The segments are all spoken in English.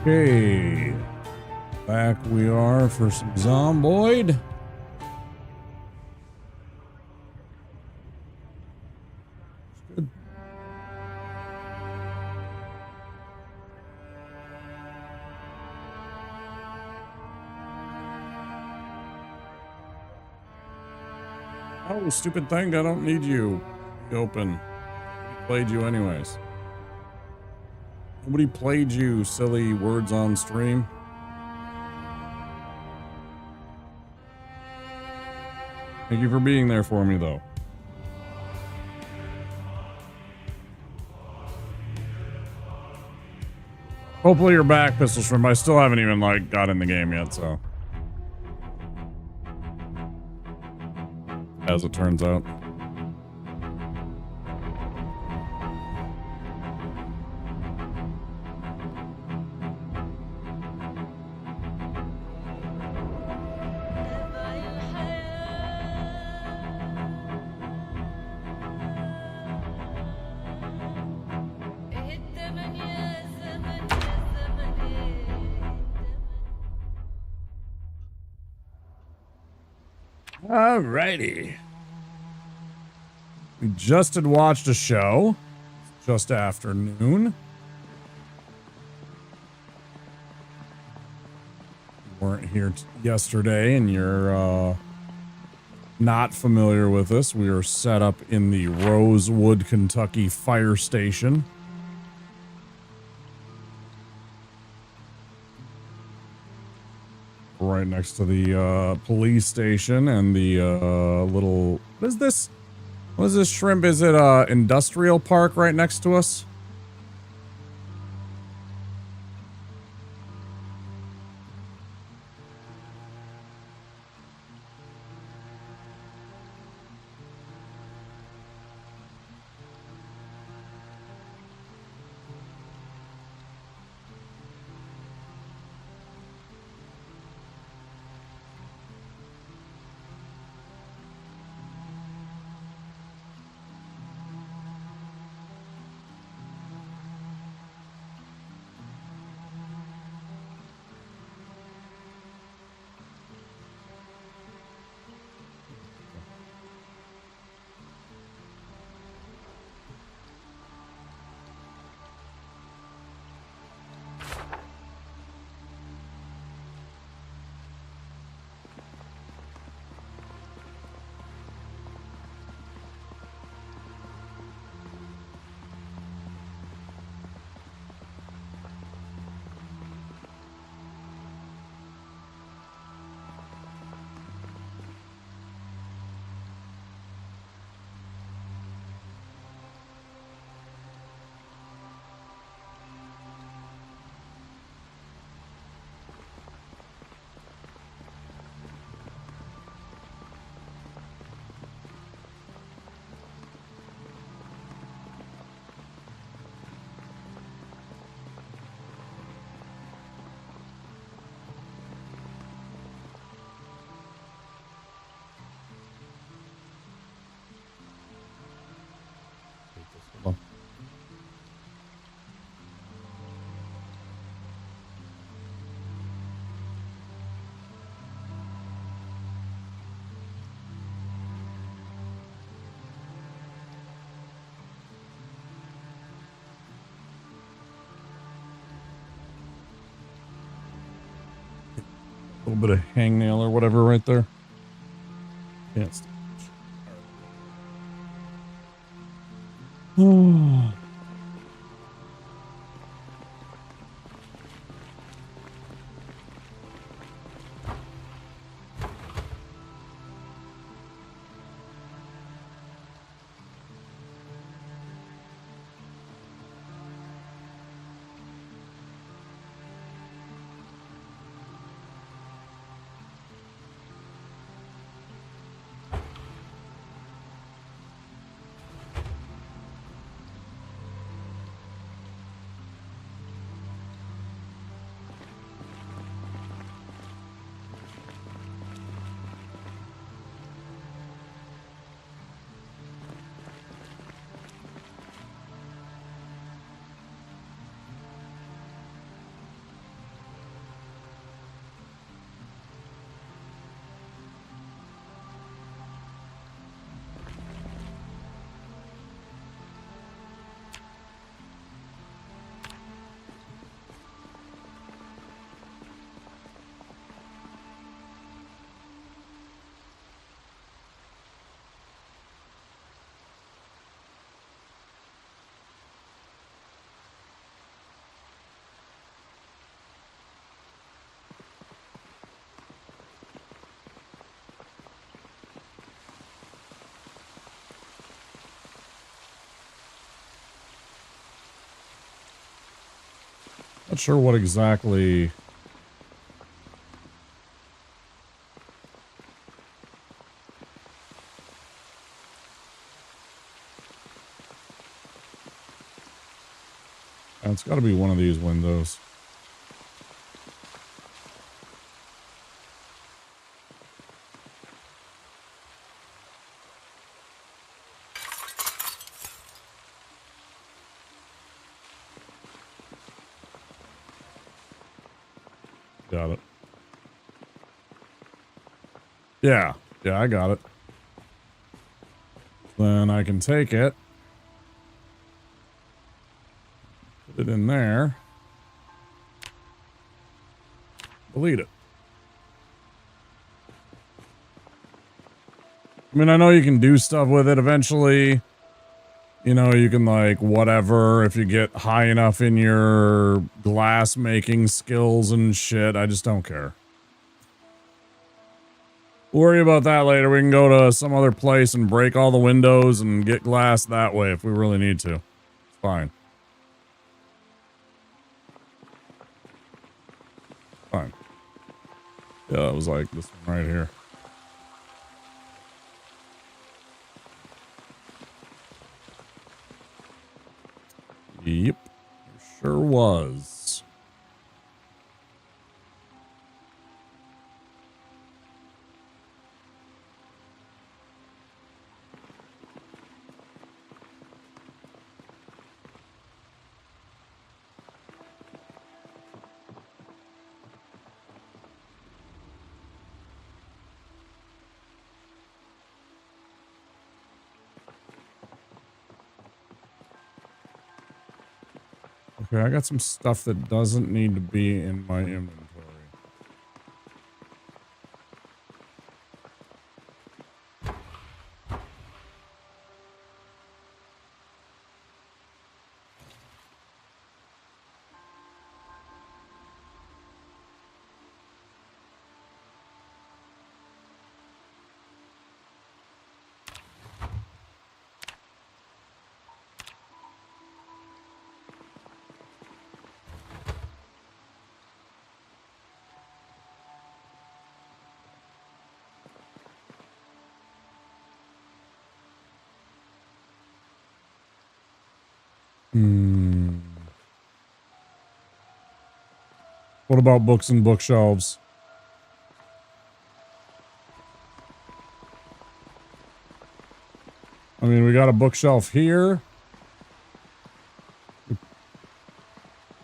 Okay, back we are for some Zomboid. Good. Oh, stupid thing, I don't need you. Be open. I played you anyways. Nobody played you, silly words on stream. Thank you for being there for me, though. Hopefully you're back, Pistol Shrimp. I still haven't even, like, got in the game yet, so. As it turns out. Alrighty. We just had watched a show. Just afternoon. You weren't here yesterday and you're not familiar with us. We are set up in the Rosewood, Kentucky fire station. Right next to the police station and the little, what is this? What is this, Shrimp? Is it industrial park right next to us? A little bit of hangnail or whatever right there. Can't stand it. Not sure what exactly. It's got to be one of these windows. Got it. Yeah. Yeah, I got it. Then I can take it. Put it in there. Delete it. I mean, I know you can do stuff with it eventually. You know, you can like whatever if you get high enough in your glass making skills and shit. I just don't care. We'll worry about that later. We can go to some other place and break all the windows and get glass that way if we really need to. It's fine. Fine. Yeah, it was like this one right here. Yep. Sure was. Okay, I got some stuff that doesn't need to be in my inventory. What about books and bookshelves? I mean, we got a bookshelf here.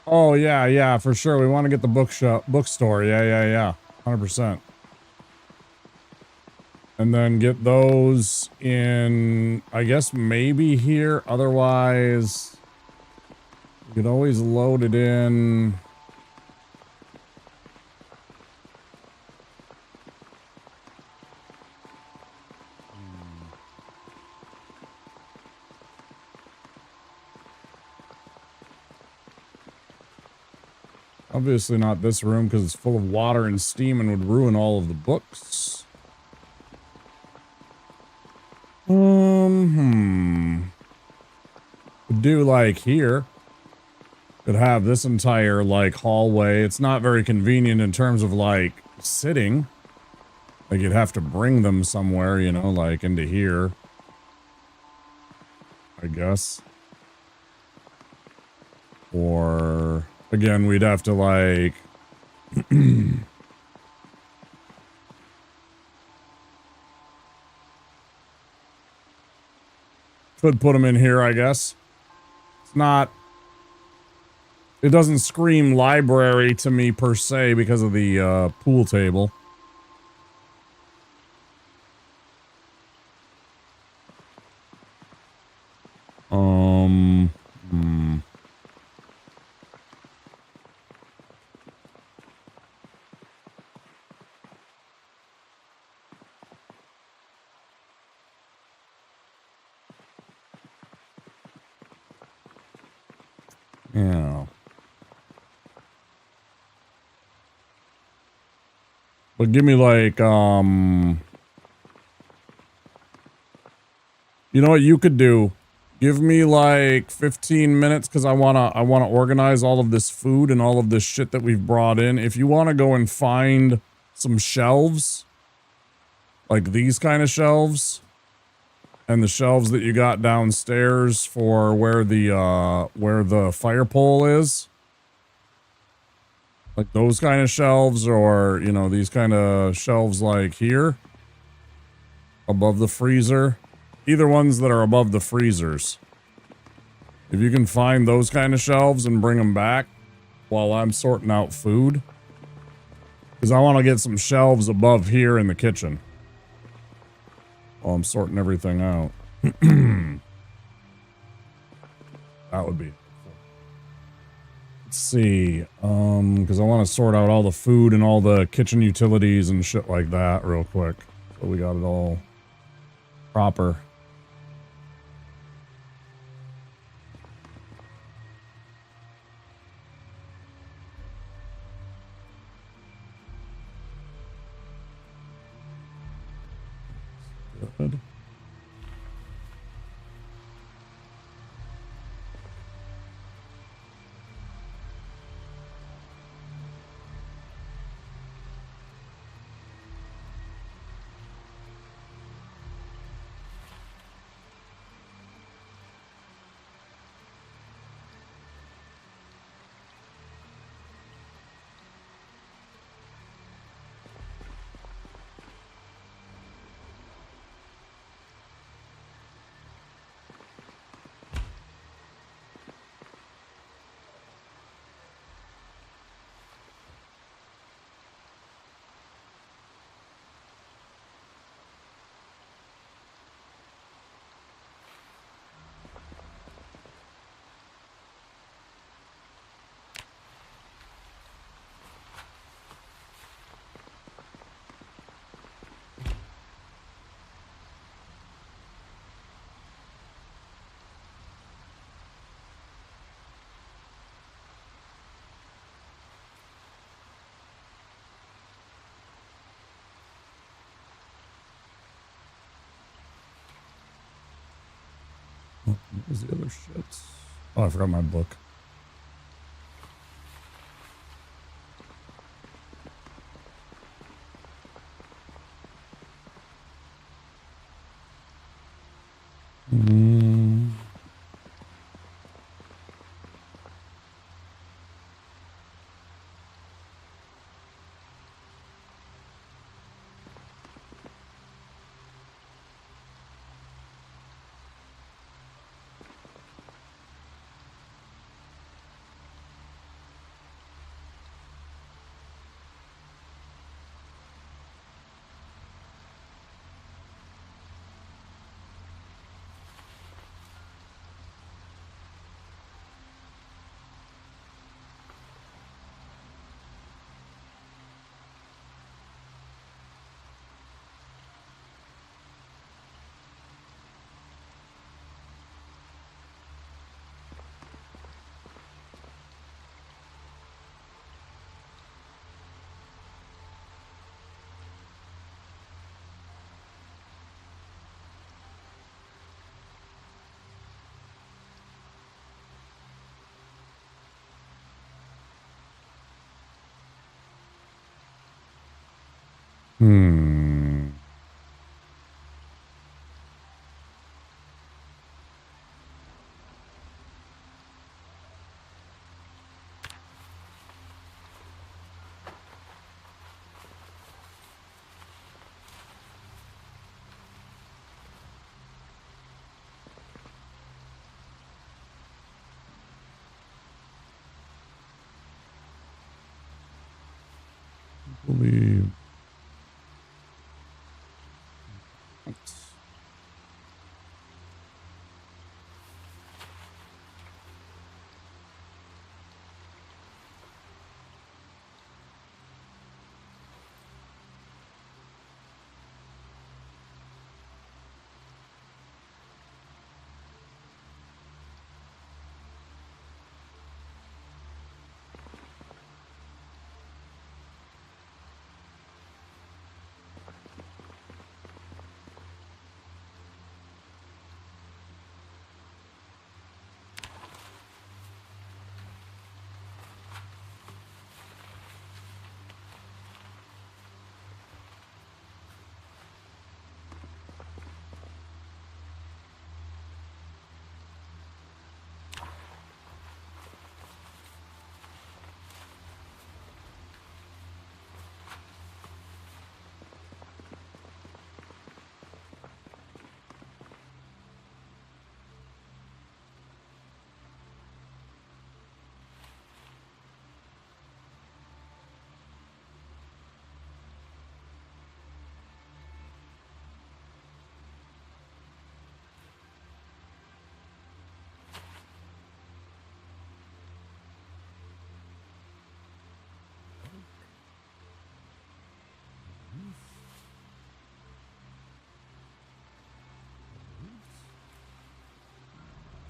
Oh, yeah, for sure. We want to get the bookstore. Yeah. 100%. And then get those in, I guess, maybe here. Otherwise, you could always load it in. Obviously not this room because it's full of water and steam and would ruin all of the books. Could do like here. Could have this entire like hallway. It's not very convenient in terms of like sitting. Like you'd have to bring them somewhere, you know, like into here. I guess. Or again, we'd have to like could put them in here, I guess. It's not, it doesn't scream library to me per se because of the pool table. Yeah. But give me like, you know what you could do? Give me like 15 minutes because I wanna organize all of this food and all of this shit that we've brought in. If you wanna go and find some shelves, like these kind of shelves, and the shelves that you got downstairs for where the fire pole is, like those kind of shelves, or you know, these kind of shelves like here above the freezer, either ones that are above the freezers. If you can find those kind of shelves and bring them back while I'm sorting out food, because I want to get some shelves above here in the kitchen while I'm sorting everything out. That would be helpful. Let's see, because I want to sort out all the food and all the kitchen utilities and shit like that real quick, so we got it all proper. Good. What was the other shit? Oh, I forgot my book. Believe.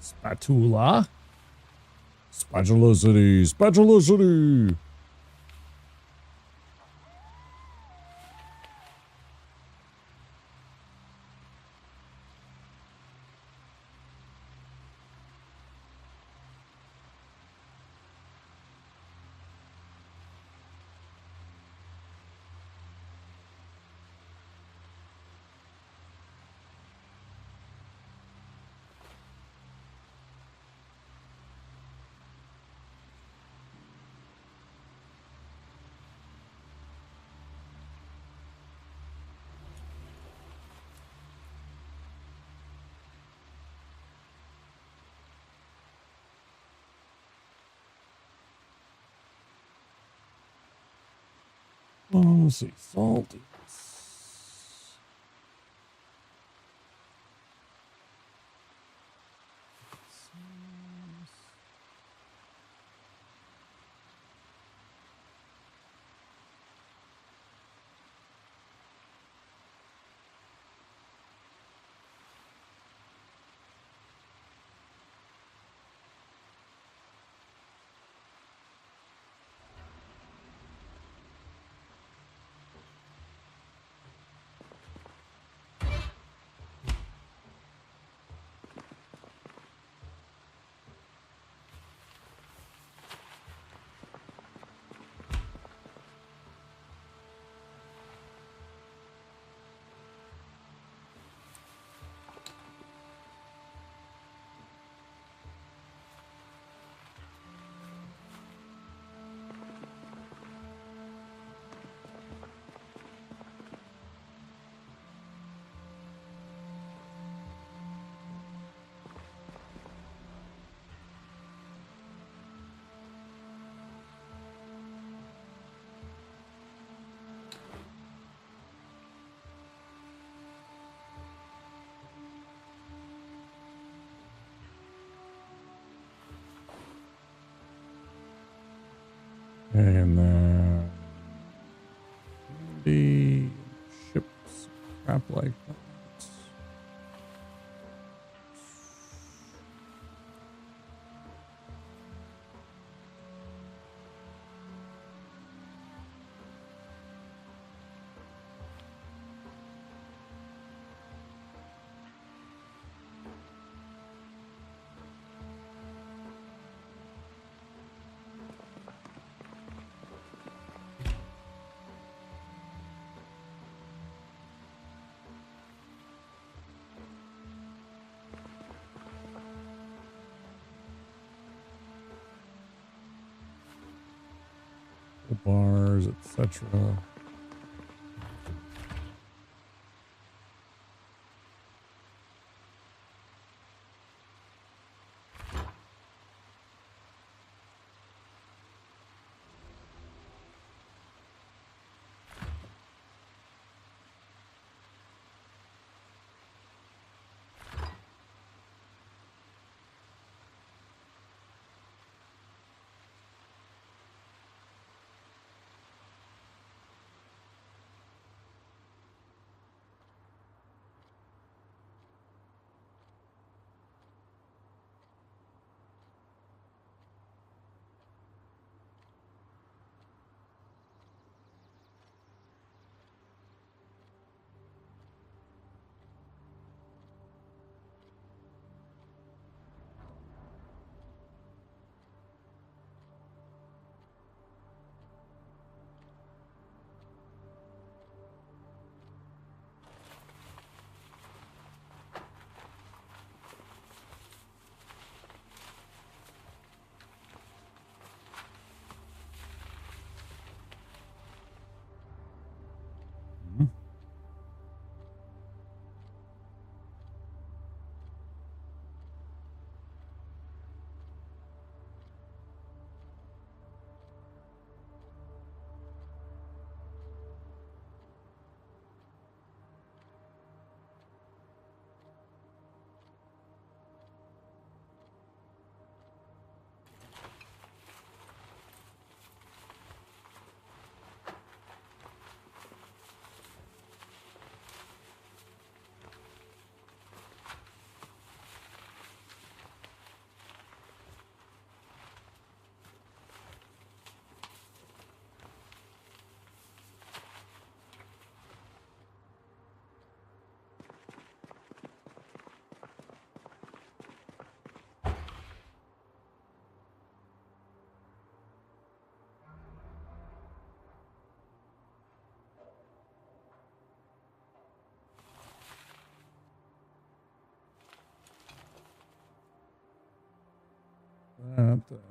Spatula. Spatula City. Spatula City. Oh, let's see. Salty. And then the ships, crap like that. Bars, etc. Okay.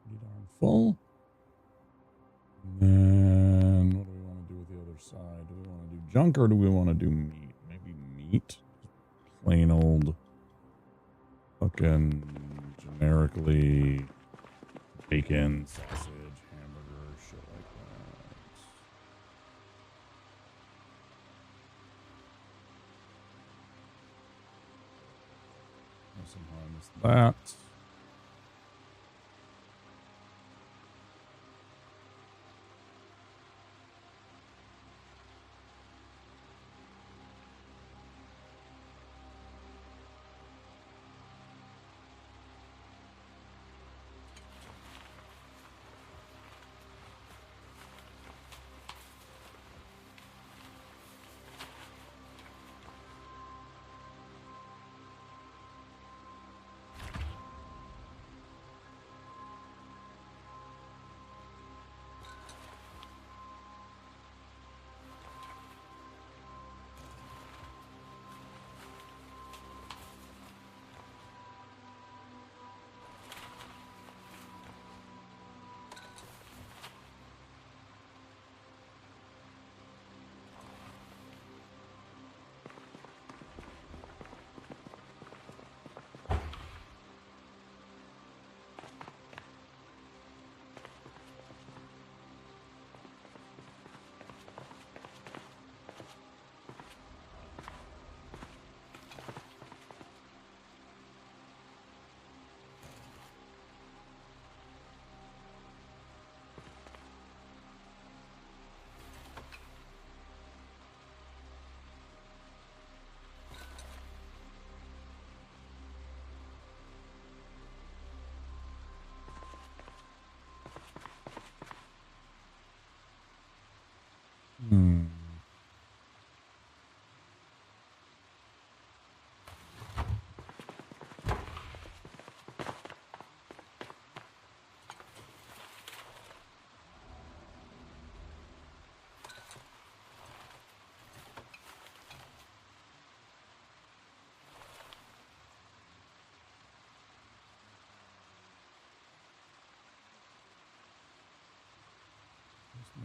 Pretty darn full. And then what do we want to do with the other side? Do we want to do junk or do we want to do meat? Maybe meat. Plain old fucking generically bacon, sausage, hamburger, shit like that. Sometimes that.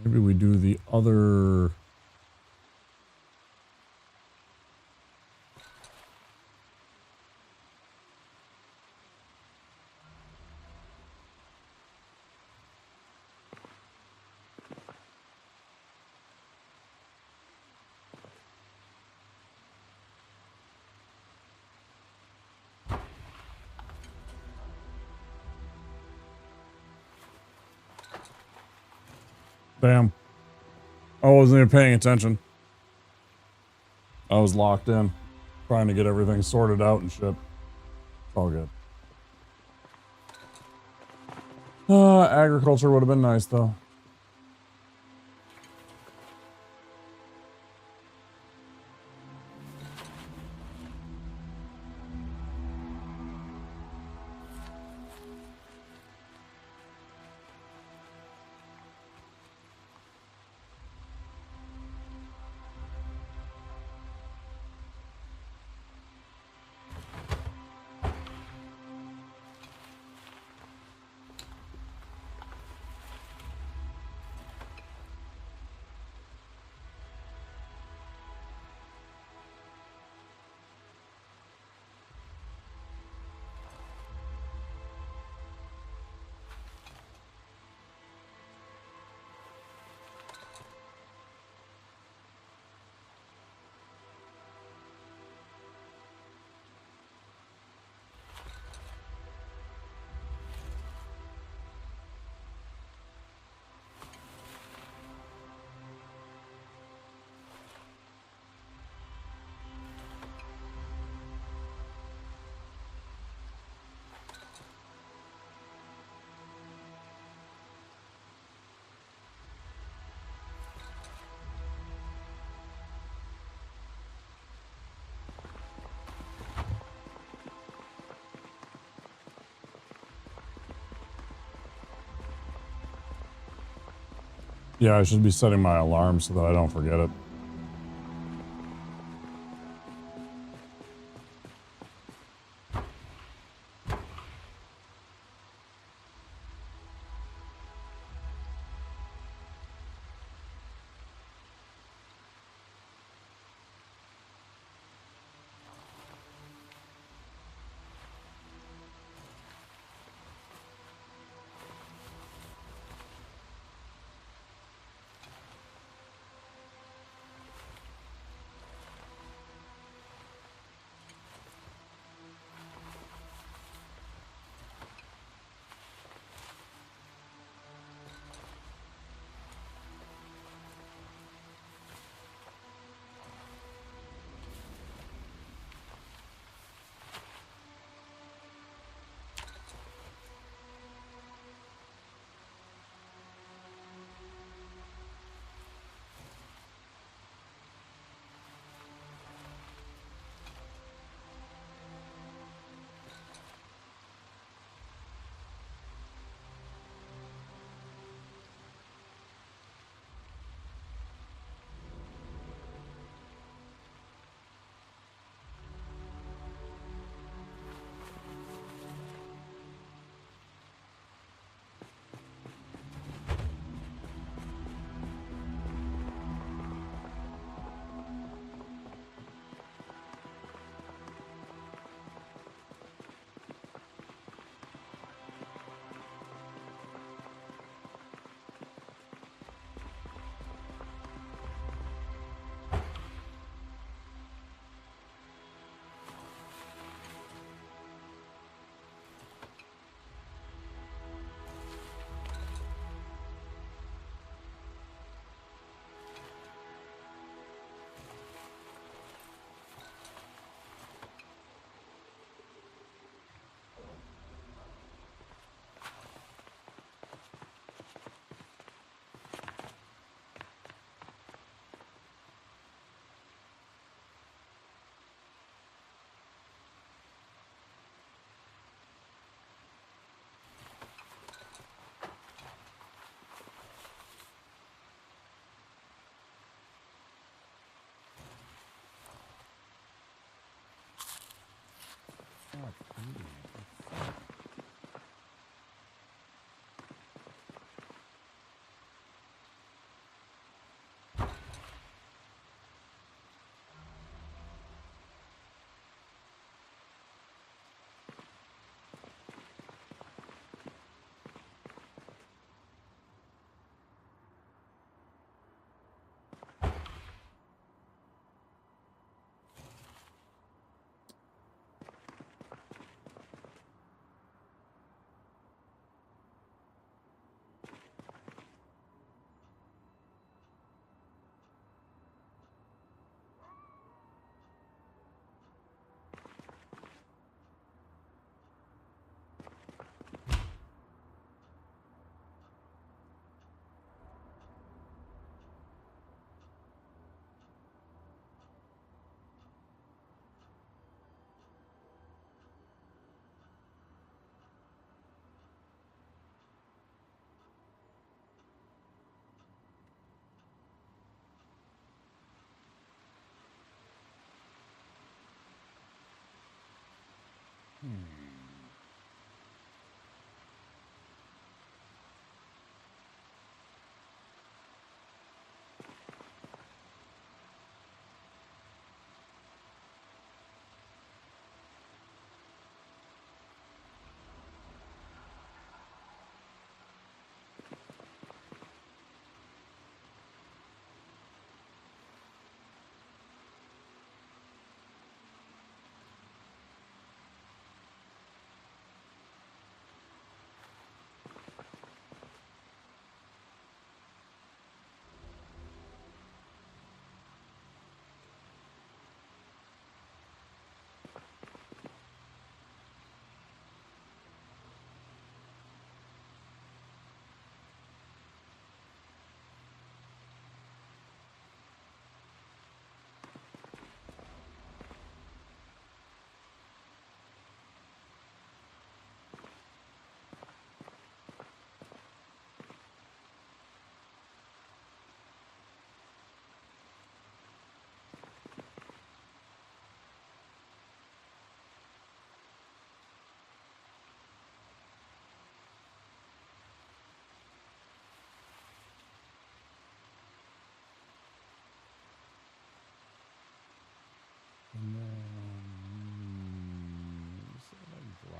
Maybe we do the other. Damn. I wasn't even paying attention. I was locked in, trying to get everything sorted out and shit. It's all good. Agriculture would have been nice, though. Yeah, I should be setting my alarm so that I don't forget it.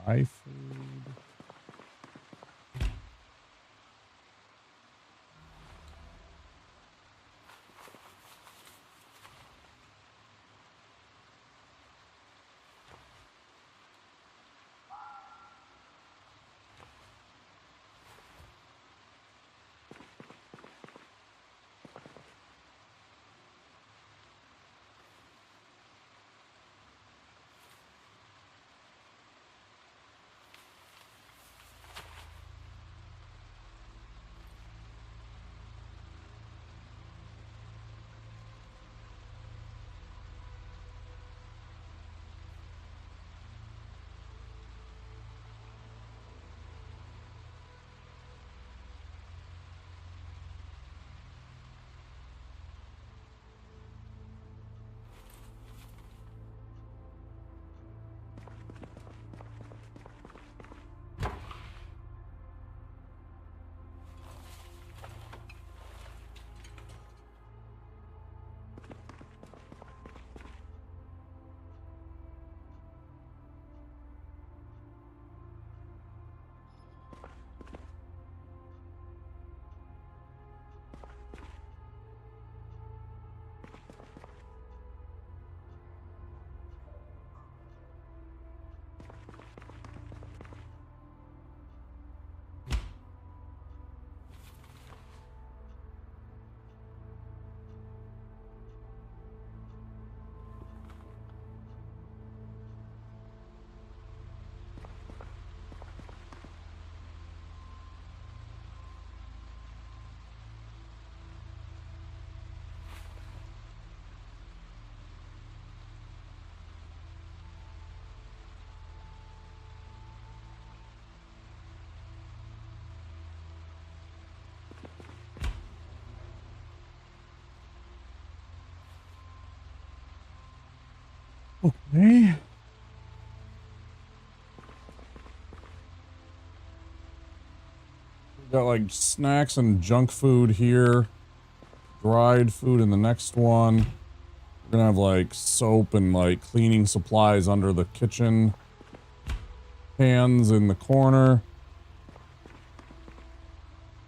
Dry food. Okay. We got like snacks and junk food here. Dried food in the next one. We're gonna have like soap and like cleaning supplies under the kitchen. Pans in the corner.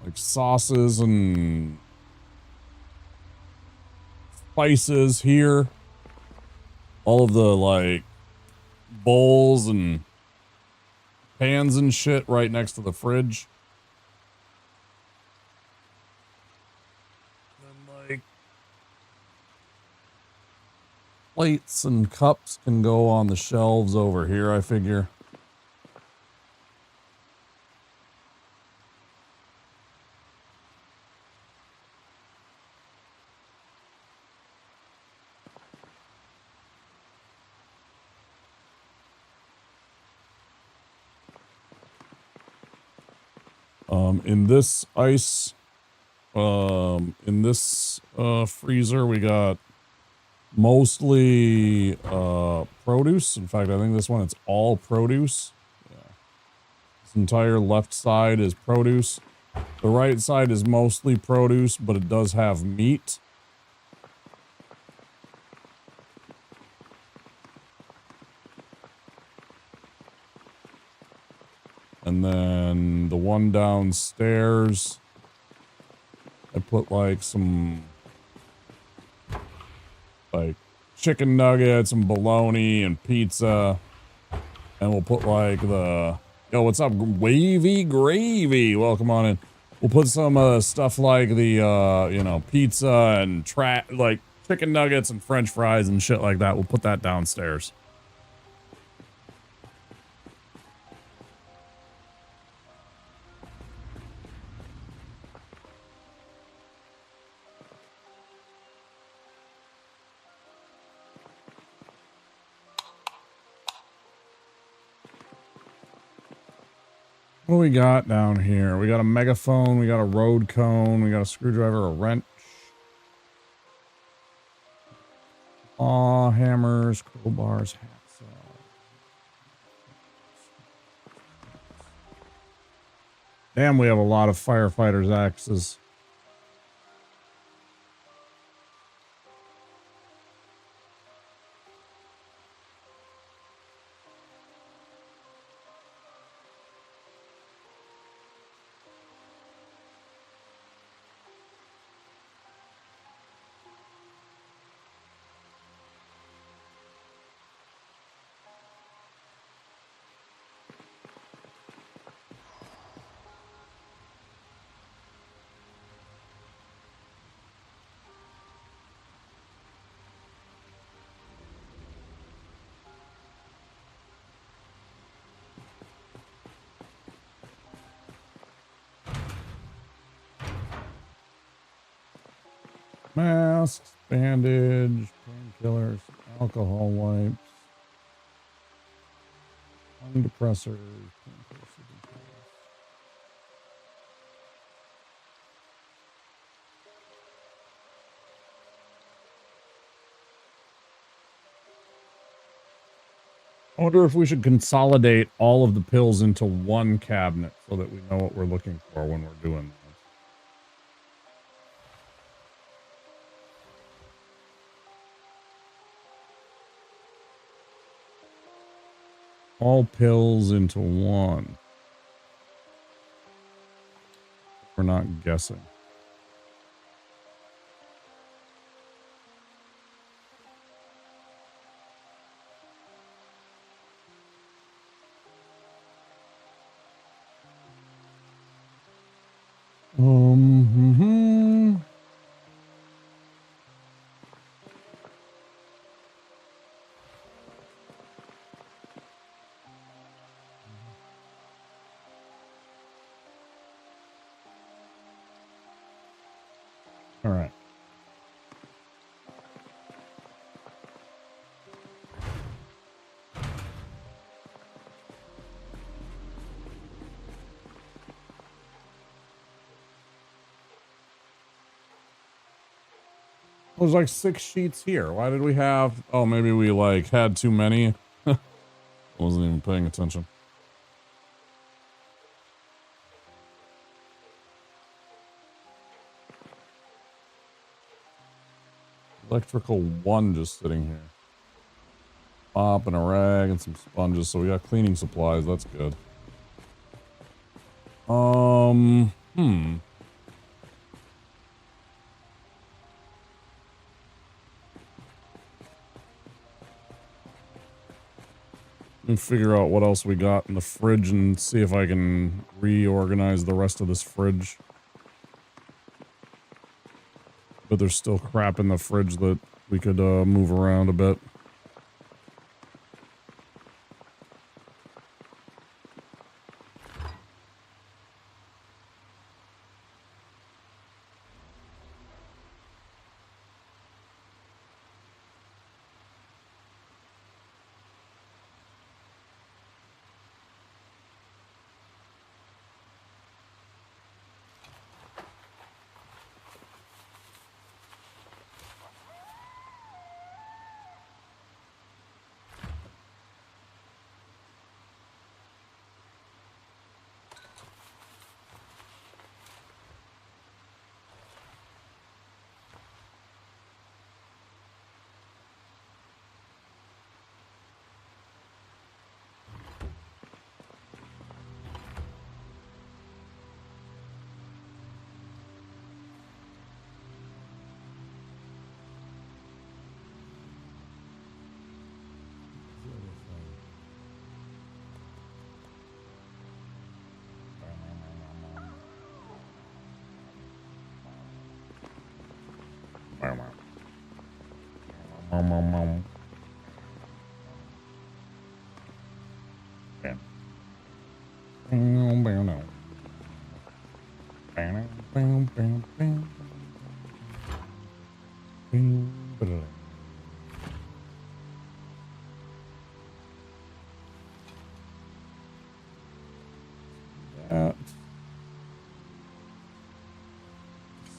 Like sauces and spices here. All of the like bowls and pans and shit right next to the fridge. And like plates and cups can go on the shelves over here, I figure. In this freezer, we got mostly produce. In fact, I think this one, it's all produce. Yeah. This entire left side is produce. The right side is mostly produce, but it does have meat. And then the one downstairs, I put like some like chicken nuggets and bologna and pizza. And we'll put like the, yo, what's up? Wavy gravy. Welcome on in. We'll put some stuff like the, you know, pizza and like chicken nuggets and french fries and shit like that. We'll put that downstairs. What do we got down here? We got a megaphone, we got a road cone, we got a screwdriver, a wrench. Claw hammers, crowbars, hacksaws. Damn, we have a lot of firefighters' axes. Masks, bandage, painkillers, alcohol wipes, tongue depressors. I wonder if we should consolidate all of the pills into one cabinet so that we know what we're looking for when we're doing this. All pills into one. We're not guessing. All right. There's like 6 sheets here. Why did we have... Oh, maybe we like had too many. Wasn't even paying attention. Electrical 1 just sitting here. Mop and a rag and some sponges. So we got cleaning supplies. That's good. Let me figure out what else we got in the fridge and see if I can reorganize the rest of this fridge. But there's still crap in the fridge that we could move around a bit.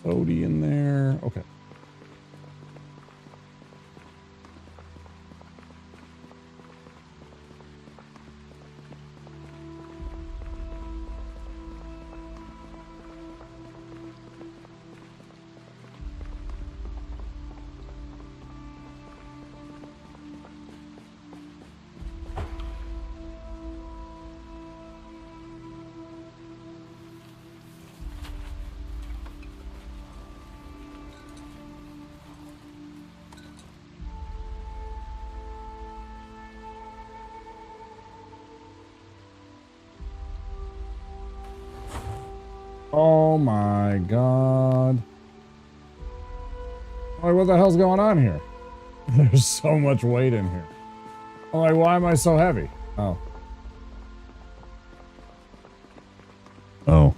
Sody in there. Okay. Oh my god. Like, what the hell's going on here? There's so much weight in here. I'm like, why am I so heavy? Oh. Oh.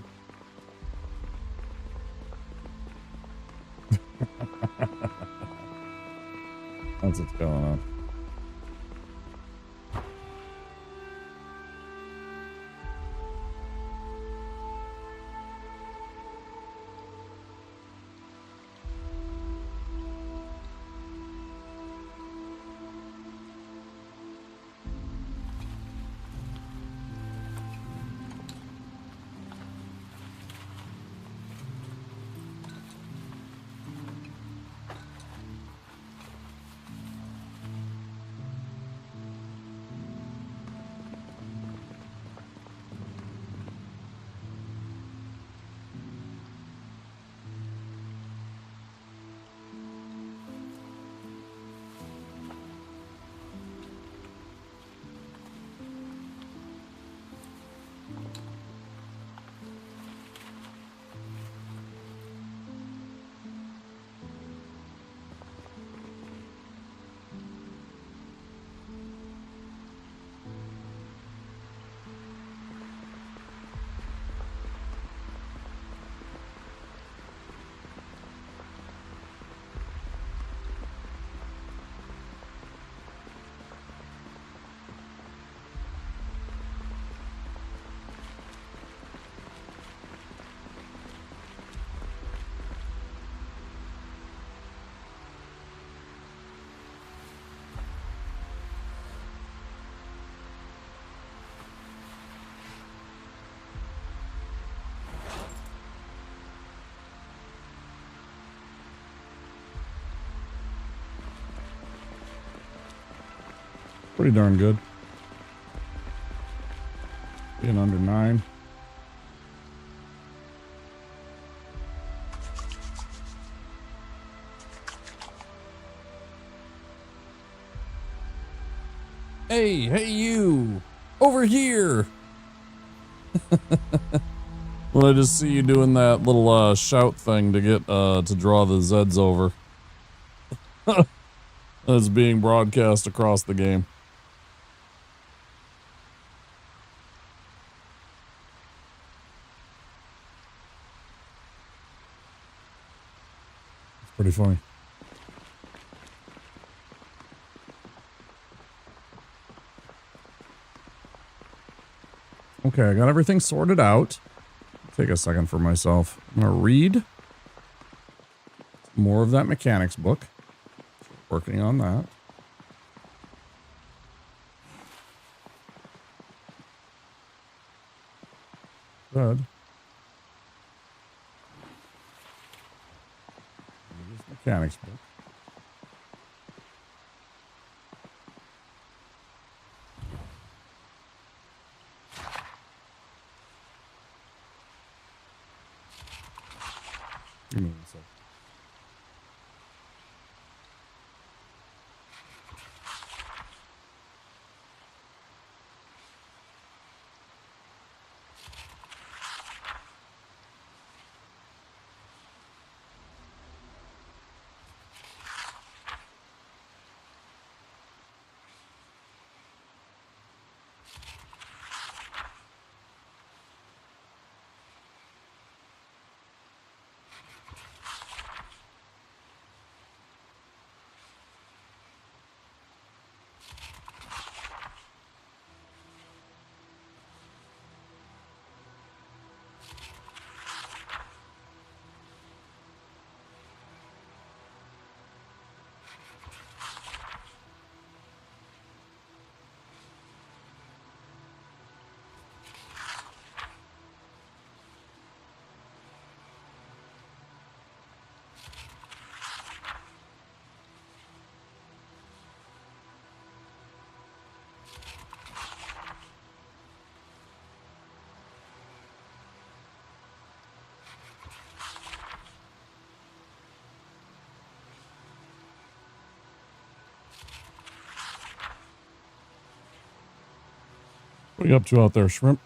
What's going on? Pretty darn good. Being under 9. Hey you! Over here! Well, I just see you doing that little shout thing to get to draw the Zeds over. That's being broadcast across the game. It's pretty funny. Okay, I got everything sorted out. Take a second for myself. I'm gonna read more of that mechanics book. Working on that. Good. Mechanics book. Give me one sec. What are you up to out there, Shrimp?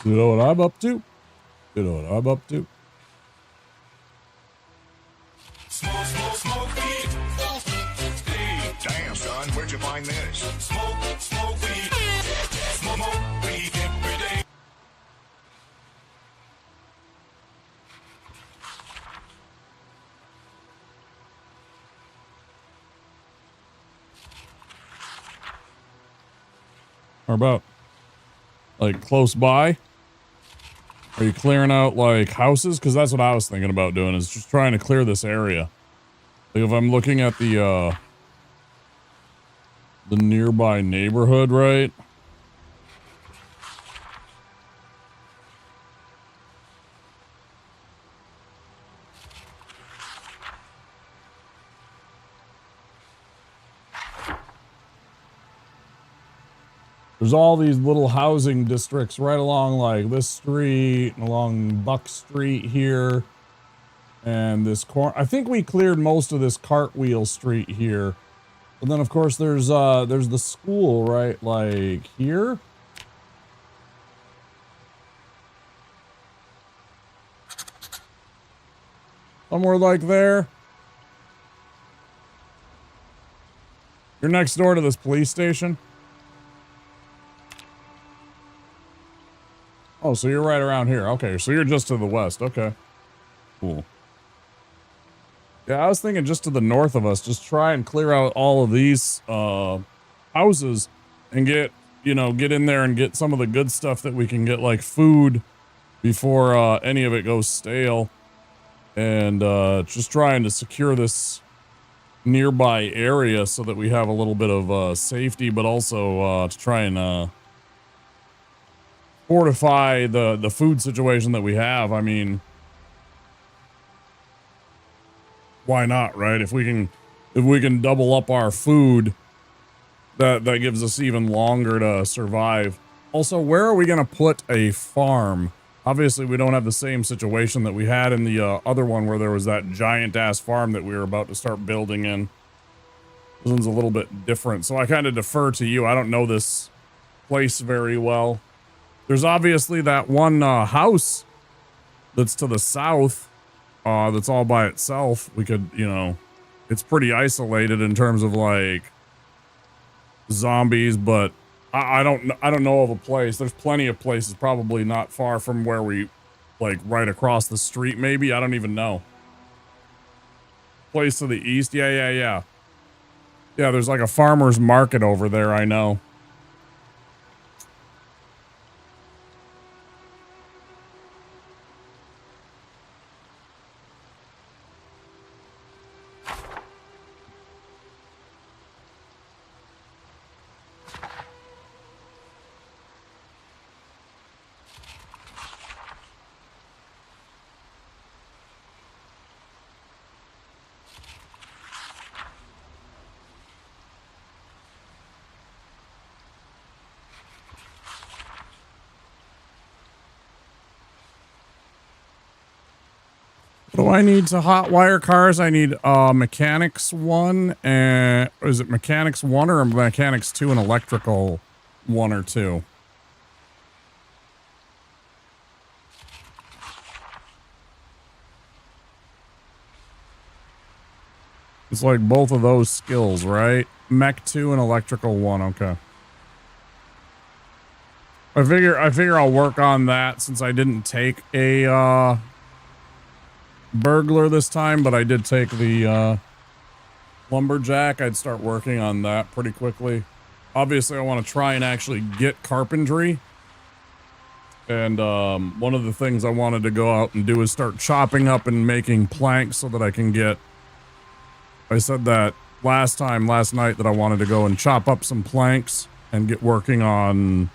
You know what I'm up to? You know what I'm up to? Smoke, smoke, smoke weed. Hey, damn, son, where'd you find this? Smoke weed. Smoke weed every day. Or about, like, close by? Are you clearing out, like, houses? Because that's what I was thinking about doing, is just trying to clear this area. Like, if I'm looking at the nearby neighborhood, right? There's all these little housing districts right along like this street and along Buck Street here. And this corner, I think we cleared most of this Cartwheel Street here. But then of course there's the school right like here. Somewhere like there. You're next door to this police station. Oh, so you're right around here. Okay, so you're just to the west. Okay. Cool. Yeah, I was thinking just to the north of us, just try and clear out all of these houses and get in there and get some of the good stuff that we can get, like food, before any of it goes stale. And just trying to secure this nearby area so that we have a little bit of safety, but also to try and fortify the food situation that we have. I mean, why not, right? If we can double up our food, that gives us even longer to survive. Also, where are we gonna put a farm? Obviously, we don't have the same situation that we had in the other one where there was that giant ass farm that we were about to start building in. This one's a little bit different, so I kind of defer to you. I don't know this place very well. There's obviously that one house that's to the south that's all by itself. We could, it's pretty isolated in terms of like zombies, but I don't know of a place. There's plenty of places probably not far from where we, like right across the street maybe. I don't even know. Place to the east. Yeah, there's like a farmer's market over there, I know. What do I need to hotwire cars? I need mechanics 1 and is it mechanics 1 or mechanics 2 and electrical 1 or 2? It's like both of those skills, right? Mech 2 and electrical 1, okay. I figure I'll work on that since I didn't take a burglar this time, but I did take the lumberjack. I'd start working on that pretty quickly. Obviously, I want to try and actually get carpentry. And one of the things I wanted to go out and do is start chopping up and making planks so that I can get... I said that last night that I wanted to go and chop up some planks and get working on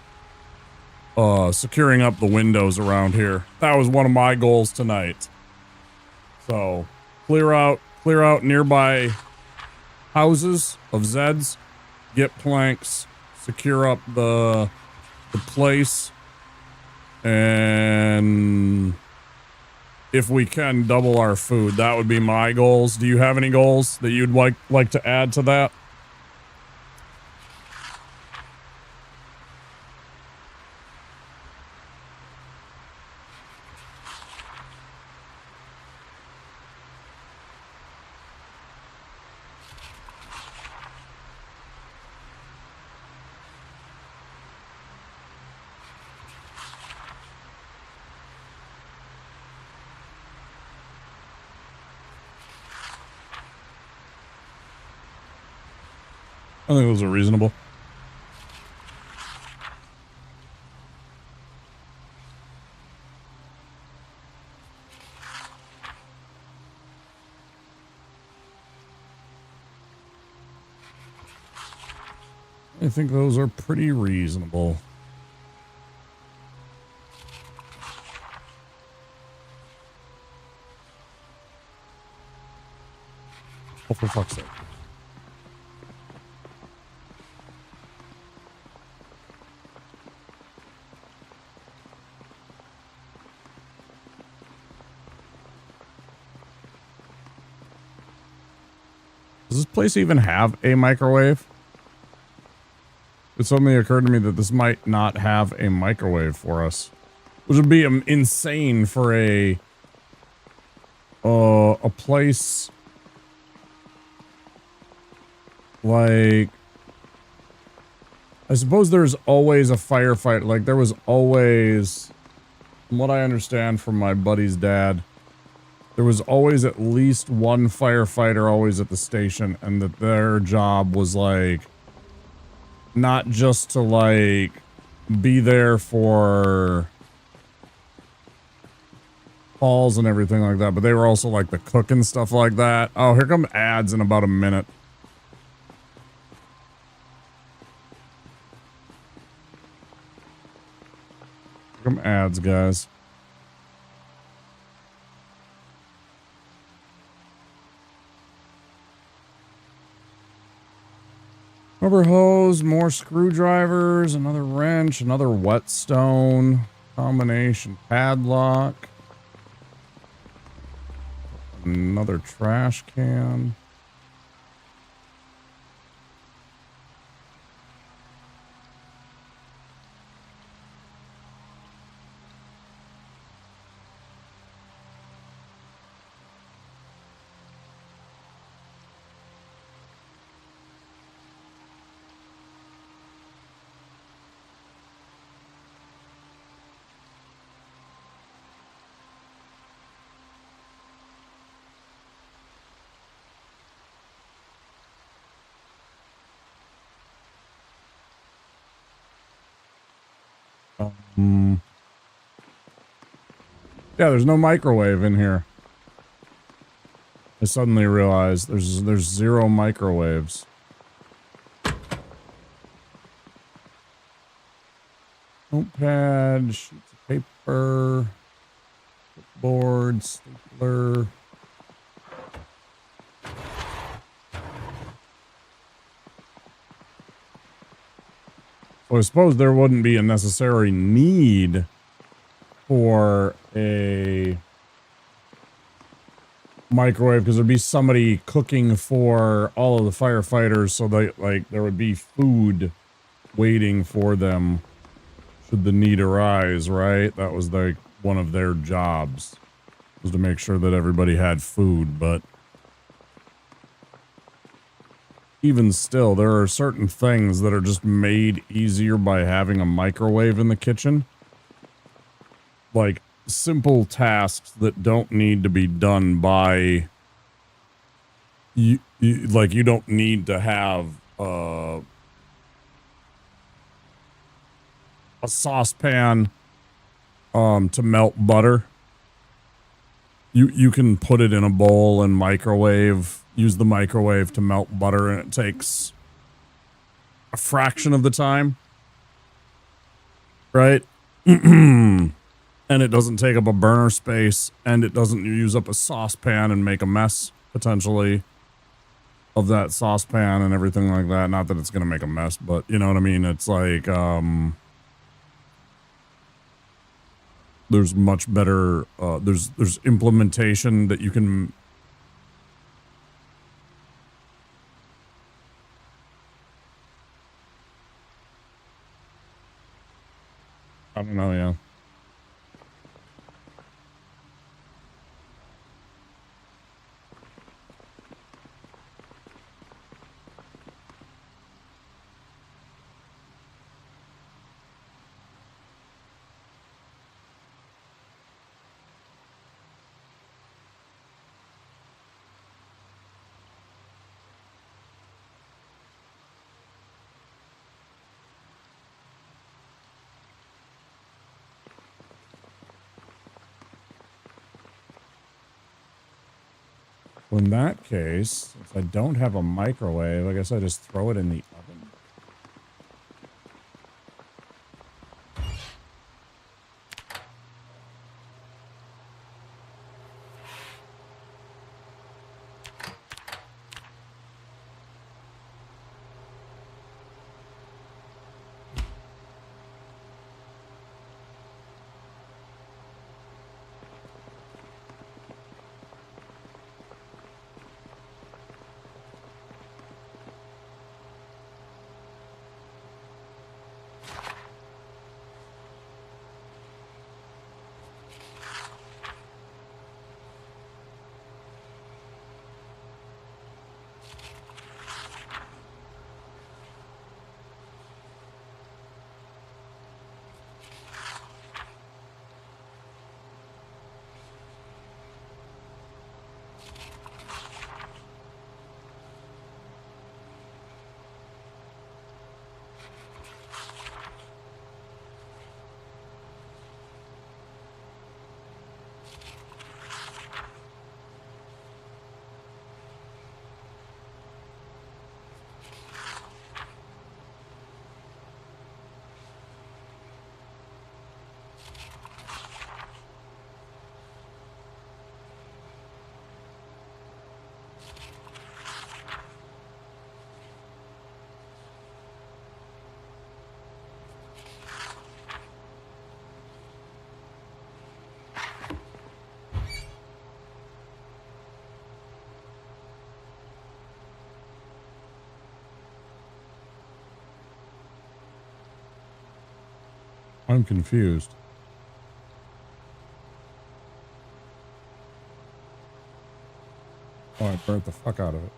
securing up the windows around here. That was one of my goals tonight. So, clear out nearby houses of Zeds, get planks, secure up the place, and if we can, double our food. That would be my goals. Do you have any goals that you'd like to add to that? I think those are reasonable. I think those are pretty reasonable. Oh, for fuck's sake. Does this place even have a microwave? It suddenly occurred to me that this might not have a microwave for us, which would be insane for a place like. I suppose there's always a firefight. Like there was always, from what I understand from my buddy's dad, there was always at least one firefighter always at the station, and that their job was like not just to like be there for calls and everything like that, but they were also like the cook and stuff like that. Oh, here come ads in about a minute. Here come ads, guys. Rubber hose, more screwdrivers, another wrench, another whetstone, combination padlock, another trash can. Yeah, there's no microwave in here. I suddenly realized there's zero microwaves. Notepad, sheets of paper, board, stapler. So I suppose there wouldn't be a necessary need for a microwave because there'd be somebody cooking for all of the firefighters, so they like there would be food waiting for them should the need arise, right? That was like one of their jobs, was to make sure that everybody had food. But even still, there are certain things that are just made easier by having a microwave in the kitchen. Like simple tasks that don't need to be done by you like you don't need to have a saucepan to melt butter. You can put it in a bowl and microwave, use the microwave to melt butter, and it takes a fraction of the time, right? And it doesn't take up a burner space, and it doesn't use up a saucepan and make a mess, potentially, of that saucepan and everything like that. Not that it's going to make a mess, but you know what I mean? It's like, there's much better, there's implementation that you can... I don't know, yeah. Well, in that case, if I don't have a microwave, I guess I just throw it in the oven. I'm confused. Oh, I burnt the fuck out of it.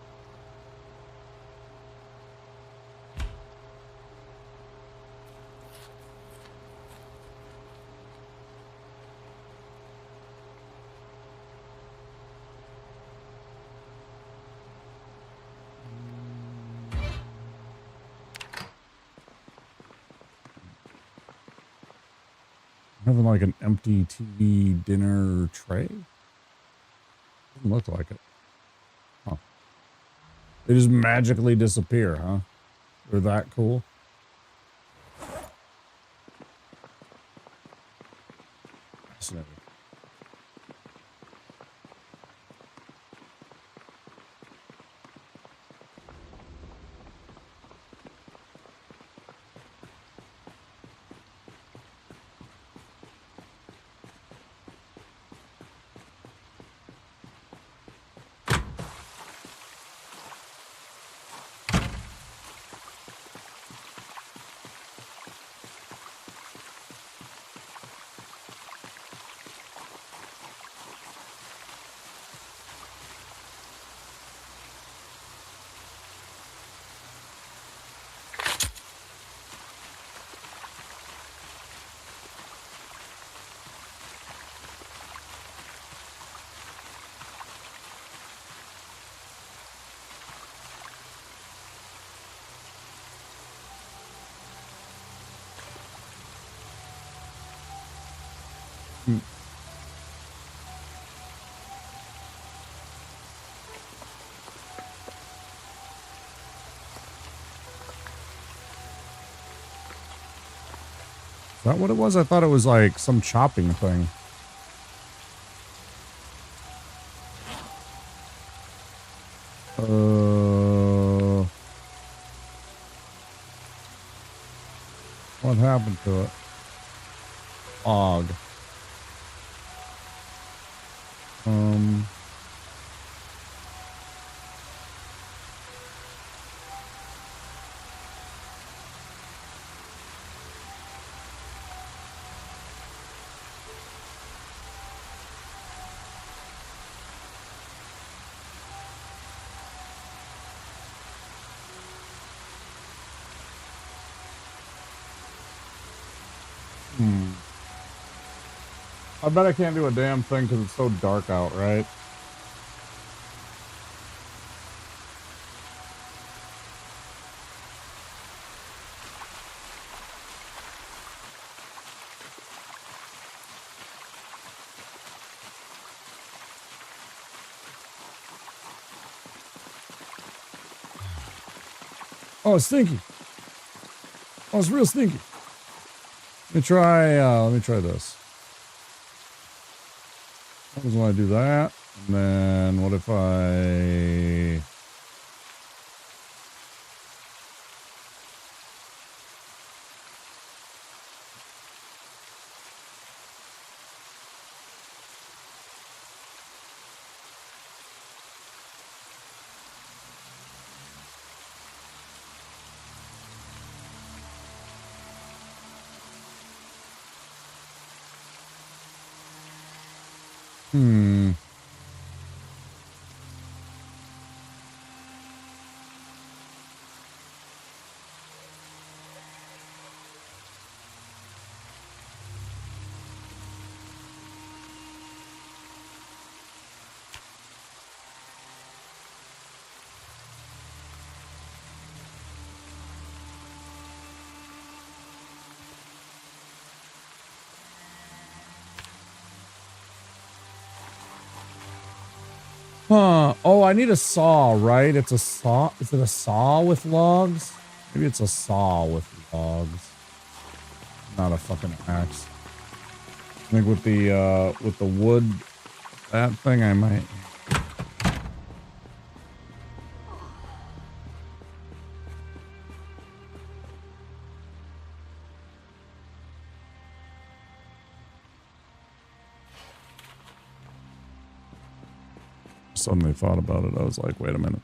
Having like an empty TV dinner tray? Doesn't look like it. Huh. They just magically disappear, huh? They're that cool? Fascinating. Is that what it was? I thought it was like some chopping thing. What happened to it? Og. I bet I can't do a damn thing because it's so dark out, right? Oh, it's stinky. Oh, it's real stinky. Let me try this. What does when I do that? And then what if I... Huh. Oh, I need a saw, right? It's a saw. Is it a saw with logs? Maybe it's a saw with logs. Not a fucking axe. I think with the wood, that thing I might. Suddenly thought about it. I was like, wait a minute.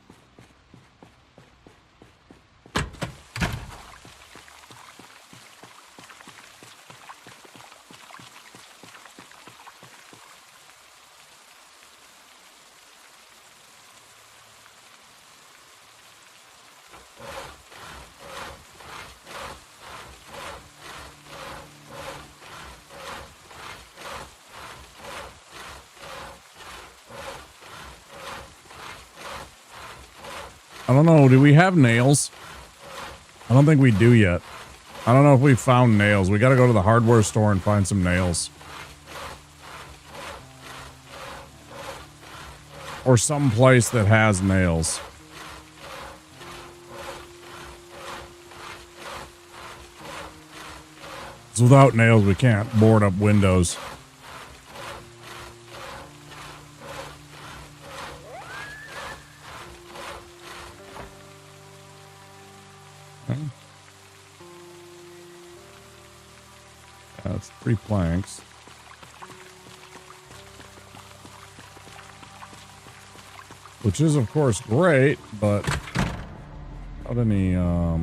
I don't know. Do we have nails? I don't think we do yet. I don't know if we found nails. We got to go to the hardware store and find some nails. Or some place that has nails. 'Cause without nails, we can't board up windows. Okay. That's 3 planks. Which is, of course, great, but not any, oh,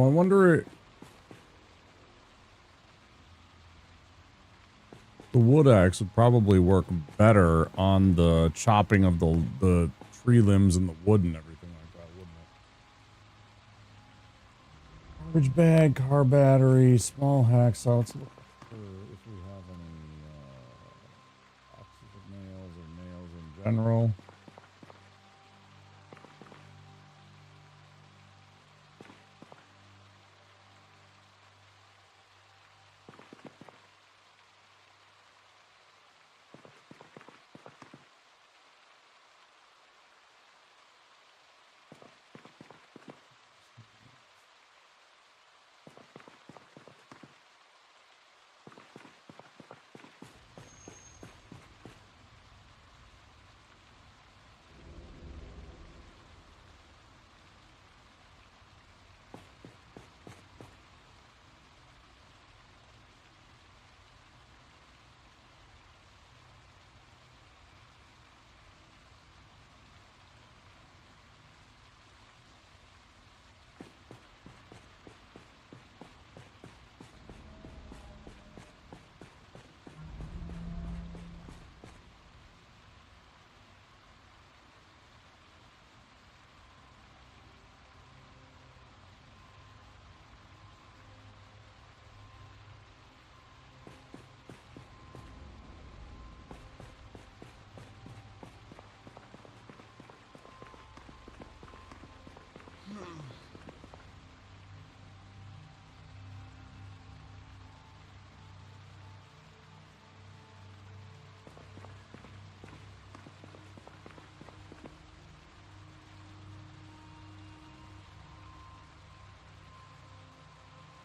I wonder. The wood axe would probably work better on the chopping of the tree limbs and the wood and everything like that, wouldn't it? Garbage bag, car battery, small hacksaw. Let's look for if we have any boxes of nails or nails in general.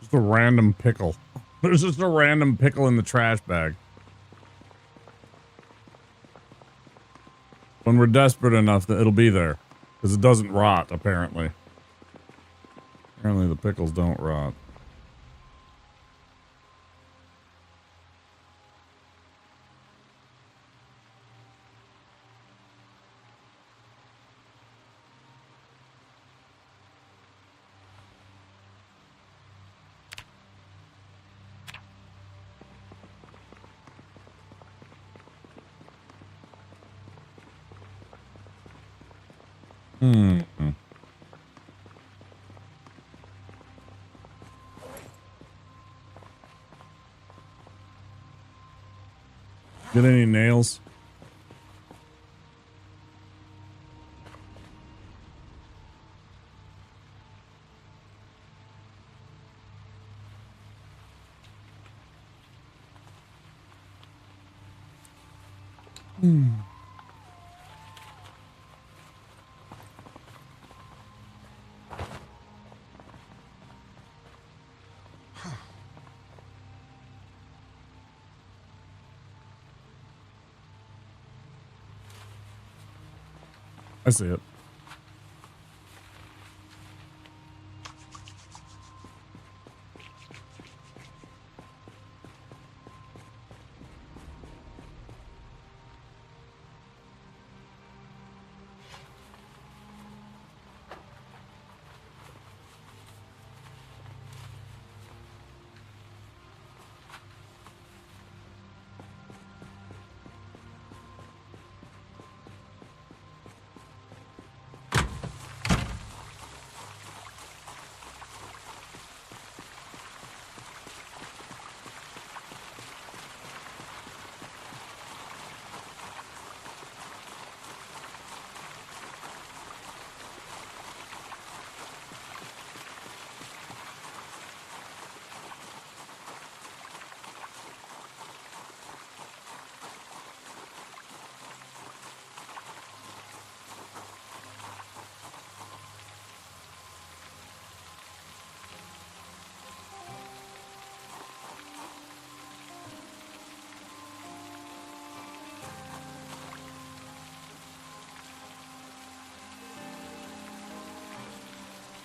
Just a random pickle. There's just a random pickle in the trash bag. When we're desperate enough that it'll be there. Because it doesn't rot, apparently. Apparently the pickles don't rot. Get any nails? I see it.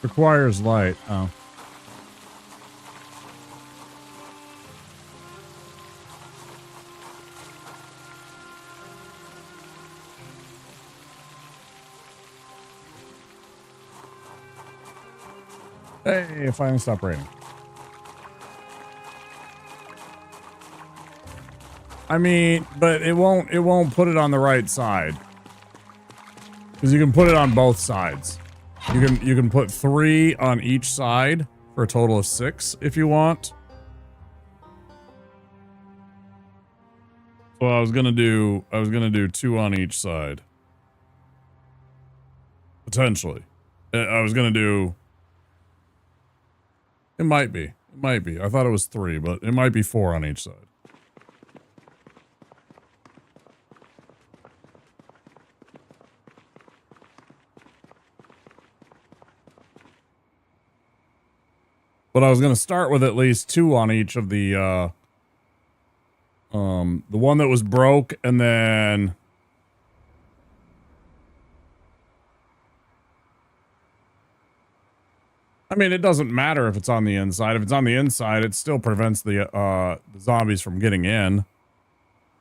Requires light. Oh. Hey, it finally stopped raining. I mean, but it won't put it on the right side. Because you can put it on both sides. You can put 3 on each side for a total of 6 if you want. So I was gonna do 2 on each side. Potentially. I was gonna do. It might be. It might be. I thought it was 3, but it might be 4 on each side. But I was going to start with at least 2 on each of the one that was broke, and then I mean, it doesn't matter if it's on the inside. If it's on the inside, it still prevents the zombies from getting in.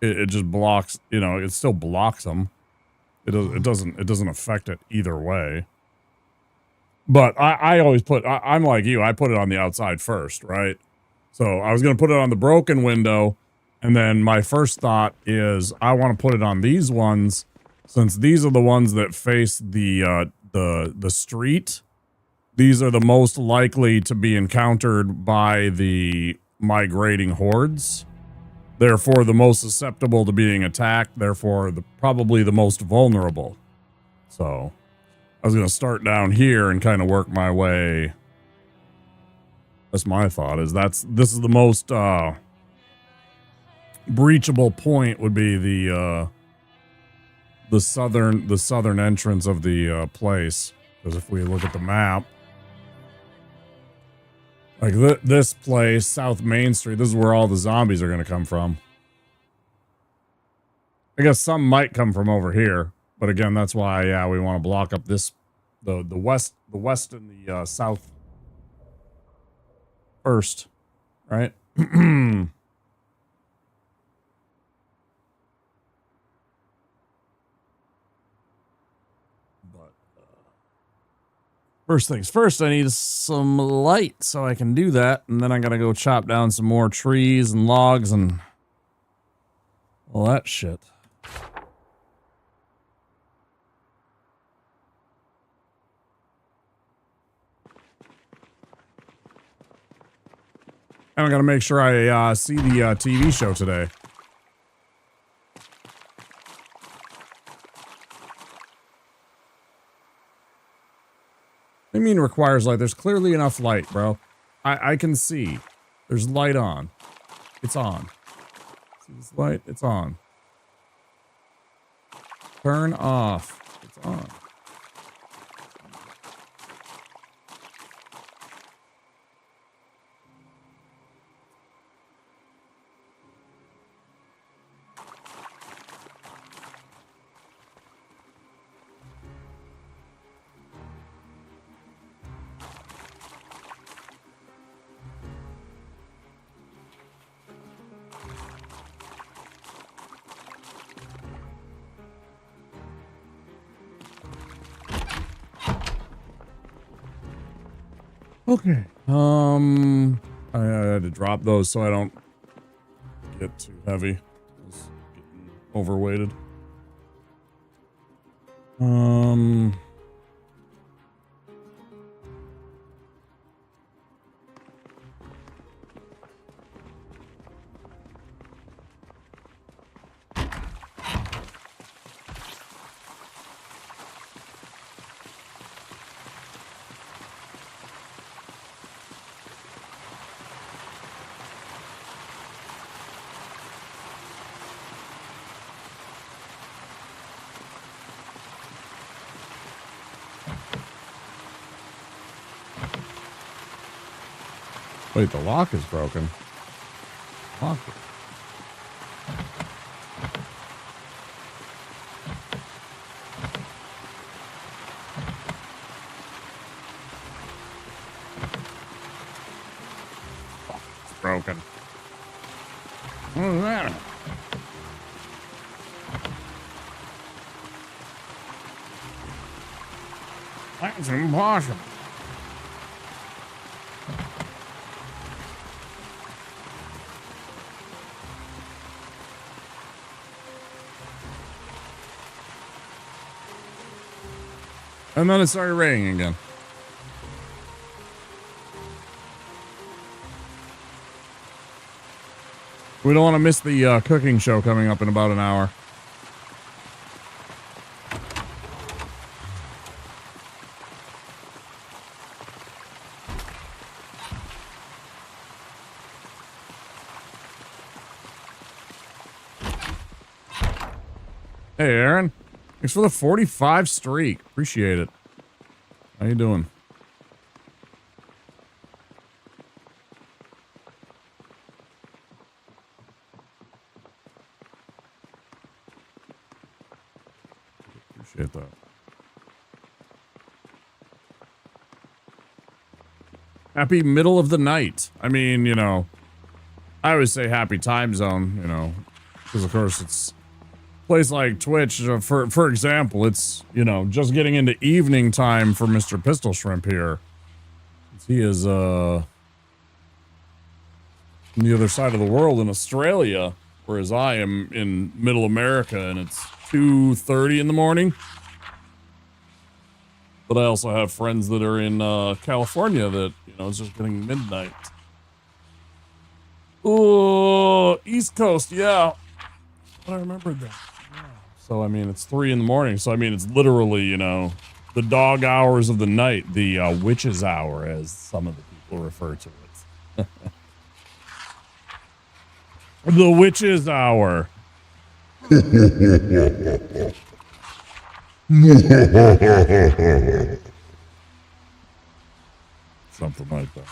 It just blocks, you know, it still blocks them. It doesn't affect it either way. But I always put, I'm like you, I put it on the outside first, right? So I was going to put it on the broken window. And then my first thought is I want to put it on these ones, since these are the ones that face the street. These are the most likely to be encountered by the migrating hordes. Therefore, the most susceptible to being attacked. Therefore, probably the most vulnerable. So I was going to start down here and kind of work my way. That's my thought. This is the most breachable point would be the southern entrance of the place. Because if we look at the map, like this place, South Main Street, this is where all the zombies are going to come from. I guess some might come from over here, but again, that's why, yeah, we want to block up this, the west and the south first, right? First things first, I need some light so I can do that, and then I gotta go chop down some more trees and logs and all that shit. And I gotta make sure I see the TV show today. What do you mean requires light? There's clearly enough light, bro. I can see. There's light on. It's on. See this light? It's on. Turn off. It's on. Okay. I had to drop those so I don't get too heavy. I was getting overweighted. Wait, the lock is broken. Lock it. Oh, it's broken. What's that? That's impossible. And then it started raining again. We don't want to miss the cooking show coming up in about an hour. Hey, Aaron. Thanks for the 45 streak. Appreciate it. How you doing? Appreciate that. Happy middle of the night. I mean, you know, I always say happy time zone, you know, because of course it's place like Twitch, for example, it's, you know, just getting into evening time for Mr. Pistol Shrimp here. He is on the other side of the world in Australia, whereas I am in middle America and it's 2:30 in the morning. But I also have friends that are in California that, you know, it's just getting midnight. Oh, East Coast, yeah. But I remembered that. Yeah. So, I mean, it's 3 in the morning. So, I mean, it's literally, you know, the dog hours of the night, the witch's hour, as some of the people refer to it. The witch's hour. Something like that.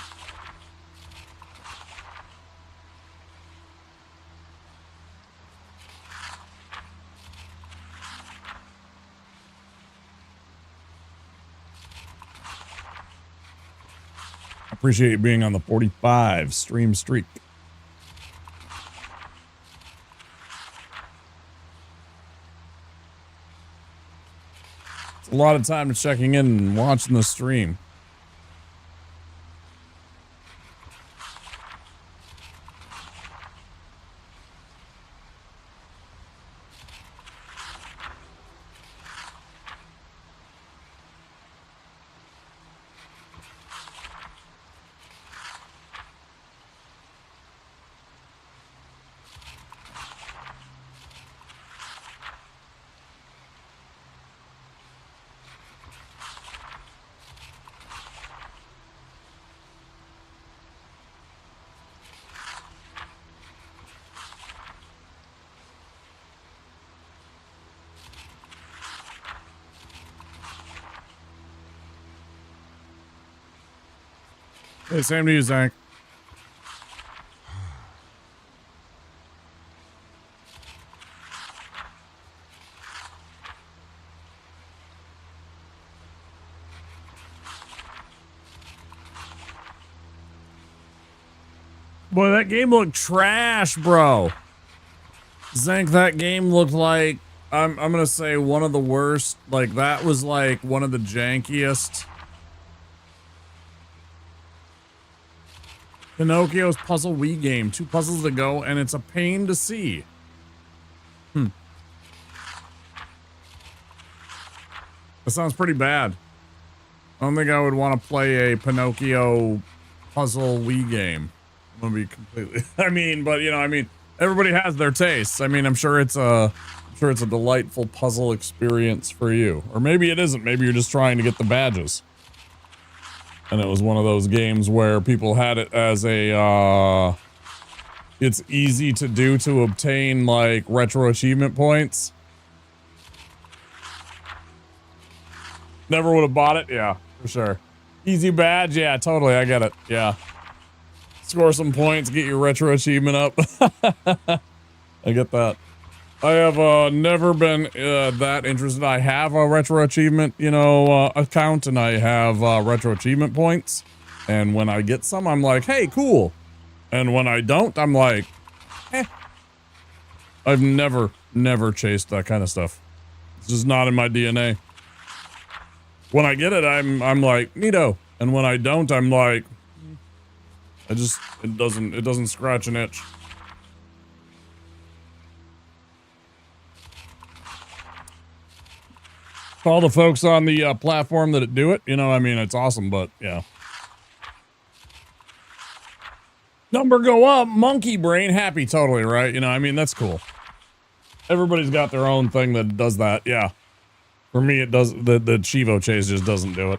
Appreciate you being on the 45 stream streak. It's a lot of time to checking in and watching the stream. Hey, same to you, Zach. Boy, that game looked trash, bro. Zank, that game looked like, I'm gonna say one of the worst. Like, that was like one of the jankiest Pinocchio's Puzzle Wii game. 2 puzzles to go, and it's a pain to see. That sounds pretty bad. I don't think I would want to play a Pinocchio puzzle Wii game. I'm gonna be completely. I mean, but you know, I mean, everybody has their tastes. I mean, I'm sure it's a delightful puzzle experience for you, or maybe it isn't. Maybe you're just trying to get the badges. And it was one of those games where people had it as a, it's easy to do to obtain, like, retro achievement points. Never would have bought it? Yeah, for sure. Easy badge? Yeah, totally, I get it. Yeah. Score some points, get your retro achievement up. I get that. I have never been that interested. I have a retro achievement, you know, account, and I have retro achievement points. And when I get some, I'm like, hey, cool. And when I don't, I'm like, eh. I've never chased that kind of stuff. It's just not in my DNA. When I get it, I'm like, neato. And when I don't, I'm like, it doesn't scratch an itch. All the folks on the platform that do it, you know, I mean, it's awesome, but yeah. Number go up, monkey brain, happy, totally, right? You know, I mean, that's cool. Everybody's got their own thing that does that, yeah. For me, it does, the Chivo chase just doesn't do it.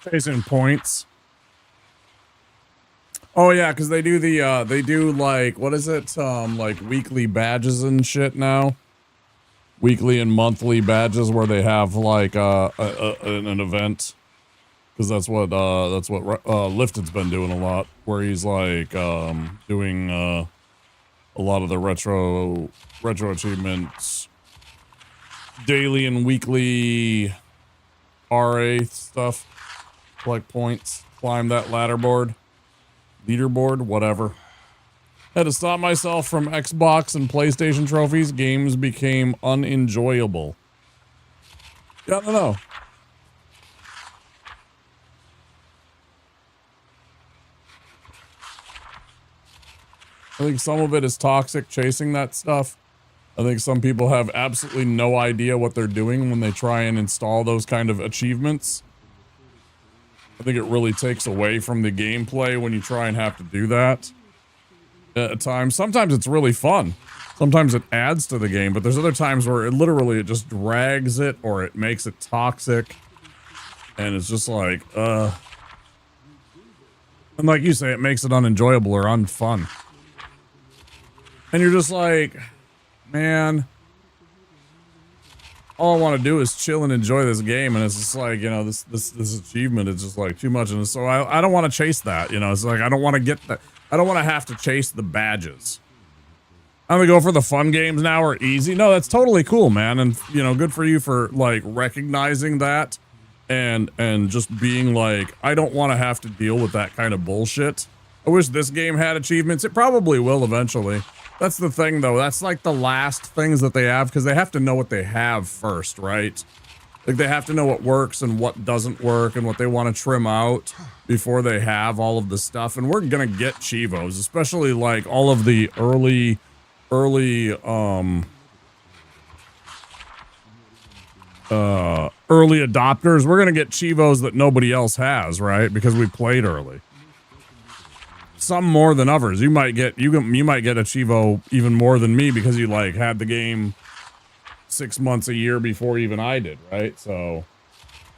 Chasing points. Oh yeah, because they do the they do like, what is it, like weekly badges and shit now, weekly and monthly badges where they have like an event, because that's what Lifted's been doing a lot, where he's like doing a lot of the retro achievements, daily and weekly RA stuff. Collect points, climb that leaderboard, whatever. Had to stop myself from Xbox and PlayStation trophies. Games became unenjoyable. Yeah, I don't know. I think some of it is toxic, chasing that stuff. I think some people have absolutely no idea what they're doing when they try and install those kind of achievements. I think it really takes away from the gameplay when you try and have to do that at times. Sometimes it's really fun. Sometimes it adds to the game, but there's other times where it just drags it, or it makes it toxic. And it's just like, and like you say, it makes it unenjoyable or unfun. And you're just like, man, all I want to do is chill and enjoy this game, and it's just like, you know, this achievement is just like too much, and so I don't want to chase that, you know. It's like I don't want to get that. I don't want to have to chase the badges. I'm gonna go for the fun games now, or easy. No, that's totally cool, man, and you know, good for you for like recognizing that, and just being like, I don't want to have to deal with that kind of bullshit. I wish this game had achievements. It probably will eventually. That's the thing, though. That's like the last things that they have, because they have to know what they have first, right? Like, they have to know what works and what doesn't work and what they want to trim out before they have all of the stuff. And we're gonna get Chivos, especially like all of the early adopters. We're gonna get Chivos that nobody else has, right? Because we played early. Some more than others. You might get a Chivo even more than me, because you like had the game 6 months, a year before even I did, right? So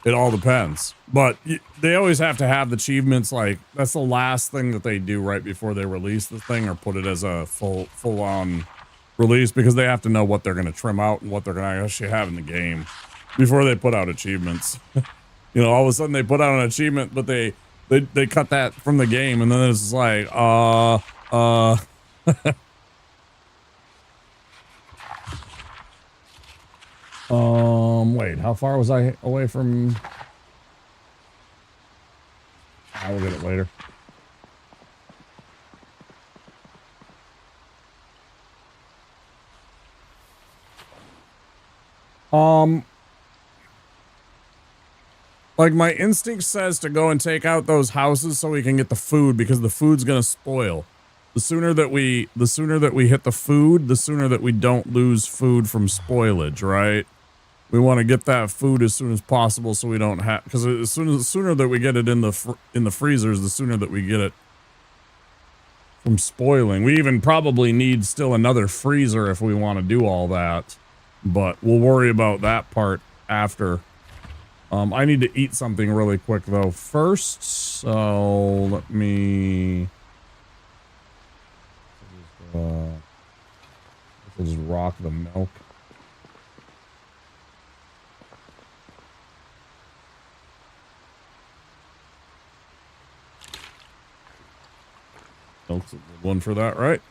it all depends. But they always have to have the achievements. Like, that's the last thing that they do right before they release the thing, or put it as a full on release, because they have to know what they're going to trim out and what they're going to actually have in the game before they put out achievements. You know, all of a sudden they put out an achievement, but they cut that from the game, and then it's like, wait, how far was I away from? I will get it later. Like my instinct says to go and take out those houses so we can get the food because the food's gonna spoil. The sooner that we hit the food, the sooner that we don't lose food from spoilage, right? We want to get that food as soon as possible so we don't have, because the sooner that we get it in the freezers, the sooner that we get it from spoiling. We even probably need still another freezer if we want to do all that, but we'll worry about that part after. I need to eat something really quick though first, so let me we'll just rock the milk. Milk's a good one for that, right?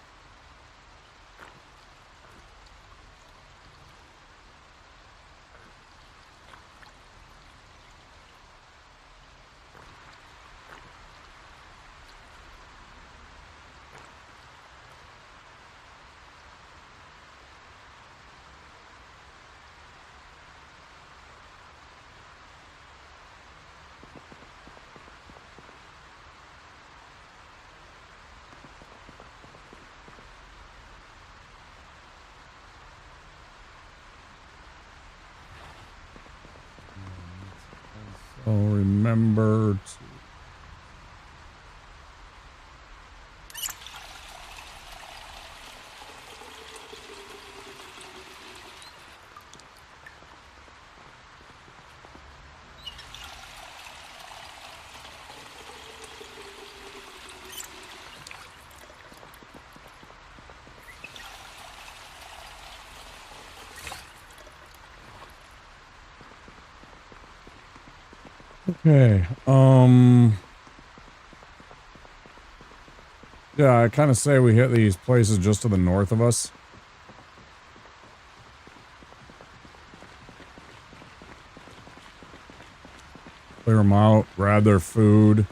So remember to okay, yeah, I kind of say we hit these places just to the north of us. Clear them out, grab their food.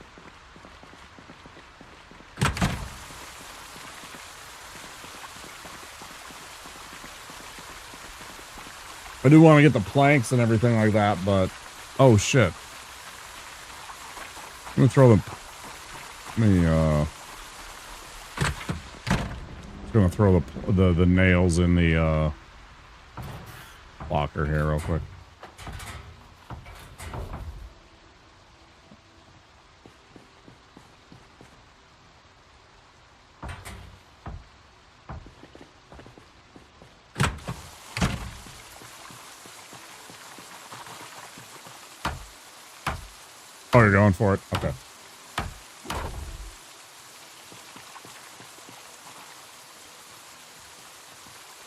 I do want to get the planks and everything like that, but oh shit. I'm gonna throw them. Just gonna throw the nails in the locker here real quick. Oh, you're going for it? Okay.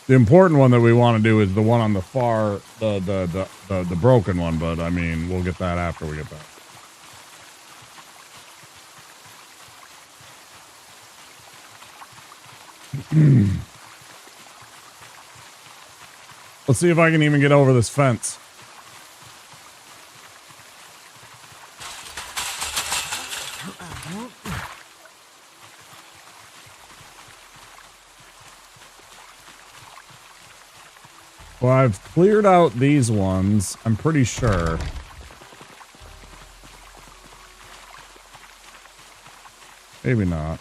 The important one that we want to do is the one on the far, the broken one, but I mean, we'll get that after we get that. Let's see if I can even get over this fence. Well, I've cleared out these ones, I'm pretty sure. Maybe not.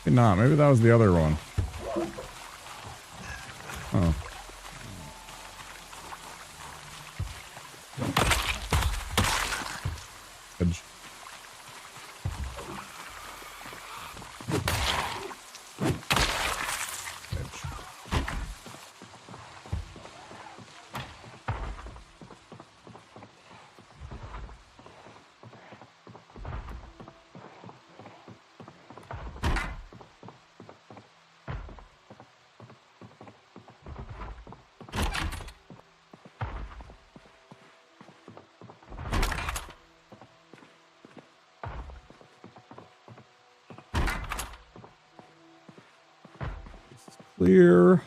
Maybe not. Maybe that was the other one. Oh. Edge. Clear.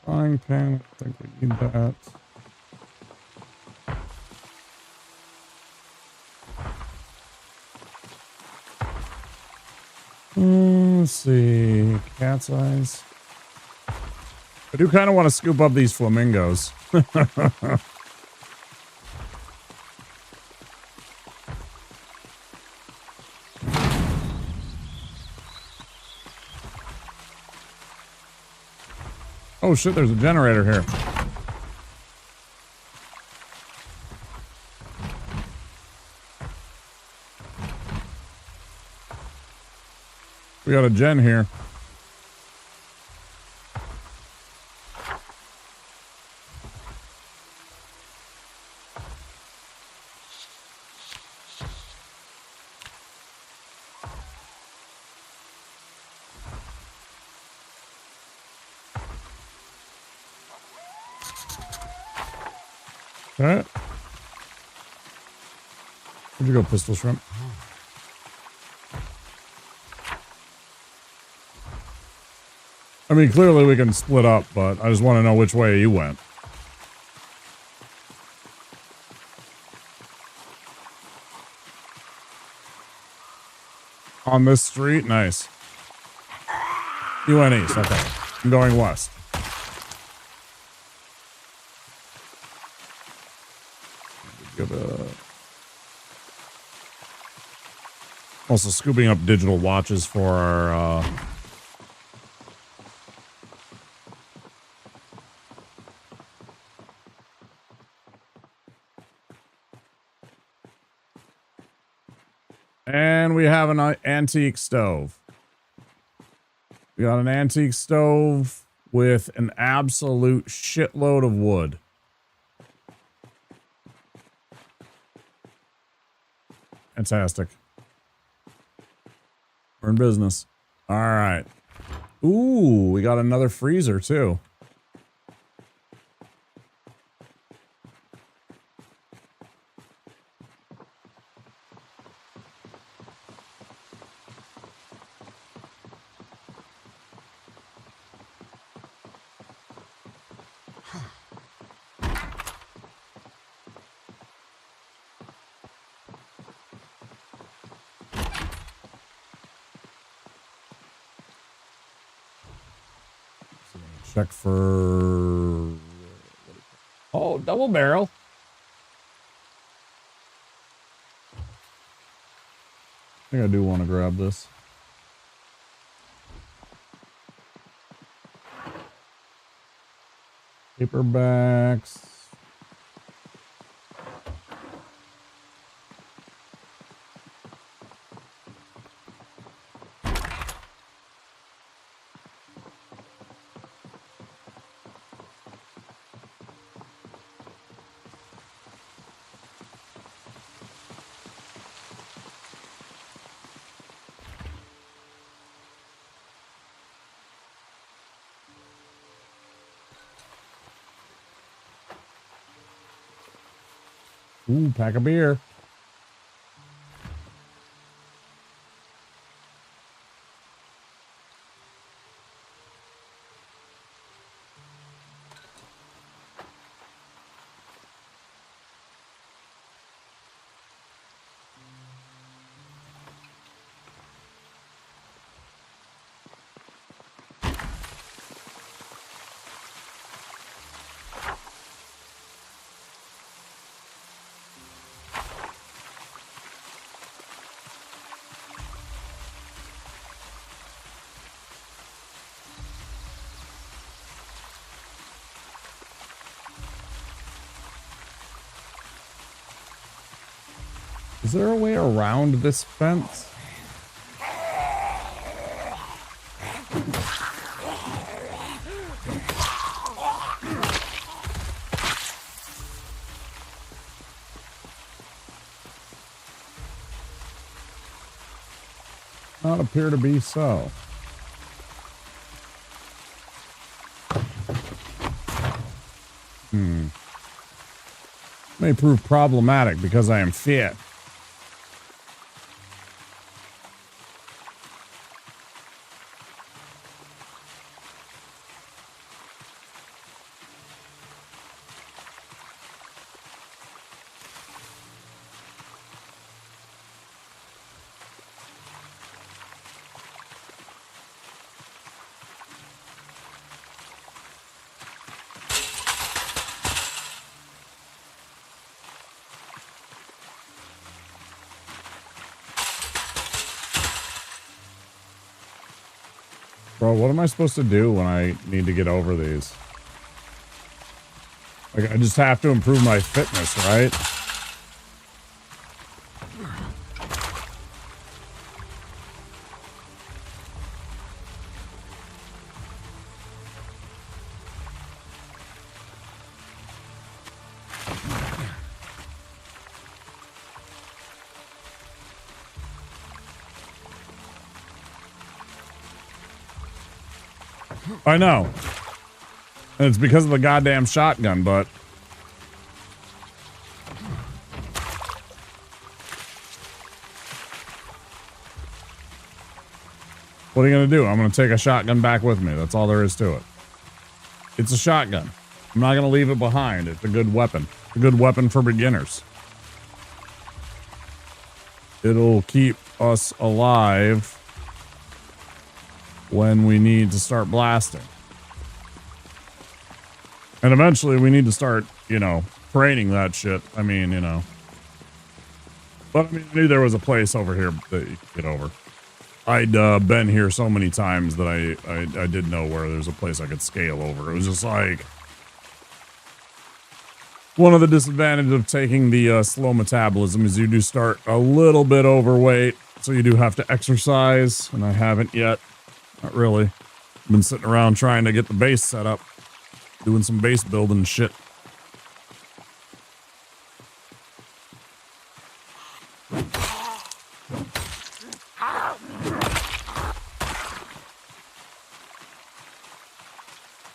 Frying pan, I think we need that. Let's see. Cat's eyes. I do kind of want to scoop up these flamingos. Oh shit, there's a generator here. We got a gen here. Alright. Where'd you go, pistol shrimp? I mean, clearly we can split up, but I just want to know which way you went. On this street? Nice. You went east, okay. I'm going west. Also scooping up digital watches for our, and we have an antique stove. We got an antique stove with an absolute shitload of wood. Fantastic. We're in business. All right. Ooh, we got another freezer too. Check for... Oh, double barrel. I think I do want to grab this. Paperbacks. Ooh, pack of beer. Is there a way around this fence? Not appear to be so. May prove problematic because I am fit. Bro, what am I supposed to do when I need to get over these? Like, I just have to improve my fitness, right? I know. And it's because of the goddamn shotgun, but... what are you going to do? I'm going to take a shotgun back with me. That's all there is to it. It's a shotgun. I'm not going to leave it behind. It's a good weapon. It's a good weapon for beginners. It'll keep us alive when we need to start blasting. And eventually we need to start, you know, training that shit. I mean, you know. But I mean, I knew there was a place over here that you could get over. I'd been here so many times that I did know where there's a place I could scale over. It was just like... one of the disadvantages of taking the slow metabolism is you do start a little bit overweight. So you do have to exercise, and I haven't yet. Not really. I've been sitting around trying to get the base set up. Doing some base building shit.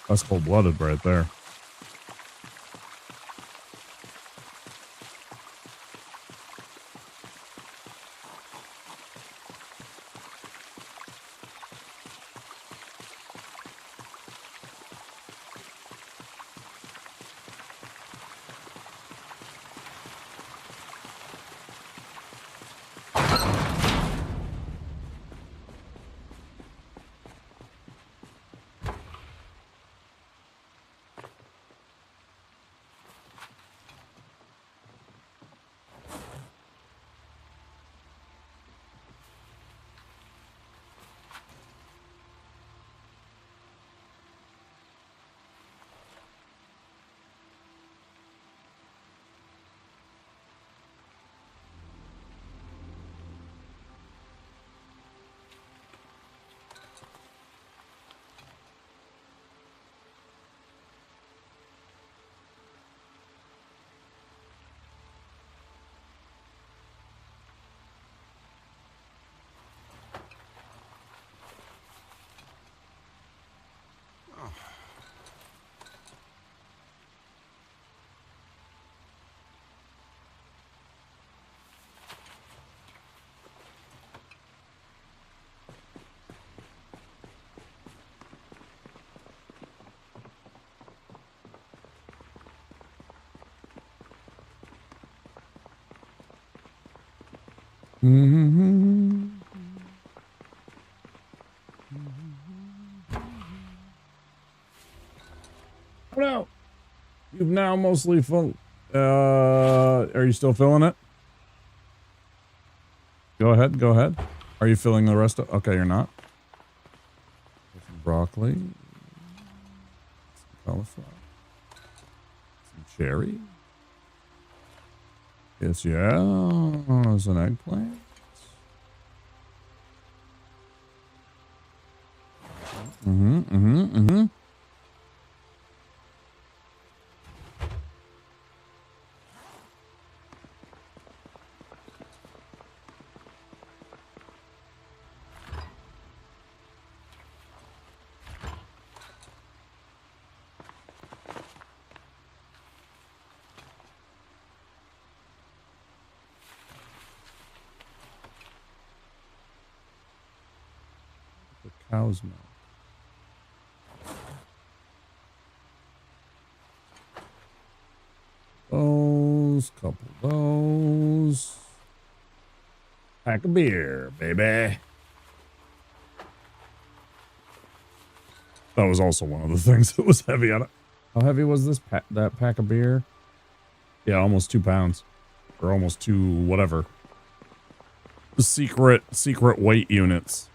That's cold-blooded right there. Oh no! You've now mostly full. Are you still filling it? Go ahead. Go ahead. Are you filling the rest of? Okay, you're not. Some broccoli. Some cauliflower. Some cherry. Yes, yeah. There's an eggplant. Cow's milk. Those, couple those. Pack of beer, baby. That was also one of the things that was heavy on it. How heavy was this that pack of beer? Yeah, almost 2 pounds. Or almost 2 whatever. The secret weight units.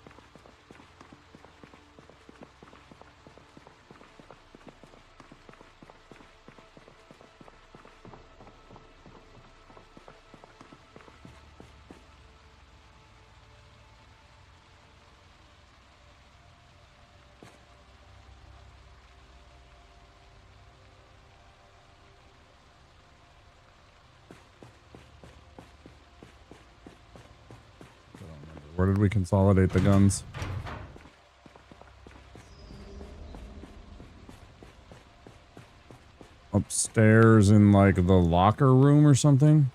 Where did we consolidate the guns? Upstairs in like the locker room or something?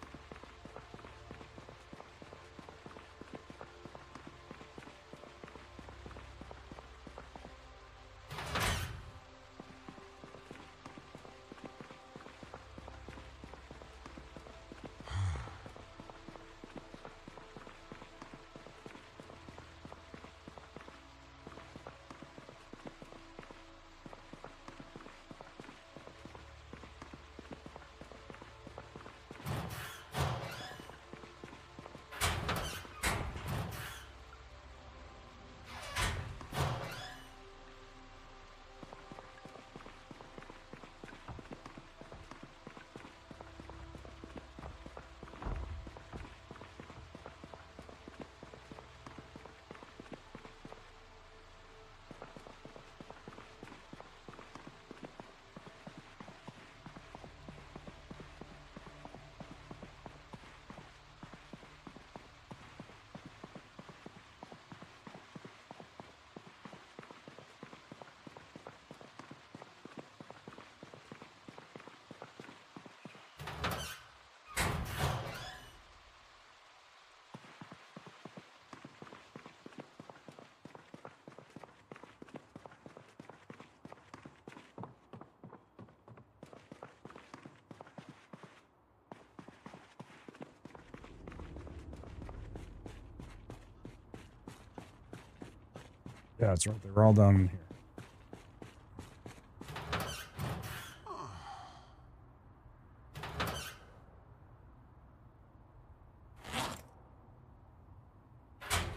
Yeah, that's right. They were all down in here.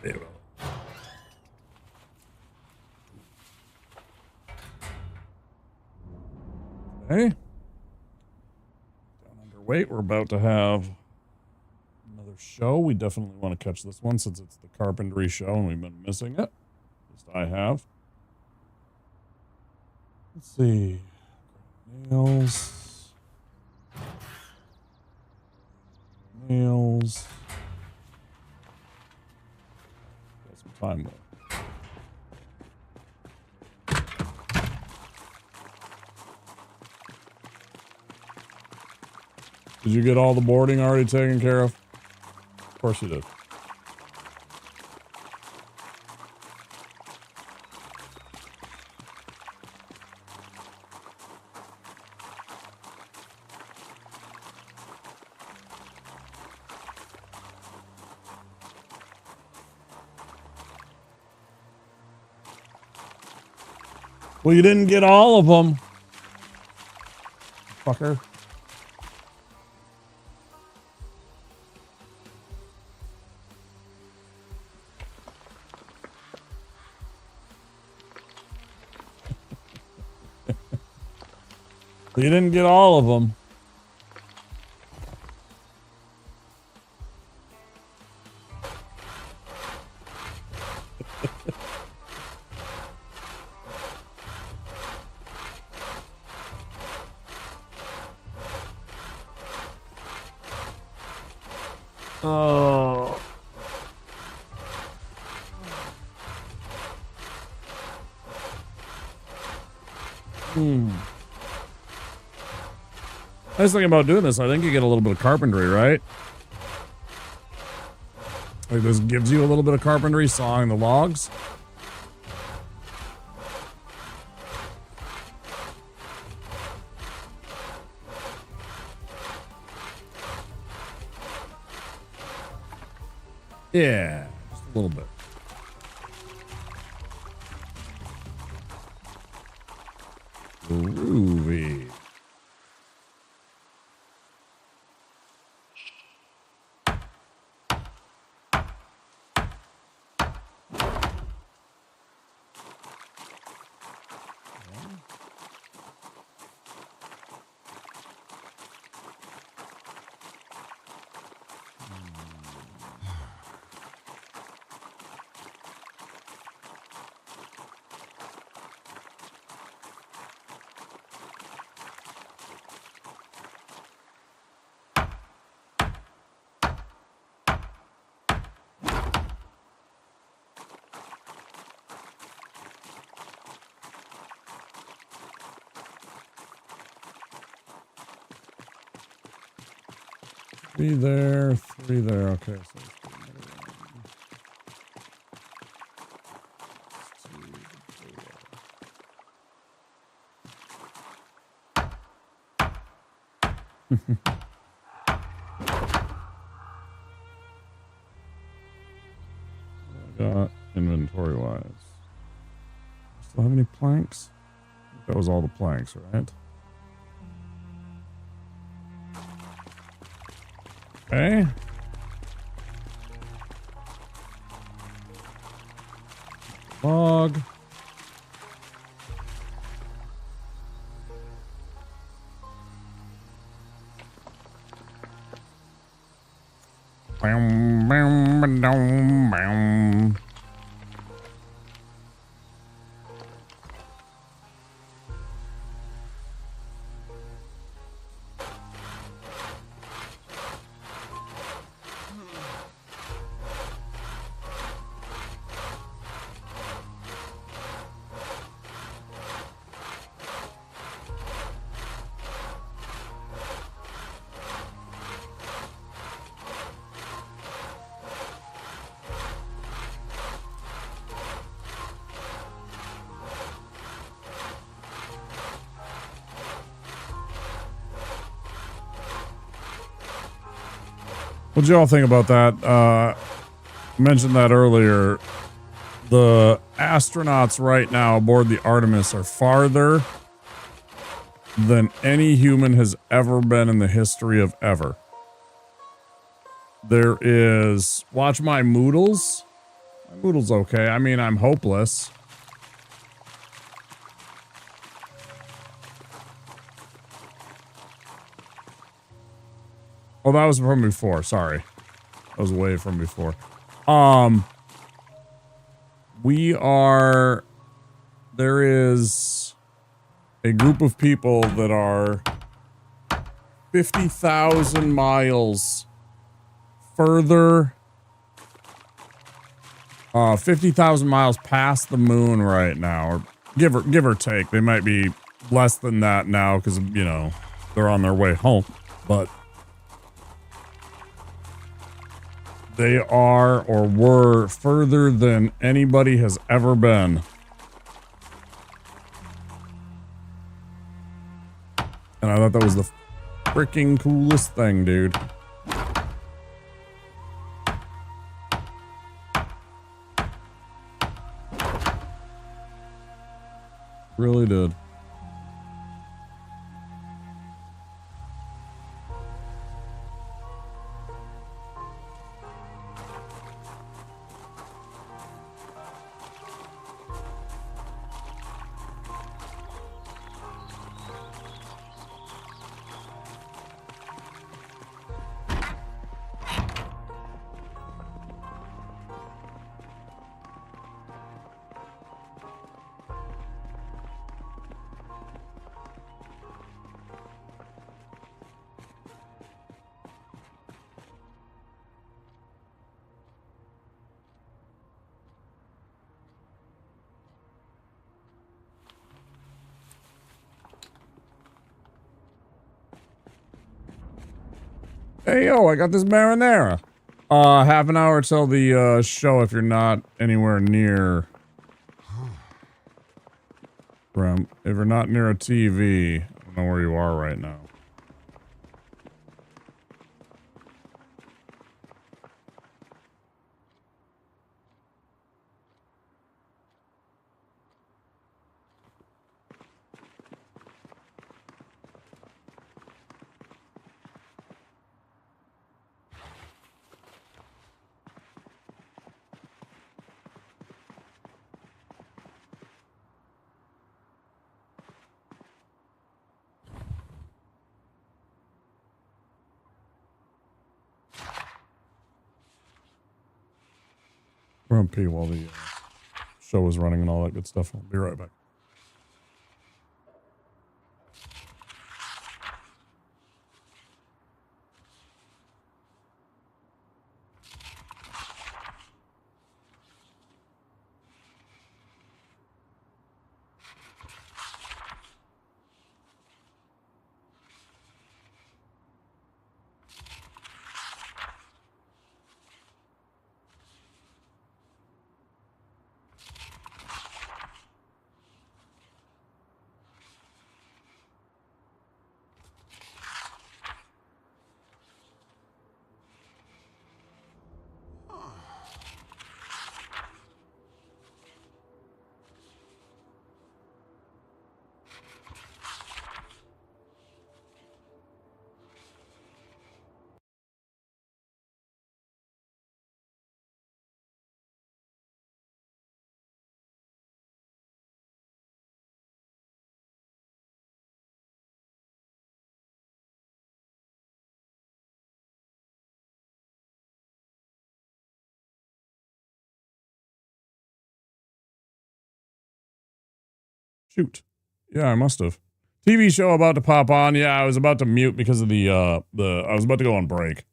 There we go. Okay. Down underweight. We're about to have another show. We definitely want to catch this one since it's the carpentry show and we've been missing it. At least I have. Let's see. Nails. Nails. Got some time left. Did you get all the boarding already taken care of? Of course you did. Well, you didn't get all of them. Fucker. You didn't get all of them. Oh. Nice thing about doing this, I think you get a little bit of carpentry, right? Like this gives you a little bit of carpentry, sawing the logs. Yeah, just a little bit. Groovy. 3 there, 3 there. Okay, so let's do another one. Got inventory wise. Still have any planks? I think that was all the planks, right? Okay. Log. Bam, bam, ba-dum, bam. What y'all think about that? Mentioned that earlier. The astronauts right now aboard the Artemis are farther than any human has ever been in the history of ever. There is... Watch my Moodles. My Moodle's okay. I mean, I'm hopeless. Oh, that was from before. Sorry. That was way from before. We are... There is a group of people that are 50,000 miles further... 50,000 miles past the moon right now. Or give or take. They might be less than that now because, you know, they're on their way home. But... they are, or were, further than anybody has ever been. And I thought that was the freaking coolest thing, dude. Really did. Hey, yo, I got this marinara. Half an hour till the, show if you're not anywhere near... If you're not near a TV, I don't know where you are right now. We're gonna pee while the show is running and all that good stuff. I'll be right back. Shoot. Yeah, I must have. TV show about to pop on. Yeah, I was about to mute because of I was about to go on break.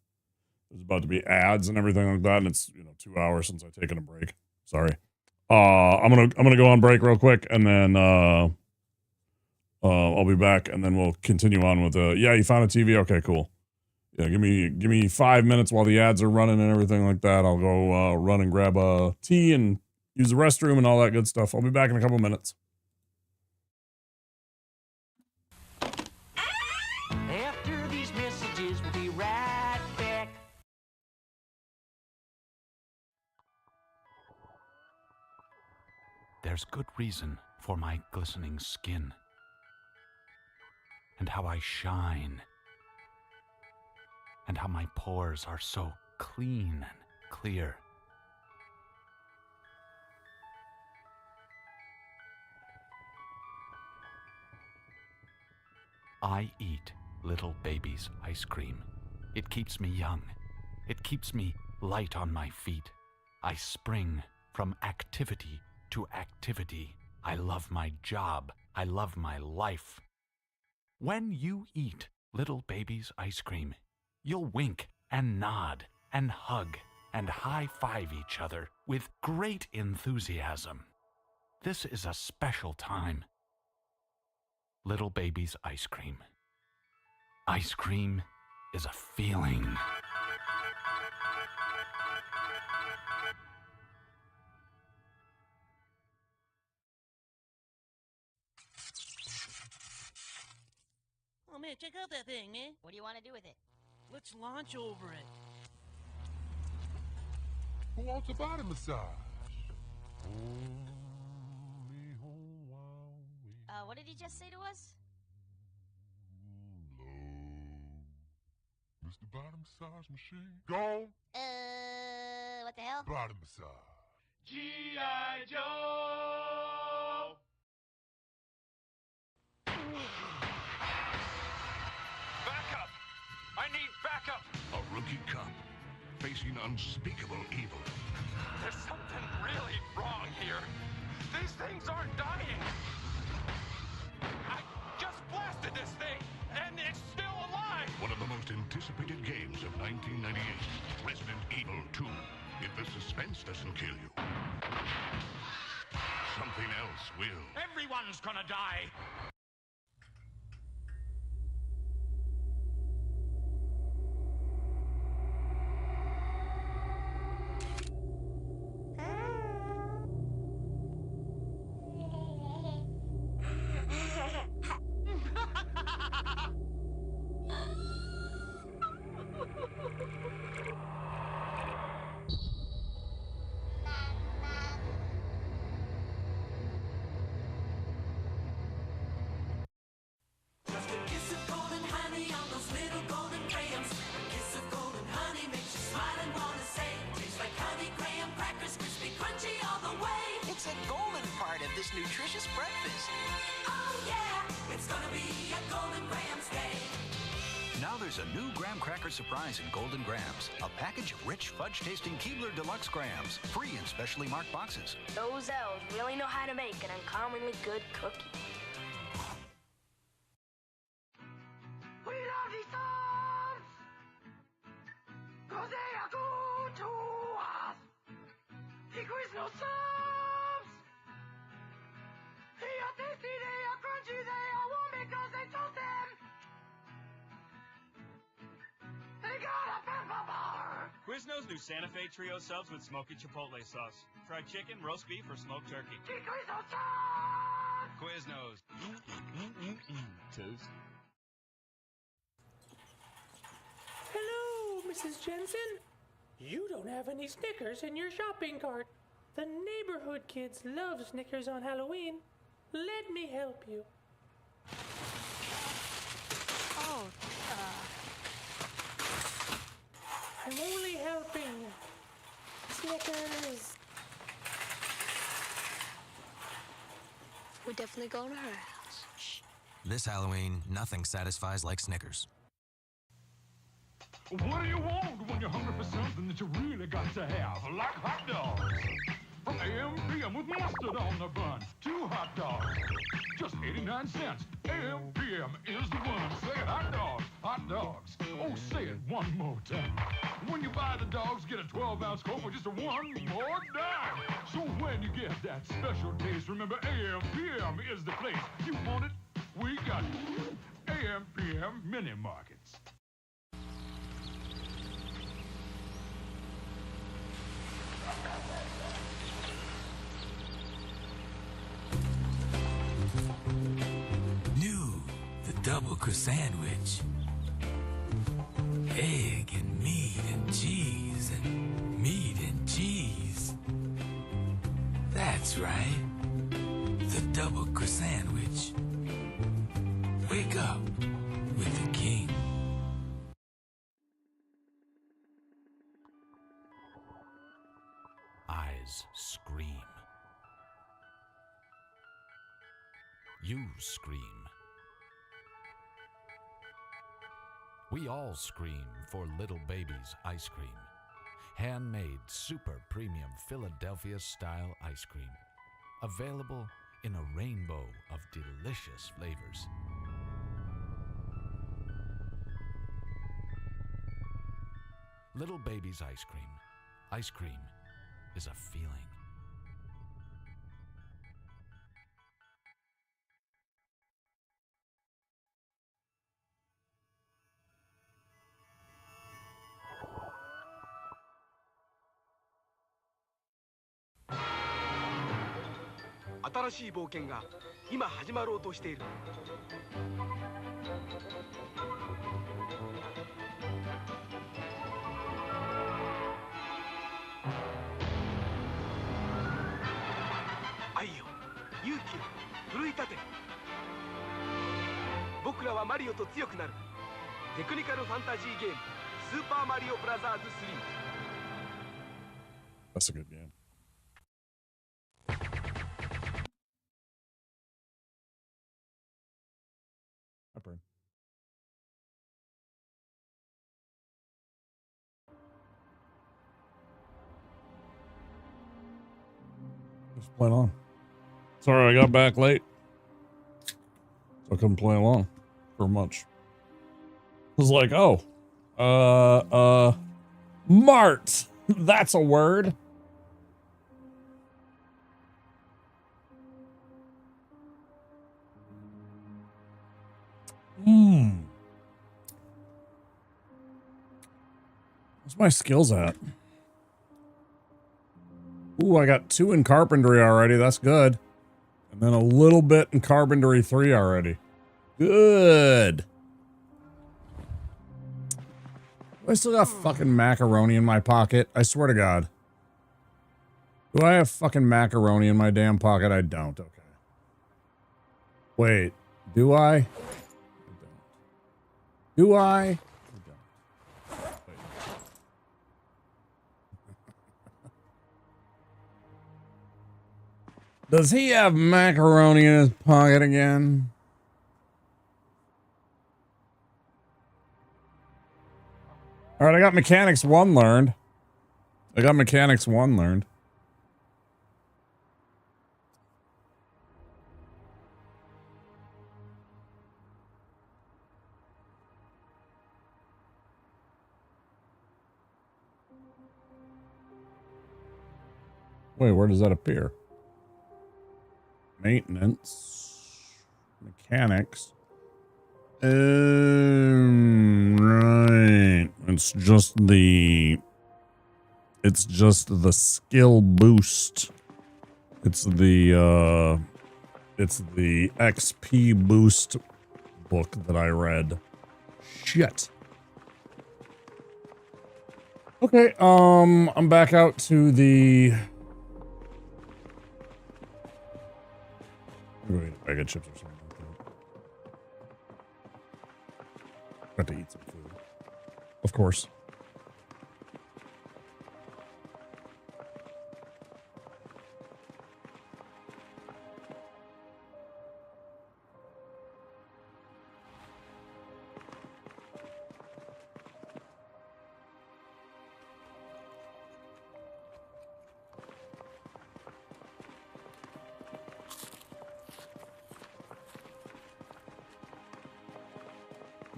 There's about to be ads and everything like that, and it's 2 hours since I've taken a break. Sorry. I'm gonna go on break real quick, and then I'll be back, and then we'll continue on with yeah, you found a TV? Okay, cool. Yeah, give me 5 minutes while the ads are running and everything like that. I'll go run and grab a tea and use the restroom and all that good stuff. I'll be back in a couple minutes. After these messages, we'll be right back. There's good reason for my glistening skin, and how I shine, and how my pores are so clean and clear. I eat little baby's ice cream. It keeps me young. It keeps me light on my feet. I spring from activity to activity. I love my job. I love my life. When you eat little baby's ice cream, you'll wink and nod and hug and high-five each other with great enthusiasm. This is a special time. Little baby's ice cream. Ice cream is a feeling. Oh man, check out that thing, man. What do you want to do with it? Let's launch over it. Who wants a body massage? What did he just say to us? Mr. Body Massage Machine. Go. What the hell? Body massage. G.I. Joe! Backup! I need backup! A rookie cop facing unspeakable evil. There's something really wrong here. These things aren't dying. I just blasted this thing, and it's still alive. One of the most anticipated games of 1998, Resident Evil 2. If the suspense doesn't kill you, something else will. Everyone's gonna die. This nutritious breakfast. Oh yeah, it's gonna be a Golden Grams day. Now there's a new graham cracker surprise in Golden Grams. A package of rich, fudge-tasting Keebler Deluxe Grams. Free in specially marked boxes. Those elves really know how to make an uncommonly good cookie. We love these songs, 'cause they are good to us. The Quiznos subs. They are tasty, they are crunchy, they are warm because they toast them. They got a pepper bar. Quiznos new Santa Fe Trio subs with smoky chipotle sauce. Fried chicken, roast beef, or smoked turkey. The Quiznos subs. Quiznos. Toast. Hello, Mrs. Jensen. You don't have any Snickers in your shopping cart. The neighborhood kids love Snickers on Halloween. Let me help you. Oh, I'm only helping. Snickers. we're definitely going to her house. Shh. This Halloween, nothing satisfies like Snickers. What do you want when you're hungry for something that you really got to have? Like hot dogs, from AM/PM with mustard on the bun. 2 hot dogs, just 89 cents. AM/PM is the one. Say it, hot dogs, hot dogs. Oh, say it one more time. When you buy the dogs, get a 12-ounce Coke for just a one more dime. So when you get that special taste, remember AM/PM is the place. You want it? We got it. AM/PM Mini Markets. New, the double crust sandwich. Egg and meat and cheese and meat and cheese. That's right. The double crust sandwich. Wake up with the king. Eyes scream. You scream. We all scream for Little Baby's ice cream. Handmade super premium Philadelphia style ice cream. Available in a rainbow of delicious flavors. Little Baby's ice cream. Ice cream is a feeling. That's a good game. Pepper. Just playing on. Sorry, I got back late. So I couldn't play along for much. It was like, oh, Mart. That's a word. What's my skills at? Ooh, I got 2 in carpentry already. That's good. And then a little bit in carpentry 3 already. Good. I still got fucking macaroni in my pocket. I swear to God. Do I have fucking macaroni in my damn pocket? I don't. Okay. Wait. Do I? I don't. Do I? I don't. Wait. Does he have macaroni in his pocket again? All right, I got Mechanics 1 learned. I got Mechanics 1 learned. Wait, where does that appear? Maintenance. Mechanics. Right. It's just the skill boost. It's the XP boost book that I read. Shit. Okay, I'm back out to the Wait, I got chips or something like that. Got to eat some food. Of course.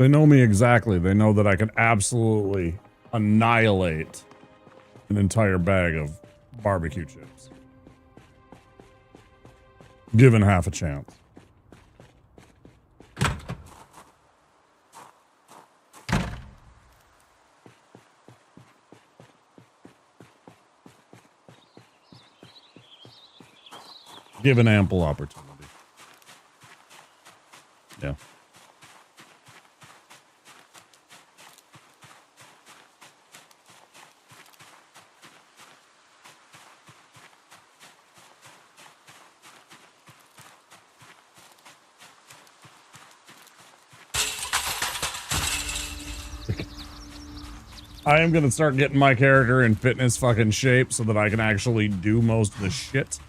They know me exactly. They know that I can absolutely annihilate an entire bag of barbecue chips. Given half a chance. Given ample opportunity. Yeah. I am going to start getting my character in fitness fucking shape so that I can actually do most of the shit.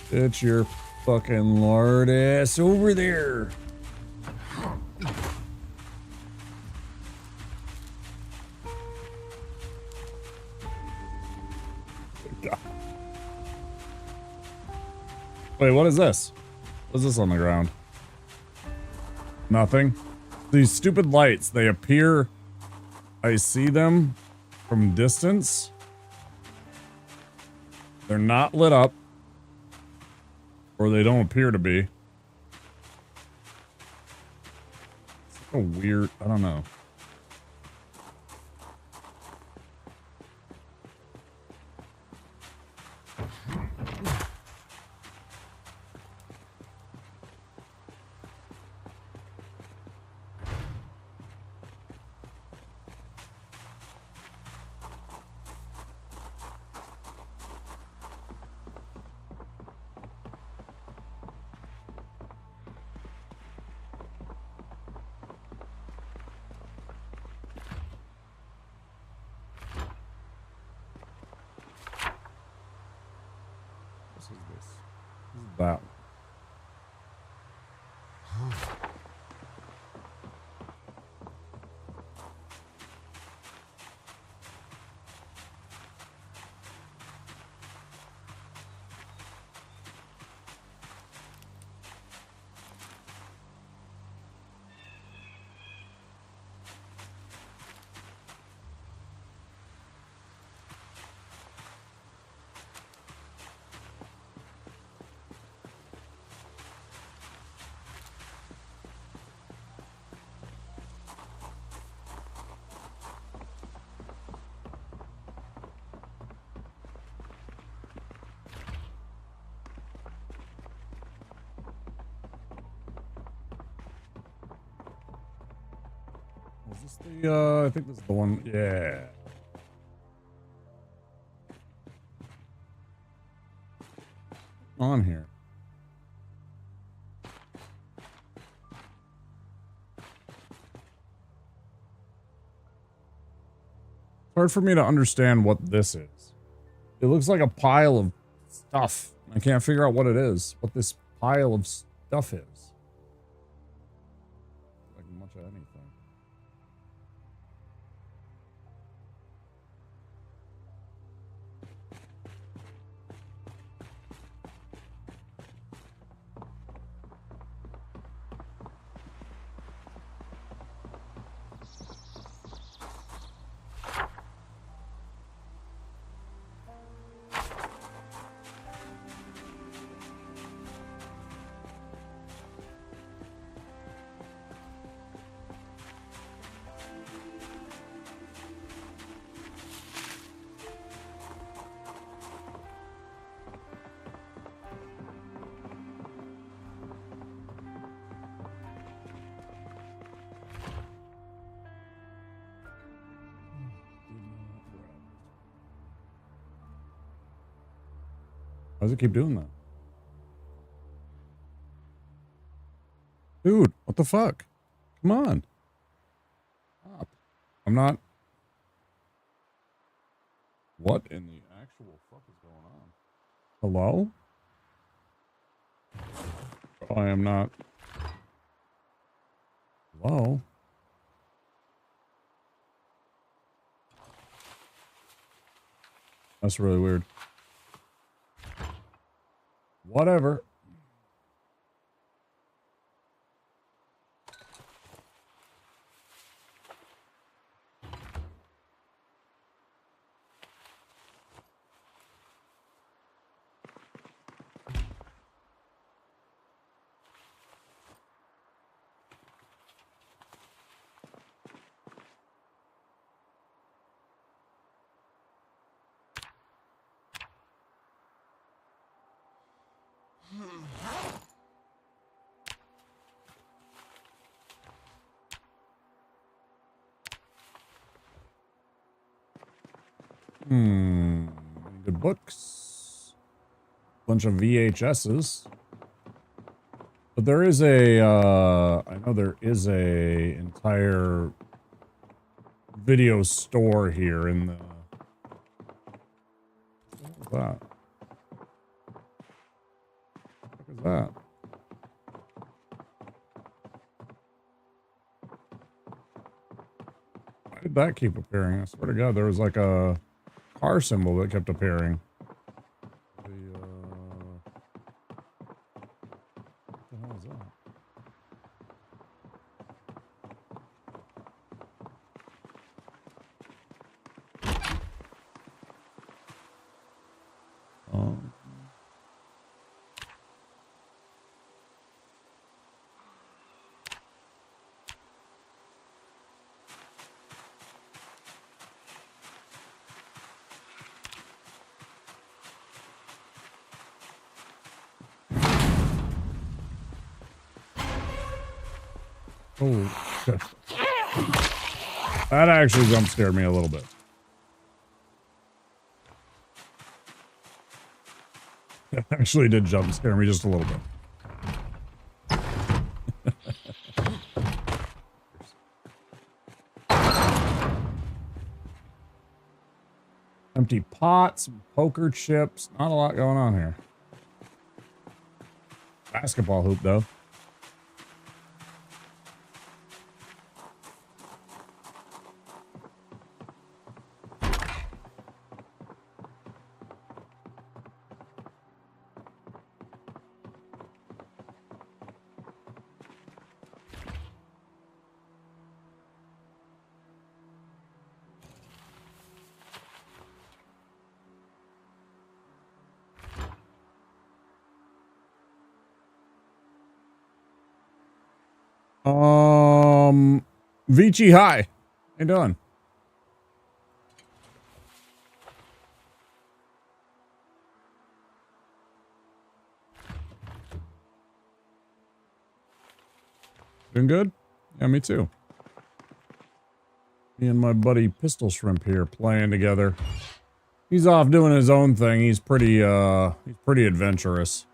Get your fucking lard ass over there. God. Wait, what is this? What's this on the ground? Nothing. These stupid lights, they appear... I see them from distance. They're not lit up. Or they don't appear to be. It's like a weird... I don't know. That. Is this the, I think this is the one, yeah. On here. It's hard for me to understand what this is. It looks like a pile of stuff. I can't figure out what it is, what this pile of stuff is. Like much of anything. Why does it keep doing that? Dude, what the fuck? Come on. Stop. I'm not... What in the actual fuck is going on? Hello? I am not... Hello? That's really weird. Whatever. Good books. Bunch of VHSs. But there is a, I know there is a entire video store here in the... What was that? What is that? Why did that keep appearing? I swear to God, there was like a car symbol that kept appearing. What the hell is that? Oh, shit. That actually jump scared me a little bit. It actually did jump scare me just a little bit. Empty pots, poker chips. Not a lot going on here. Basketball hoop, though. Vici, hi. How you doing? Doing good? Yeah, me too. Me and my buddy Pistol Shrimp here playing together. He's off doing his own thing. He's pretty adventurous.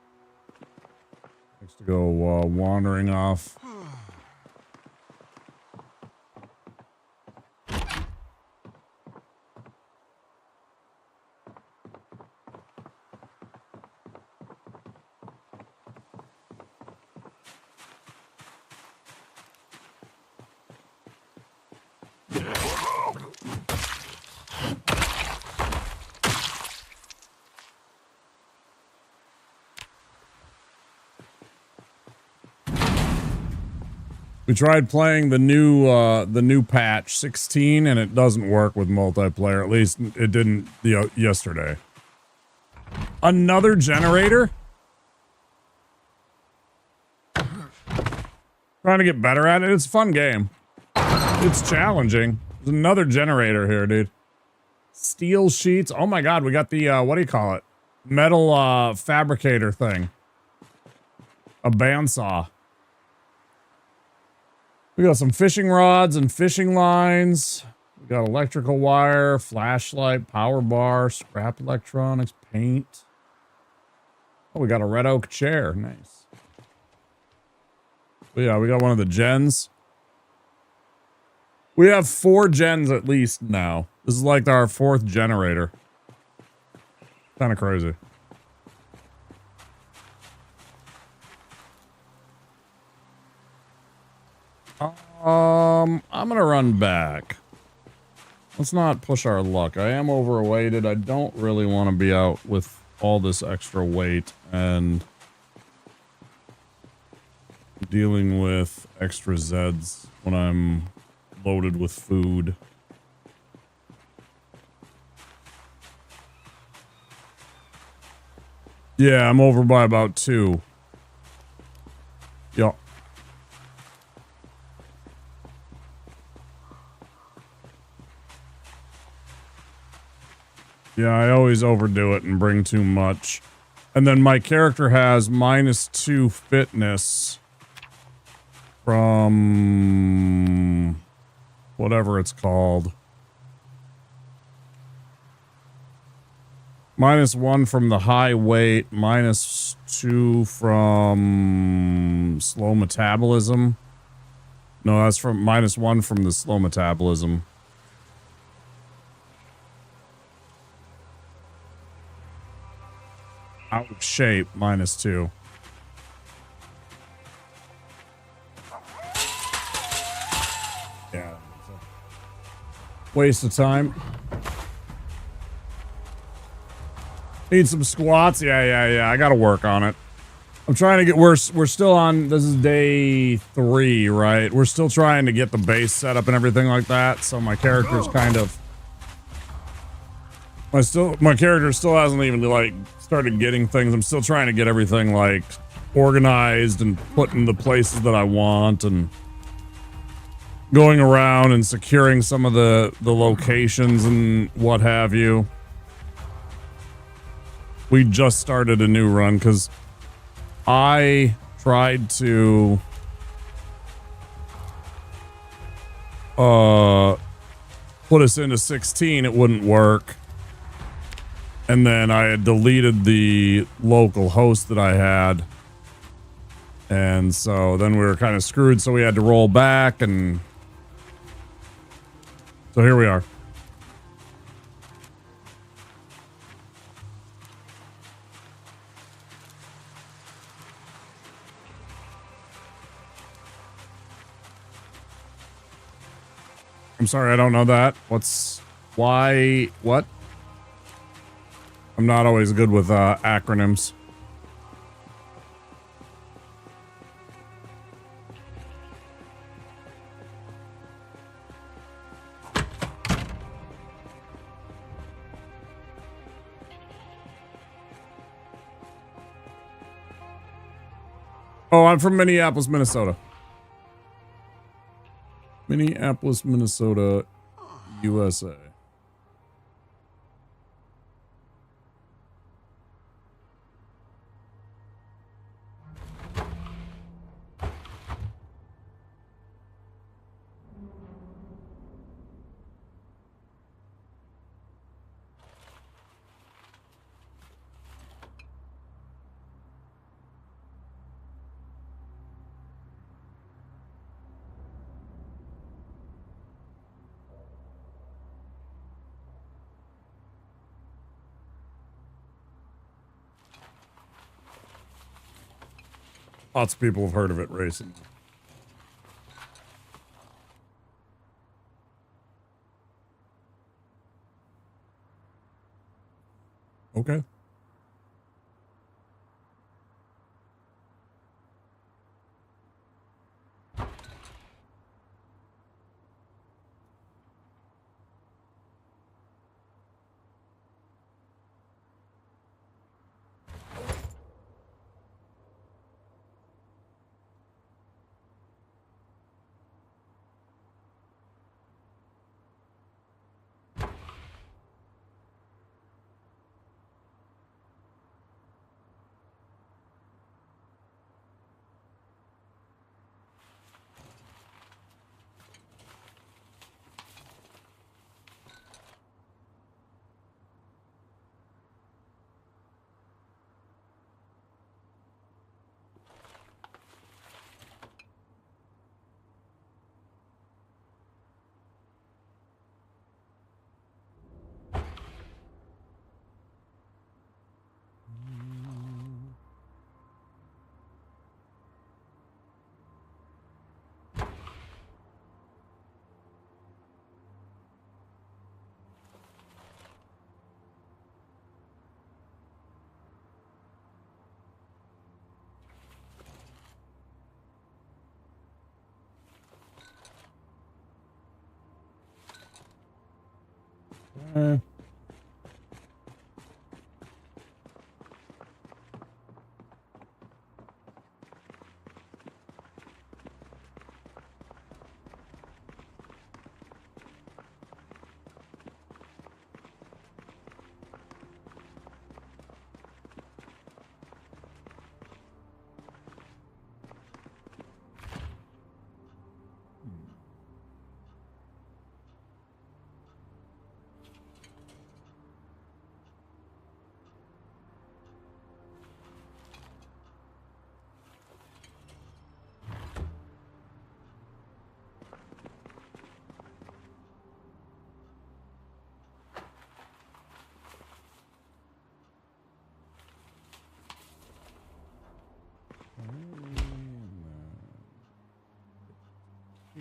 Likes to go wandering off. We tried playing the new patch 16 and it doesn't work with multiplayer. At least it didn't yesterday. Another generator? Trying to get better at it. It's a fun game. It's challenging. There's another generator here, dude. Steel sheets. Oh my God, we got the, what do you call it? Metal, fabricator thing. A bandsaw. We got some fishing rods and fishing lines. We got electrical wire, flashlight, power bar, scrap electronics, paint. Oh, we got a red oak chair. Nice. But yeah, we got one of the gens. We have 4 gens at least now. This is like our 4th generator. Kind of crazy. I'm gonna run back. Let's not push our luck. I am overweighted. I don't really want to be out with all this extra weight and dealing with extra Zeds when I'm loaded with food. Yeah, I'm over by about 2. Yup. Yeah, I always overdo it and bring too much. And then my character has -2 fitness from whatever it's called. -1 from the high weight, -2 from slow metabolism. No, that's from -1 from the slow metabolism. Out of shape, -2. Yeah. Waste of time. Need some squats? Yeah. I gotta work on it. I'm trying to get, we're still on, this is day 3, right? We're still trying to get the base set up and everything like that. So my character's kind of, my character still hasn't even like started getting things. I'm still trying to get everything like organized and put in the places that I want and going around and securing some of the locations and what have you. We just started a new run because I tried to put us into 16. It wouldn't work. And then I had deleted the local host that I had. And so then we were kind of screwed. So we had to roll back. And so here we are. I'm sorry, I don't know that. Why, what? I'm not always good with acronyms. Oh, I'm from Minneapolis, Minnesota. Minneapolis, Minnesota, USA. Lots of people have heard of it racing. Okay.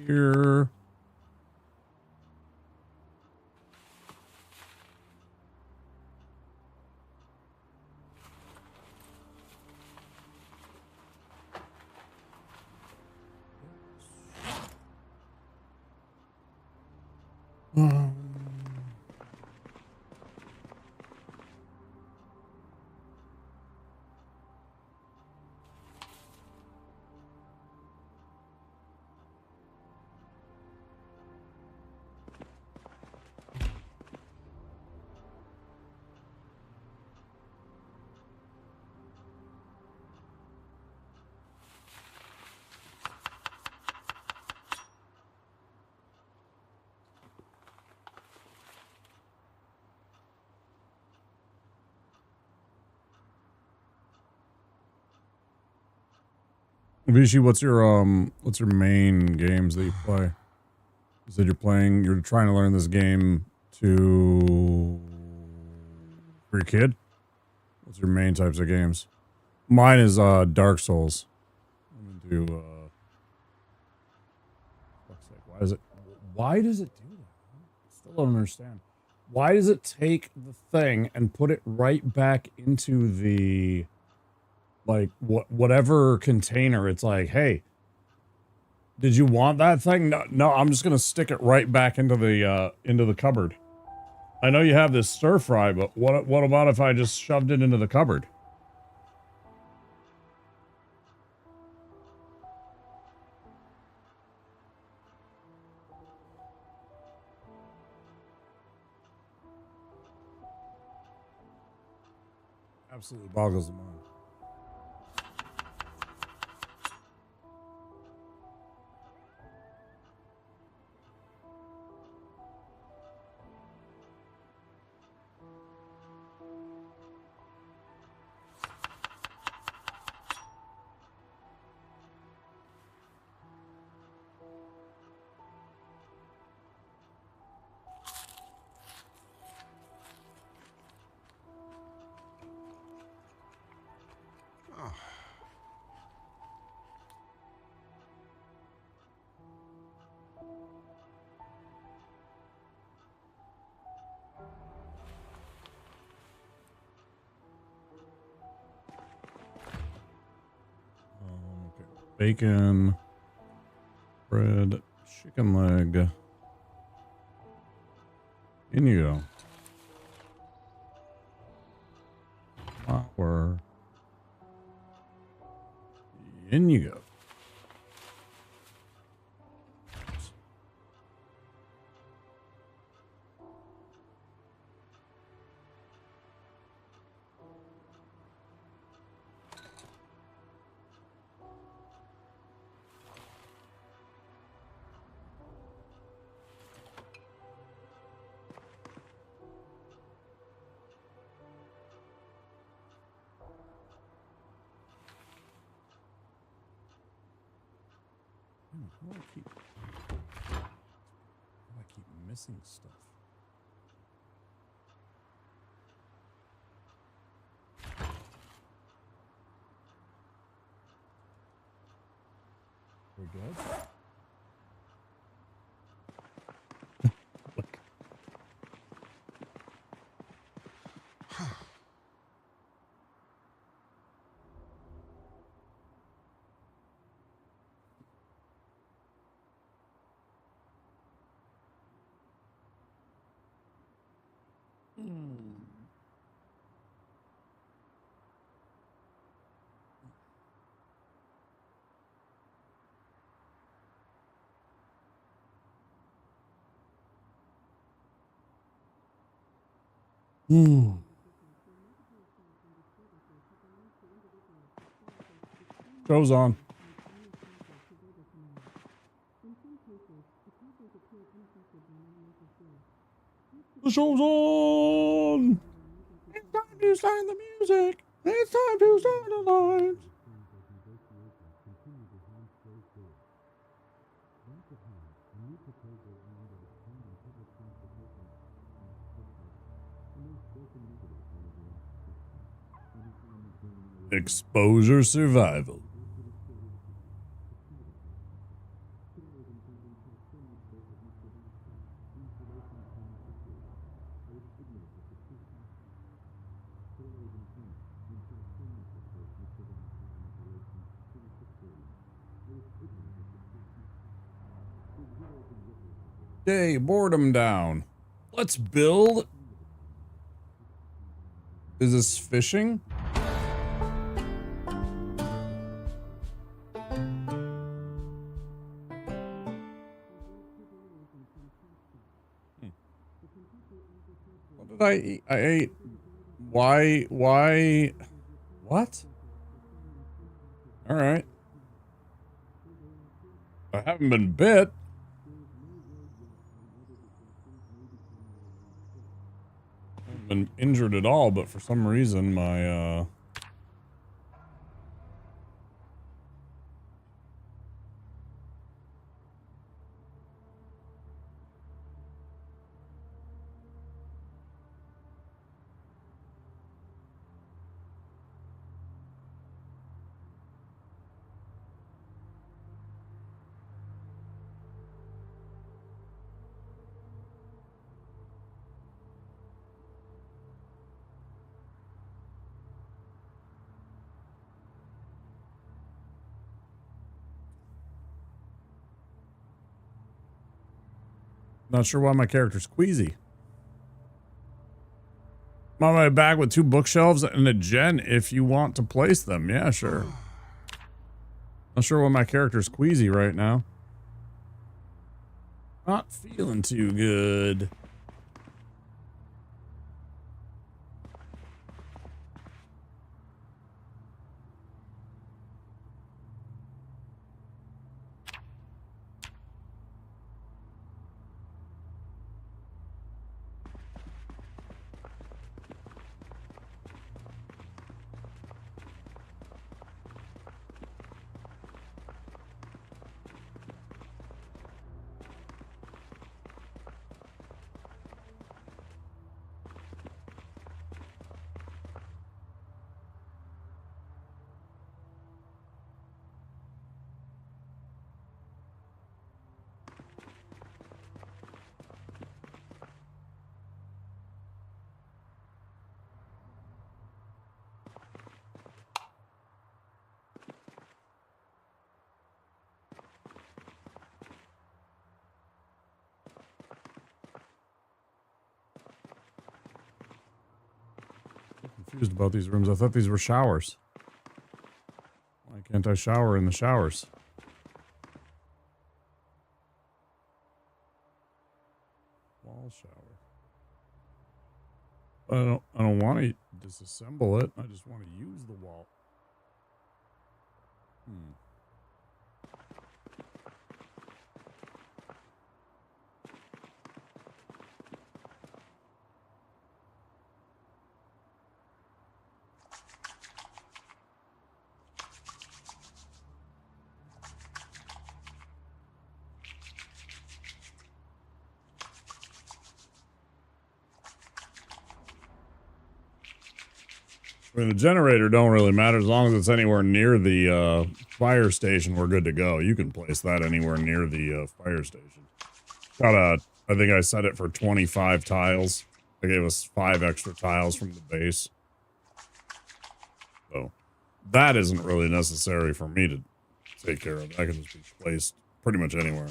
here. Vichy, what's your main games that you play? You said you're trying to learn this game for your kid? What's your main types of games? Mine is Dark Souls. I'm gonna do fuck's sake, why does it do that? I still don't understand. Why does it take the thing and put it right back into the like whatever container? It's like, hey, did you want that thing? No, I'm just gonna stick it right back into the cupboard. I know you have this stir fry, but what about if I just shoved it into the cupboard? Absolutely boggles the mind. Okay. Bacon, bread, chicken leg. In you go. Flour. In you go. How do I keep missing stuff? We good? Look. Show's on. The show's on! It's time to start the music! It's time to start the lines! Exposure survival. Okay, boredom down. Let's build. Is this fishing? What did I eat? I ate. Why? What? All right. I haven't been bit. I haven't been injured at all, but for some reason my not sure why my character's queasy. I'm on my back with 2 bookshelves and a gen if you want to place them. Yeah, sure. Not sure why my character's queasy right now. Not feeling too good. Confused about these rooms. I thought these were showers. Why can't I shower in the showers? Wall shower. I don't want to disassemble it. I just want to use the wall. I mean, the generator don't really matter as long as it's anywhere near the fire station. We're good to go. You can place that anywhere near the fire station. I think I set it for 25 tiles. They gave us 5 extra tiles from the base. So that isn't really necessary for me to take care of. That can just be placed pretty much anywhere.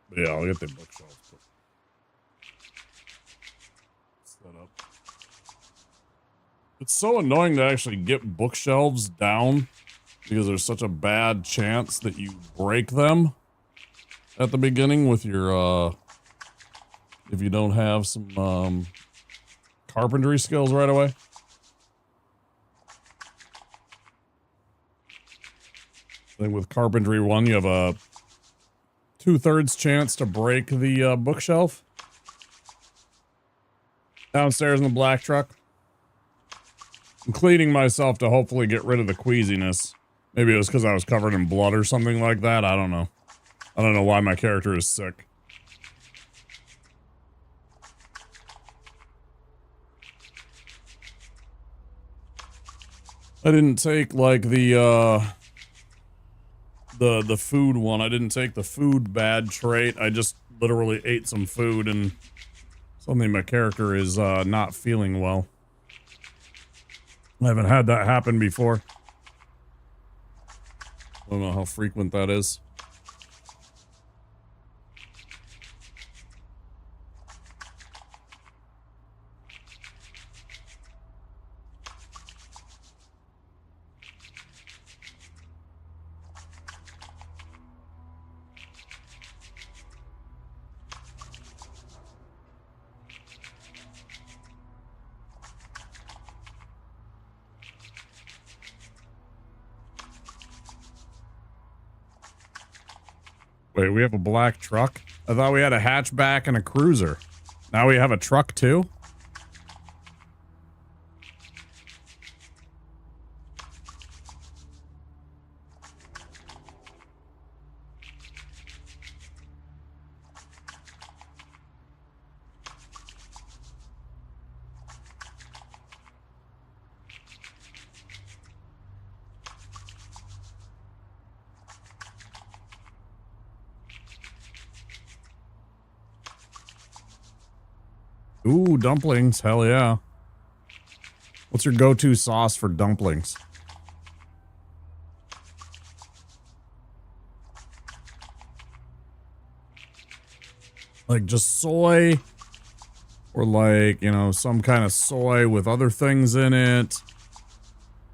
But yeah, I'll get the bookshelf set up. It's so annoying to actually get bookshelves down because there's such a bad chance that you break them at the beginning with your, if you don't have some, carpentry skills right away. I think with carpentry 1, you have a 2/3 chance to break the bookshelf. Downstairs in the black truck. I'm cleaning myself to hopefully get rid of the queasiness. Maybe it was because I was covered in blood or something like that. I don't know. I don't know why my character is sick. I didn't take like the food one. I didn't take the food bad trait. I just literally ate some food and suddenly my character is not feeling well. I haven't had that happen before. I don't know how frequent that is. Wait, we have a black truck? I thought we had a hatchback and a cruiser. Now we have a truck too? Ooh, dumplings. Hell yeah. What's your go-to sauce for dumplings? Like just soy? Or like, you know, some kind of soy with other things in it?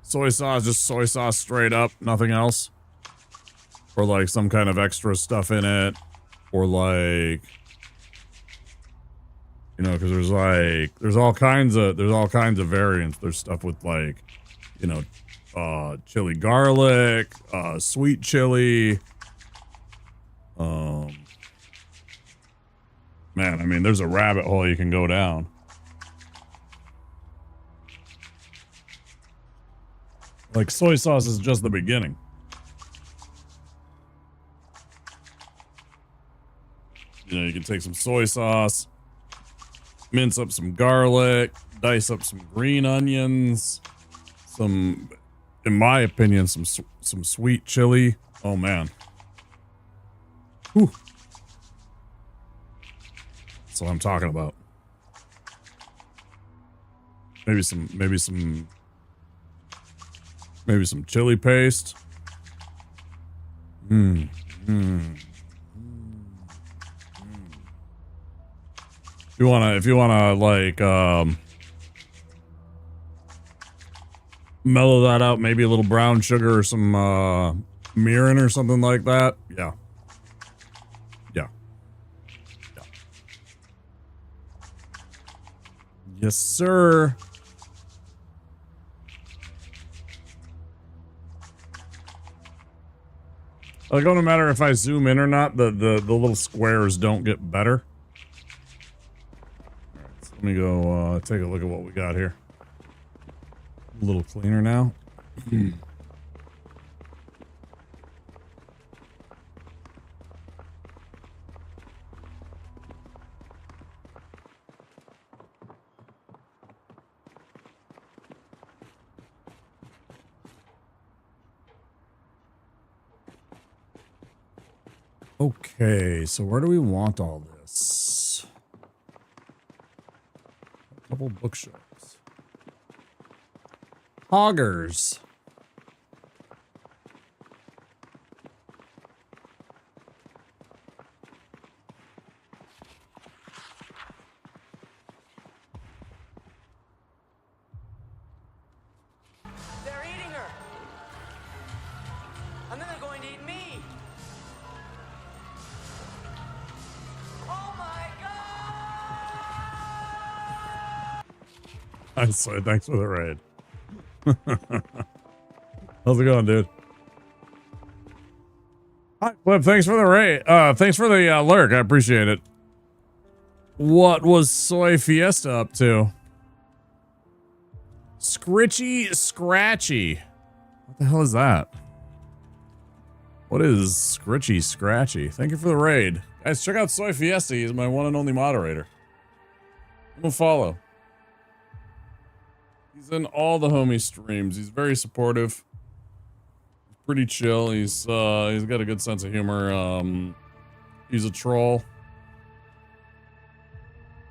Soy sauce, just soy sauce straight up, nothing else? Or like some kind of extra stuff in it? Or like... You know, because there's all kinds of variants. There's stuff with like, you know, chili garlic, sweet chili. Man, I mean, there's a rabbit hole you can go down. Like soy sauce is just the beginning. You know, you can take some soy sauce, mince up some garlic, dice up some green onions, some, in my opinion, some sweet chili. Oh man. Whew. That's what I'm talking about. Maybe some chili paste. If you wanna like mellow that out, maybe a little brown sugar or some mirin or something like that. Yeah. Yes, sir. Like, no matter if I zoom in or not, the little squares don't get better. Alright, so let me go take a look at what we got here. A little cleaner now. Okay, so where do we want all this? A couple bookshelves. Hoggers. They're eating her. And then they're going to eat me. Oh my God! I say thanks for the raid. How's it going, dude? Hi, Flip. Thanks for the raid. Thanks for the lurk. I appreciate it. What was Soy Fiesta up to? Scritchy Scratchy. What the hell is that? What is Scritchy Scratchy? Thank you for the raid. Guys, check out Soy Fiesta. He's my one and only moderator. Give him a follow. He's in all the homie streams. He's very supportive. He's pretty chill. He's got a good sense of humor. He's a troll.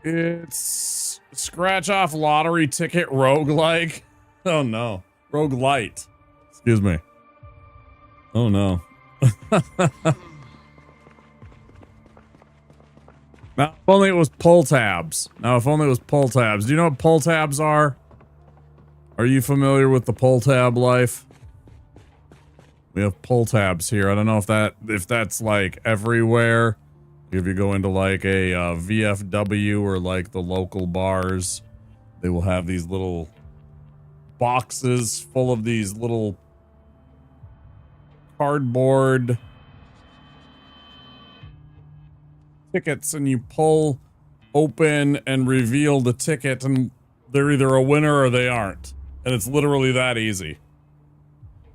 It's scratch off lottery ticket roguelike. Oh no. Roguelite. Excuse me. Oh no. Now, if only it was pull tabs. Now, if only it was pull tabs. Do you know what pull tabs are? Are you familiar with the pull tab life? We have pull tabs here. I don't know if that's like everywhere. If you go into like a VFW or like the local bars, they will have these little boxes full of these little cardboard tickets and you pull open and reveal the ticket and they're either a winner or they aren't. And it's literally that easy.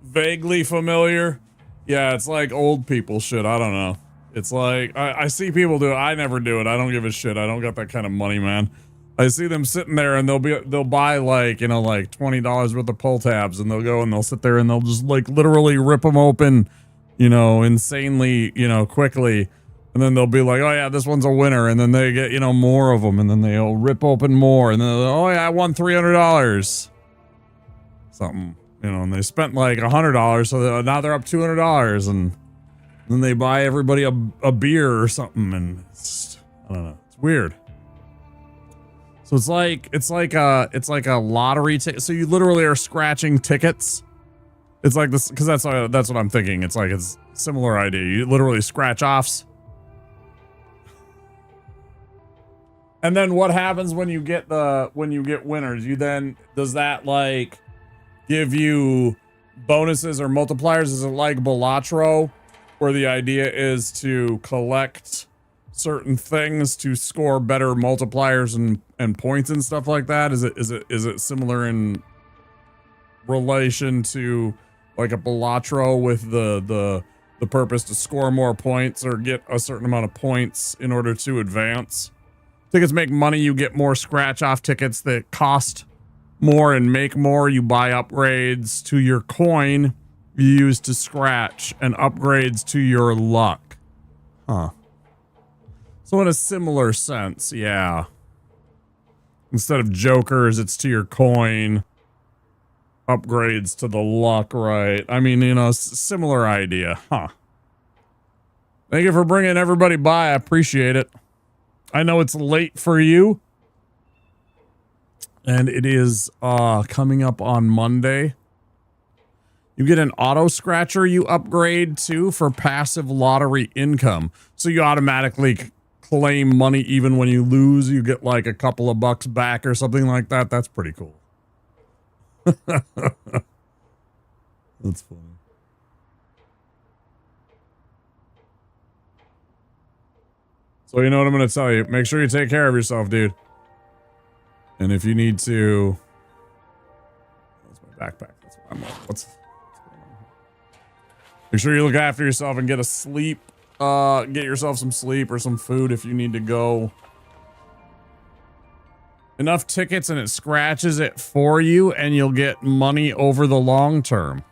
Vaguely familiar? Yeah, it's like old people shit. I don't know. It's like, I see people do it. I never do it. I don't give a shit. I don't got that kind of money, man. I see them sitting there and they'll buy like, you know, like $20 worth of pull tabs and they'll go and they'll sit there and they'll just like literally rip them open, you know, insanely, you know, quickly. And then they'll be like, oh yeah, this one's a winner. And then they get, you know, more of them and then they'll rip open more. And then, oh yeah, I won $300. Something, you know, and they spent like $100. So now they're up $200 and then they buy everybody a beer or something. And it's, I don't know. It's weird. So it's like a lottery ticket. So you literally are scratching tickets. It's like this, because that's what I'm thinking. It's like it's similar idea. You literally scratch offs. And then what happens when you get winners? You then, does that like give you bonuses or multipliers? Is it like Balatro, where the idea is to collect certain things to score better multipliers and points and stuff like that? Is it similar in relation to like a Balatro with the purpose to score more points or get a certain amount of points in order to advance? Tickets make money. You get more scratch off tickets that cost more and make more. You buy upgrades to your coin you use to scratch and upgrades to your luck. Huh. So in a similar sense, yeah. Instead of jokers, it's to your coin. Upgrades to the luck, right? I mean, you know, similar idea, huh? Thank you for bringing everybody by. I appreciate it. I know it's late for you. And it is coming up on Monday. You get an auto scratcher you upgrade to for passive lottery income. So you automatically claim money even when you lose. You get like a couple of bucks back or something like that. That's pretty cool. That's funny. So you know what I'm going to tell you. Make sure you take care of yourself, dude. And if you need to... That's my backpack. That's what I'm on. What's going on here? Make sure you look after yourself and get a sleep. Get yourself some sleep or some food if you need to go. Enough tickets and it scratches it for you and you'll get money over the long term.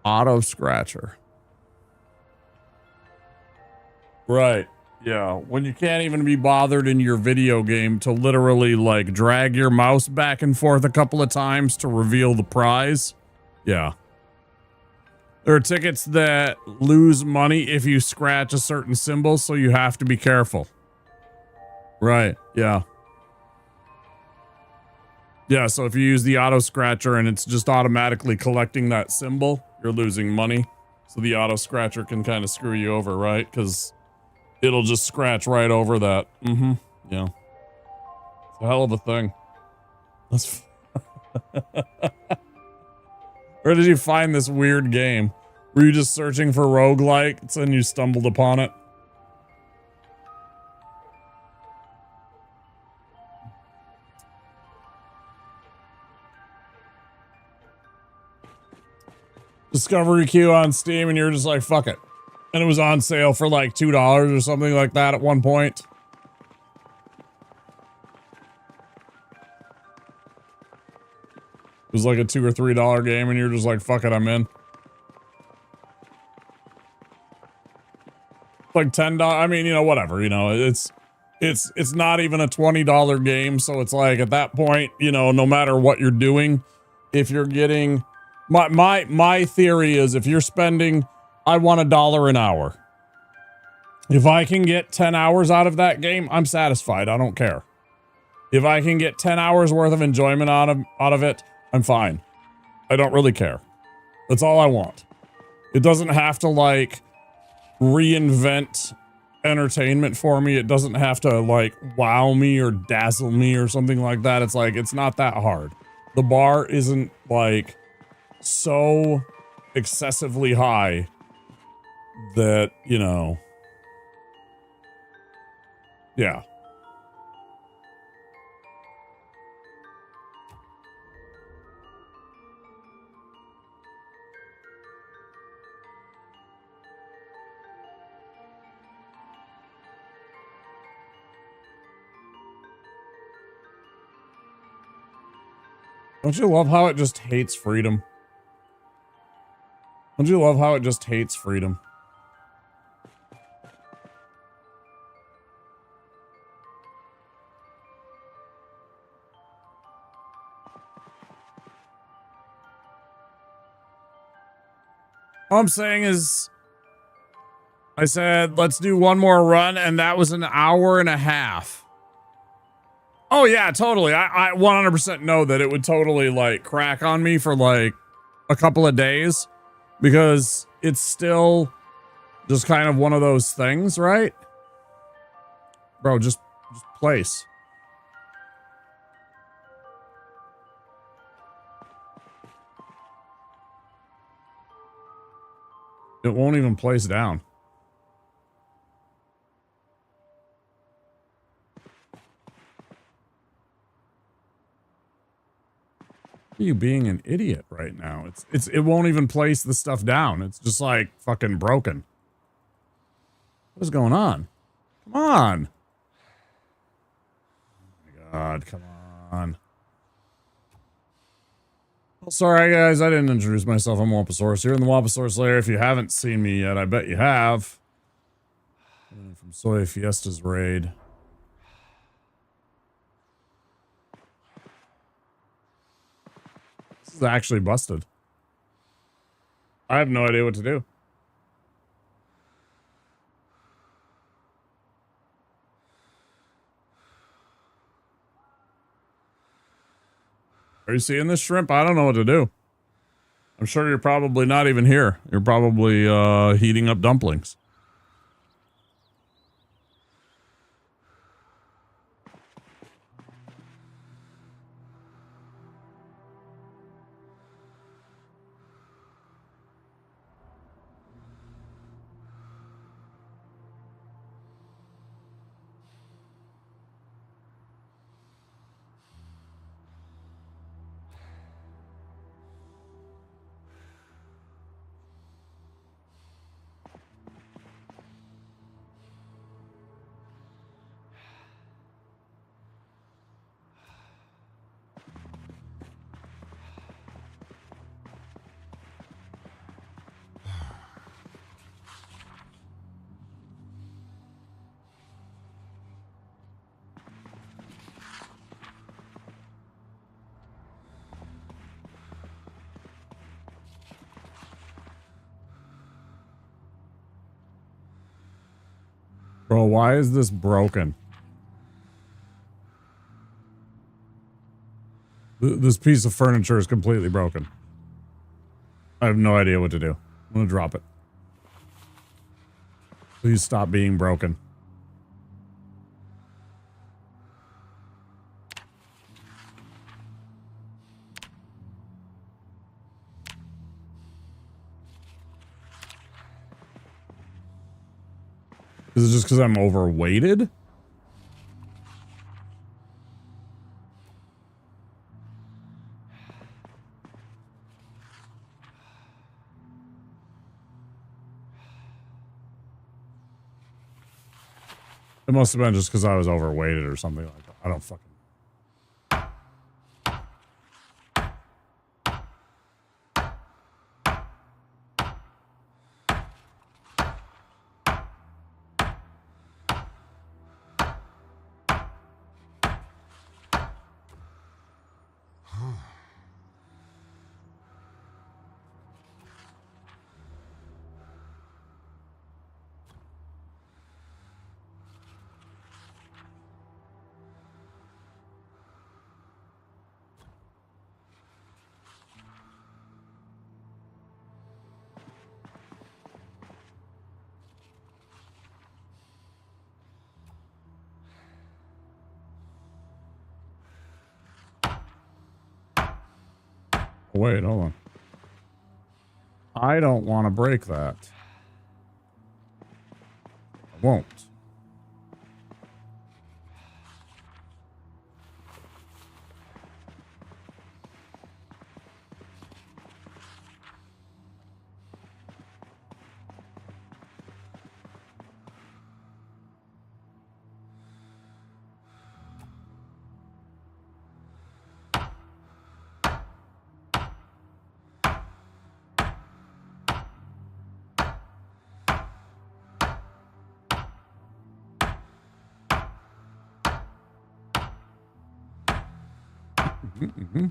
Auto scratcher. Right. Yeah. When you can't even be bothered in your video game to literally like drag your mouse back and forth a couple of times to reveal the prize. Yeah. There are tickets that lose money if you scratch a certain symbol, so you have to be careful. Right, yeah. Yeah, so if you use the auto scratcher and it's just automatically collecting that symbol, you're losing money. So the auto scratcher can kind of screw you over, right? Because it'll just scratch right over that. Mm-hmm, yeah. It's a hell of a thing. That's... Where did you find this weird game? Were you just searching for roguelikes and you stumbled upon it? Discovery queue on Steam and you're just like, fuck it. And it was on sale for like $2 or something like that at one point. It was like a $2 or $3 game and you're just like, fuck it, I'm in. Like $10. I mean, you know, whatever, you know, it's not even a $20 game. So it's like at that point, you know, no matter what you're doing, if you're getting my theory is if you're spending, I want $1 an hour. If I can get 10 hours out of that game, I'm satisfied. I don't care. If I can get 10 hours worth of enjoyment out of it, I'm fine. I don't really care. That's all I want. It doesn't have to like reinvent entertainment for me. It doesn't have to like wow me or dazzle me or something like that. It's like, it's not that hard. The bar isn't like so excessively high that, you know, Yeah. Don't you love how it just hates freedom? Don't you love how it just hates freedom? All I'm saying is, I said, let's do one more run, and that was an hour and a half. Oh, yeah, totally. I 100% know that it would totally, like, crack on me for, like, a couple of days. Because it's still just kind of one of those things, right? Bro, just place. It won't even place down. You being an idiot right now. It won't even place the stuff down. It's just like fucking broken. What is going on? Come on. Oh my God, come on. Well, sorry guys, I didn't introduce myself. I'm Wampasaurus here in the Wampasaurus lair. If you haven't seen me yet, I bet you have. From Soy Fiesta's raid. This is actually busted. I have no idea what to do. Are you seeing this, Shrimp? I don't know what to do. I'm sure you're probably not even here. You're probably heating up dumplings. Bro, why is this broken? This piece of furniture is completely broken. I have no idea what to do. I'm gonna drop it. Please stop being broken. Is it just because I'm overweighted? It must have been just because I was overweighted or something like that. I don't fucking... Wait, hold on. I don't want to break that. I won't. Mm-hmm.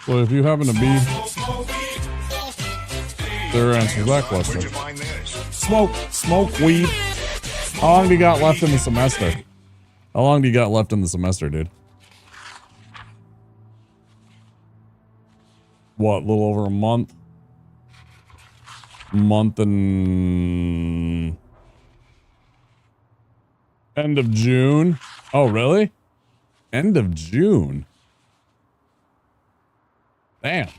So if you happen to be there, answers that question. Smoke weed. How long do you got left in the semester? How long do you got left in the semester, dude? What, a little over a month? Month and... End of June? Oh, really? End of June? Damn.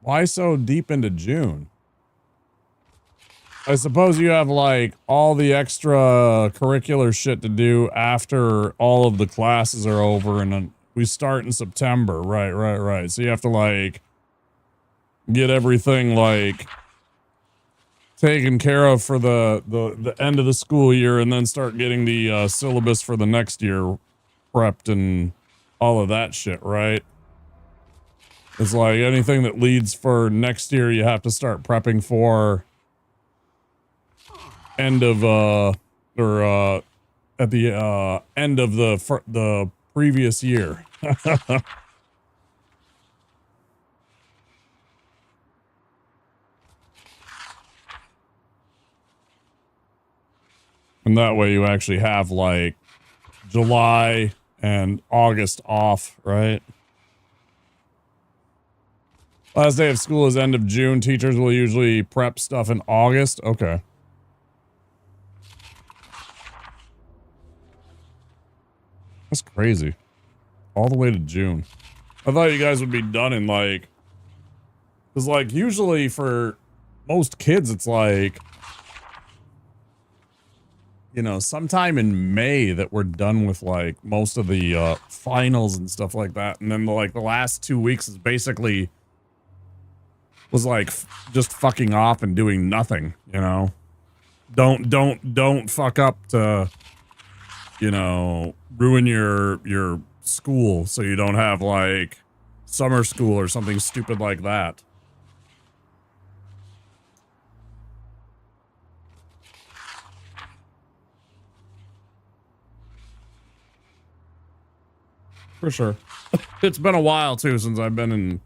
Why so deep into June? I suppose you have like all the extra curricular shit to do after all of the classes are over, and then we start in September. Right. So you have to like get everything like taken care of for the end of the school year, and then start getting the syllabus for the next year prepped and all of that shit, right? It's like anything that leads for next year, you have to start prepping for end of at the end of the previous year. And that way you actually have like July and August off, right? Last day of school is end of June. Teachers will usually prep stuff in August. Okay. That's crazy. All the way to June. I thought you guys would be done in like... Because like usually for most kids it's like... You know, sometime in May that we're done with like most of the finals and stuff like that. And then like the last 2 weeks is basically... was like just fucking off and doing nothing, you know? Don't fuck up to, you know, ruin your school so you don't have like summer school or something stupid like that. For sure. It's been a while too since I've been in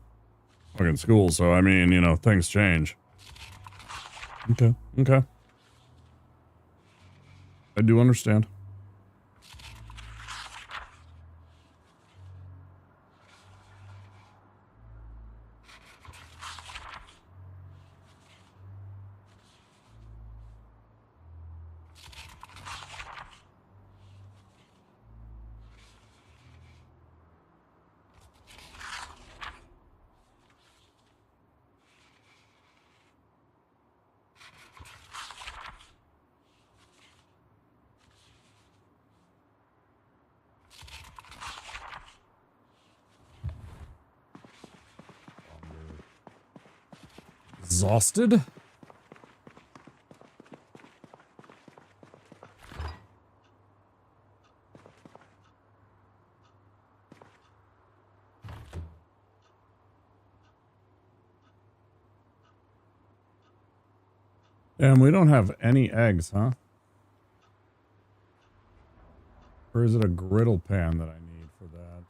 fucking school, so I mean, you know, things change. Okay. I do understand. Exhausted? And we don't have any eggs, huh? Or is it a griddle pan that I need for that?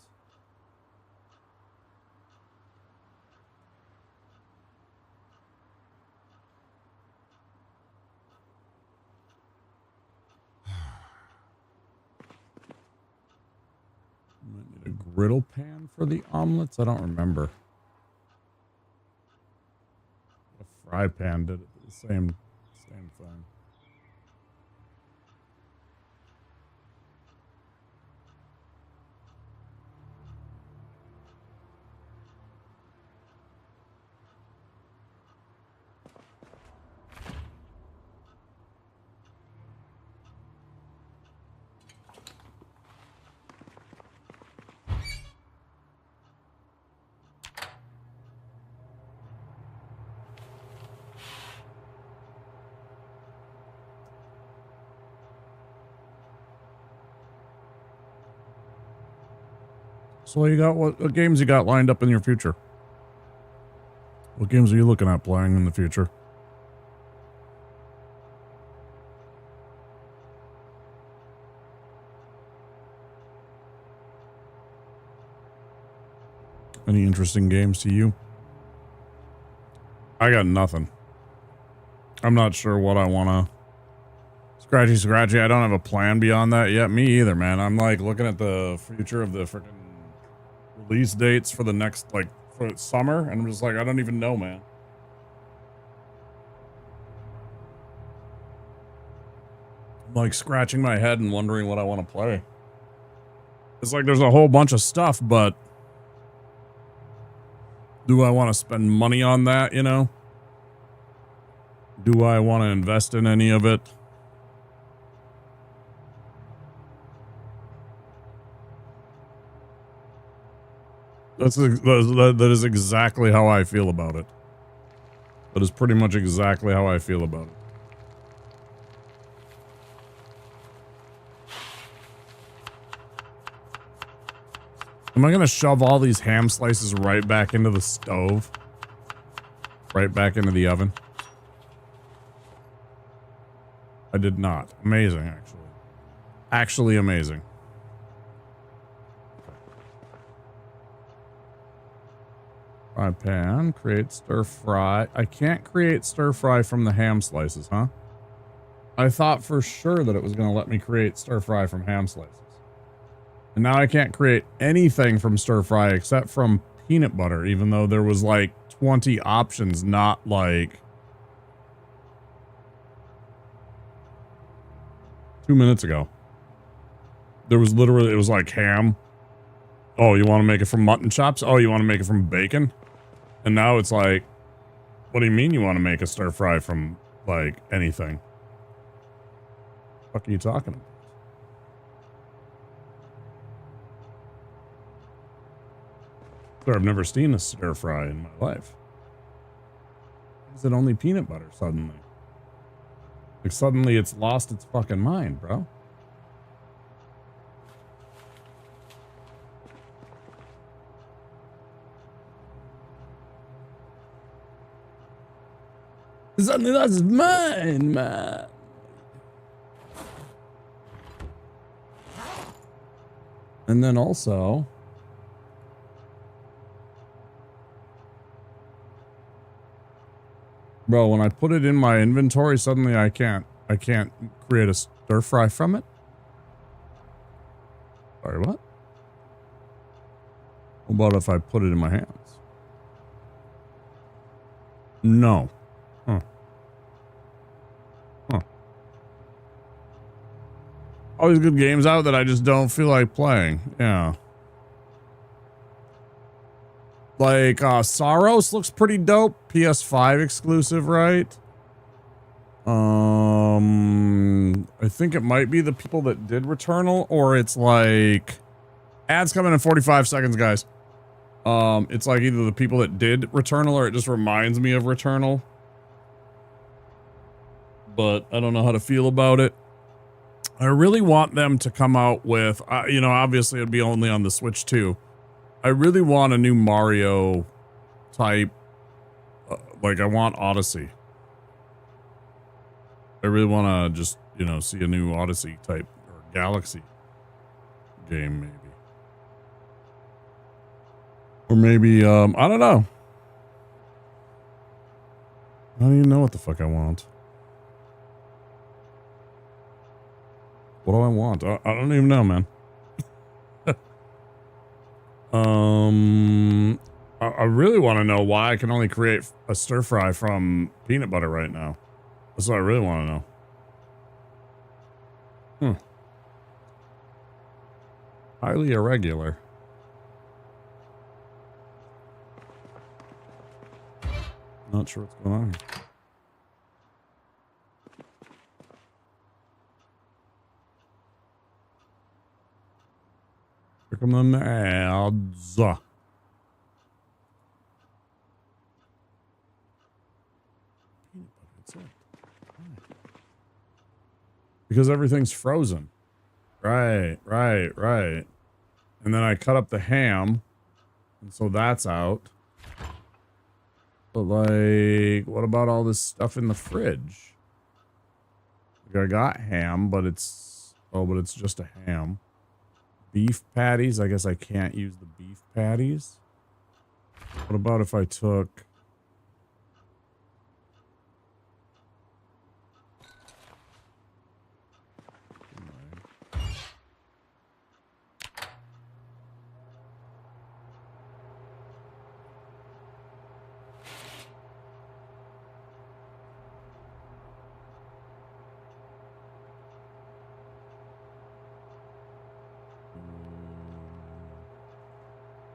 Might need a griddle pan for the omelets? I don't remember. A fry pan did it the same thing. So you got what games you got lined up in your future? What games are you looking at playing in the future? Any interesting games to you? I got nothing. I'm not sure what I want to... Scratchy. I don't have a plan beyond that yet. Me either, man. I'm like looking at the future of the freaking release dates for the next, like, for summer. And I'm just like, I don't even know, man. I'm like scratching my head and wondering what I want to play. It's like there's a whole bunch of stuff, but do I want to spend money on that, you know? Do I want to invest in any of it? That is exactly how I feel about it. That is pretty much exactly how I feel about it. Am I going to shove all these ham slices right back into the stove? Right back into the oven? I did not. Amazing, actually. Actually amazing. Fry pan, create stir fry. I can't create stir fry from the ham slices, huh? I thought for sure that it was going to let me create stir fry from ham slices. And now I can't create anything from stir fry except from peanut butter, even though there was like 20 options, not like 2 minutes ago. There was literally, it was like ham. Oh, you want to make it from mutton chops? Oh, you want to make it from bacon? And now it's like, what do you mean you want to make a stir fry from like anything? What the fuck are you talking about? I've never seen a stir fry in my life. Is it only peanut butter suddenly? Like suddenly it's lost its fucking mind, bro. Suddenly that's mine, man. And then also, bro, when I put it in my inventory, suddenly I can't create a stir fry from it. Sorry, what? What about if I put it in my hands? No. Huh. Huh. All these good games out that I just don't feel like playing. Yeah. Like, Saros looks pretty dope. PS5 exclusive, right? I think it might be the people that did Returnal, or it's like... Ads coming in 45 seconds, guys. It's like either the people that did Returnal, or it just reminds me of Returnal. But I don't know how to feel about it. I really want them to come out with, you know, obviously it'd be only on the Switch too. I really want a new Mario type, like I want Odyssey. I really want to just, you know, see a new Odyssey type or Galaxy game maybe. Or maybe, I don't know. I don't even know what the fuck I want. What do I want? I don't even know, man. I really want to know why I can only create a stir fry from peanut butter right now. That's what I really want to know. Highly irregular. Not sure what's going on here. Here come the ads. Because everything's frozen. Right. And then I cut up the ham. And so that's out. But like, what about all this stuff in the fridge? Like I got ham, but it's just a ham. Beef patties. I guess I can't use the beef patties. What about if I took...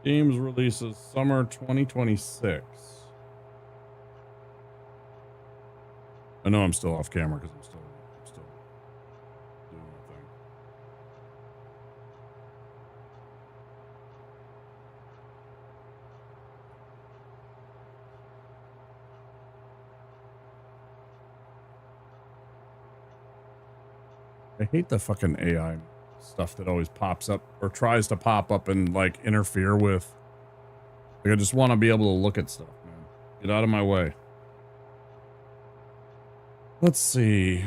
Games releases summer 2026. I know I'm still off camera because I'm still doing my thing. I hate the fucking AI stuff that always pops up or tries to pop up and like interfere with. Like I just want to be able to look at stuff, man. Get out of my way. Let's see.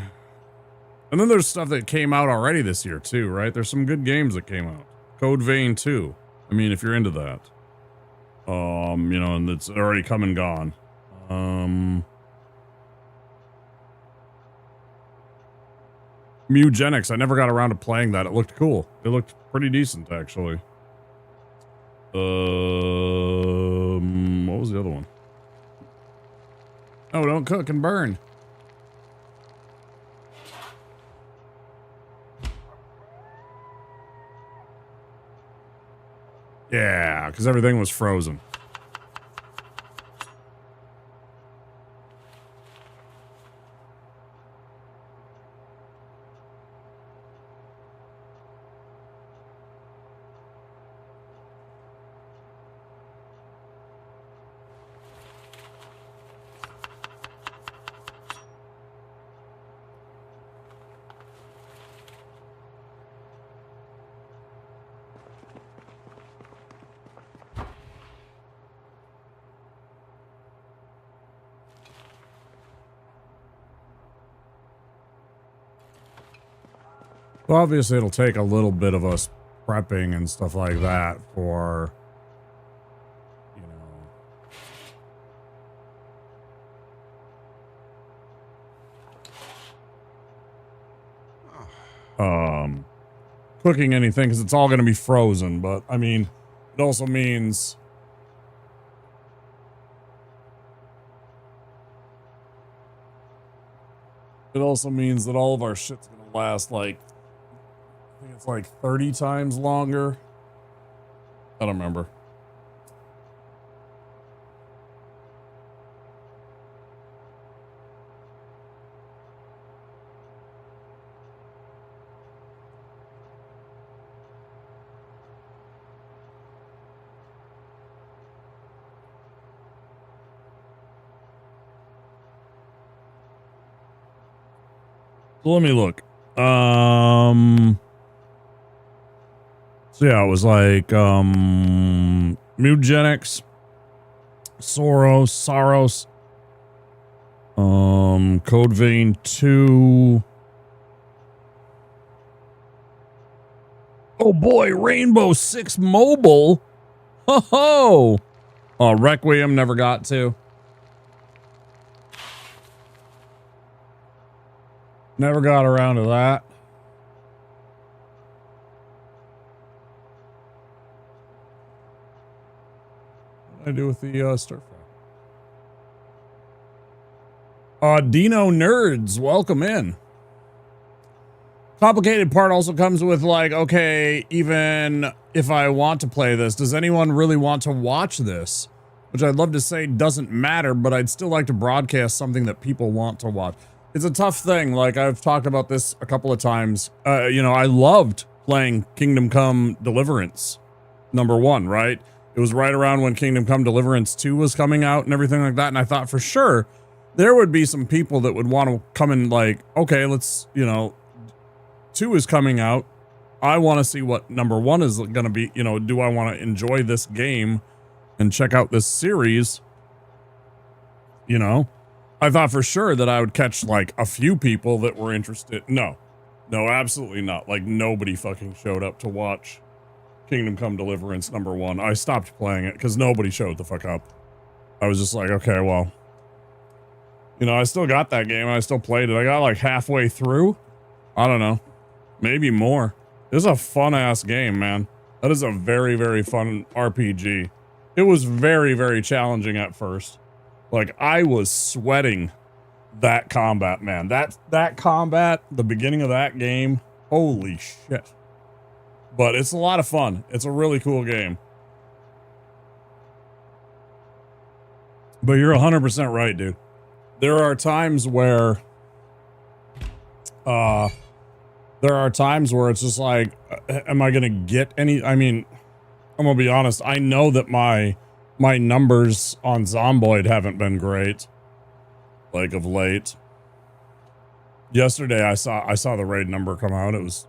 And then there's stuff that came out already this year too, right? There's some good games that came out. Code Vein 2. I mean, if you're into that. You know, and it's already come and gone. Mugenics. I never got around to playing that. It looked cool. It looked pretty decent, actually. What was the other one? Oh, don't cook and burn. Yeah, because everything was frozen. Well, obviously it'll take a little bit of us prepping and stuff like that for, you know, cooking anything because it's all going to be frozen. But I mean, it also means that all of our shit's going to last like, I think it's like 30 times longer. I don't remember. So let me look. So yeah, it was like Mugenics, Soros, Code Vein 2. Oh boy, Rainbow Six Mobile. Ho ho. Requiem never got to. Never got around to that. What did I do with the stir fry? Dino Nerds, welcome in. Complicated part also comes with like, okay, even if I want to play this, does anyone really want to watch this? Which I'd love to say doesn't matter, but I'd still like to broadcast something that people want to watch. It's a tough thing. Like I've talked about this a couple of times. You know, I loved playing Kingdom Come Deliverance #1, right? It was right around when Kingdom Come Deliverance 2 was coming out and everything like that. And I thought for sure there would be some people that would want to come and like, okay, let's, you know, 2 is coming out. I want to see what number one is going to be. You know, do I want to enjoy this game and check out this series? You know, I thought for sure that I would catch like a few people that were interested. No, absolutely not. Like nobody fucking showed up to watch Kingdom Come Deliverance number one. I stopped playing it because nobody showed the fuck up. I was just like, okay, well, you know, I still got that game. I still played it. I got like halfway through. I don't know, maybe more. This is a fun ass game, man. That is a very, very fun RPG. It was very, very challenging at first. Like I was sweating that combat, man. That combat, the beginning of that game, holy shit. But it's a lot of fun. It's a really cool game. But you're 100% right, dude. There are times where it's just like, am I gonna get any? I mean, I'm gonna be honest. I know that my numbers on Zomboid haven't been great, like of late. Yesterday, I saw the raid number come out. It was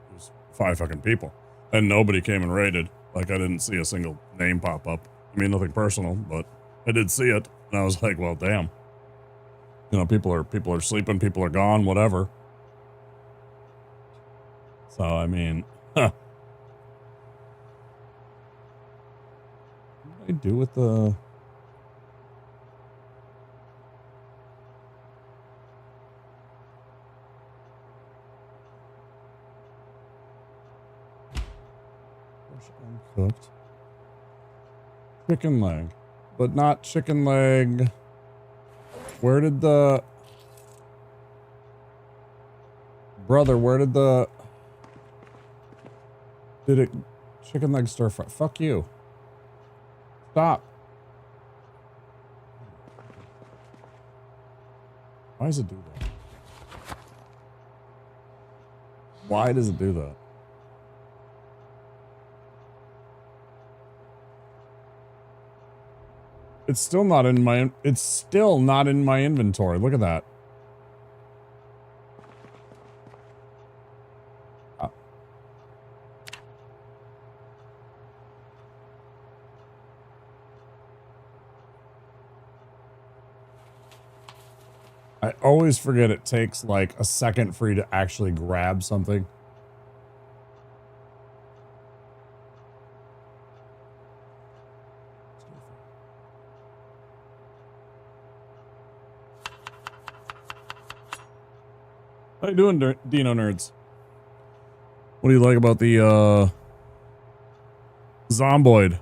5 fucking people, and nobody came and raided. Like I didn't see a single name pop up. I mean, nothing personal, but I did see it, and I was like, well, damn. You know, people are sleeping, people are gone, whatever. So I mean, huh. What did I do with the? Uncooked chicken leg, but not chicken leg. Where did the brother? Where did the? Did it chicken leg stir fry? Fuck you. Stop. Why does it do that? Why does it do that? It's still not in my inventory. Look at that. I always forget it takes like a second for you to actually grab something. How you doing, Dino Nerds? What do you like about the Zomboid?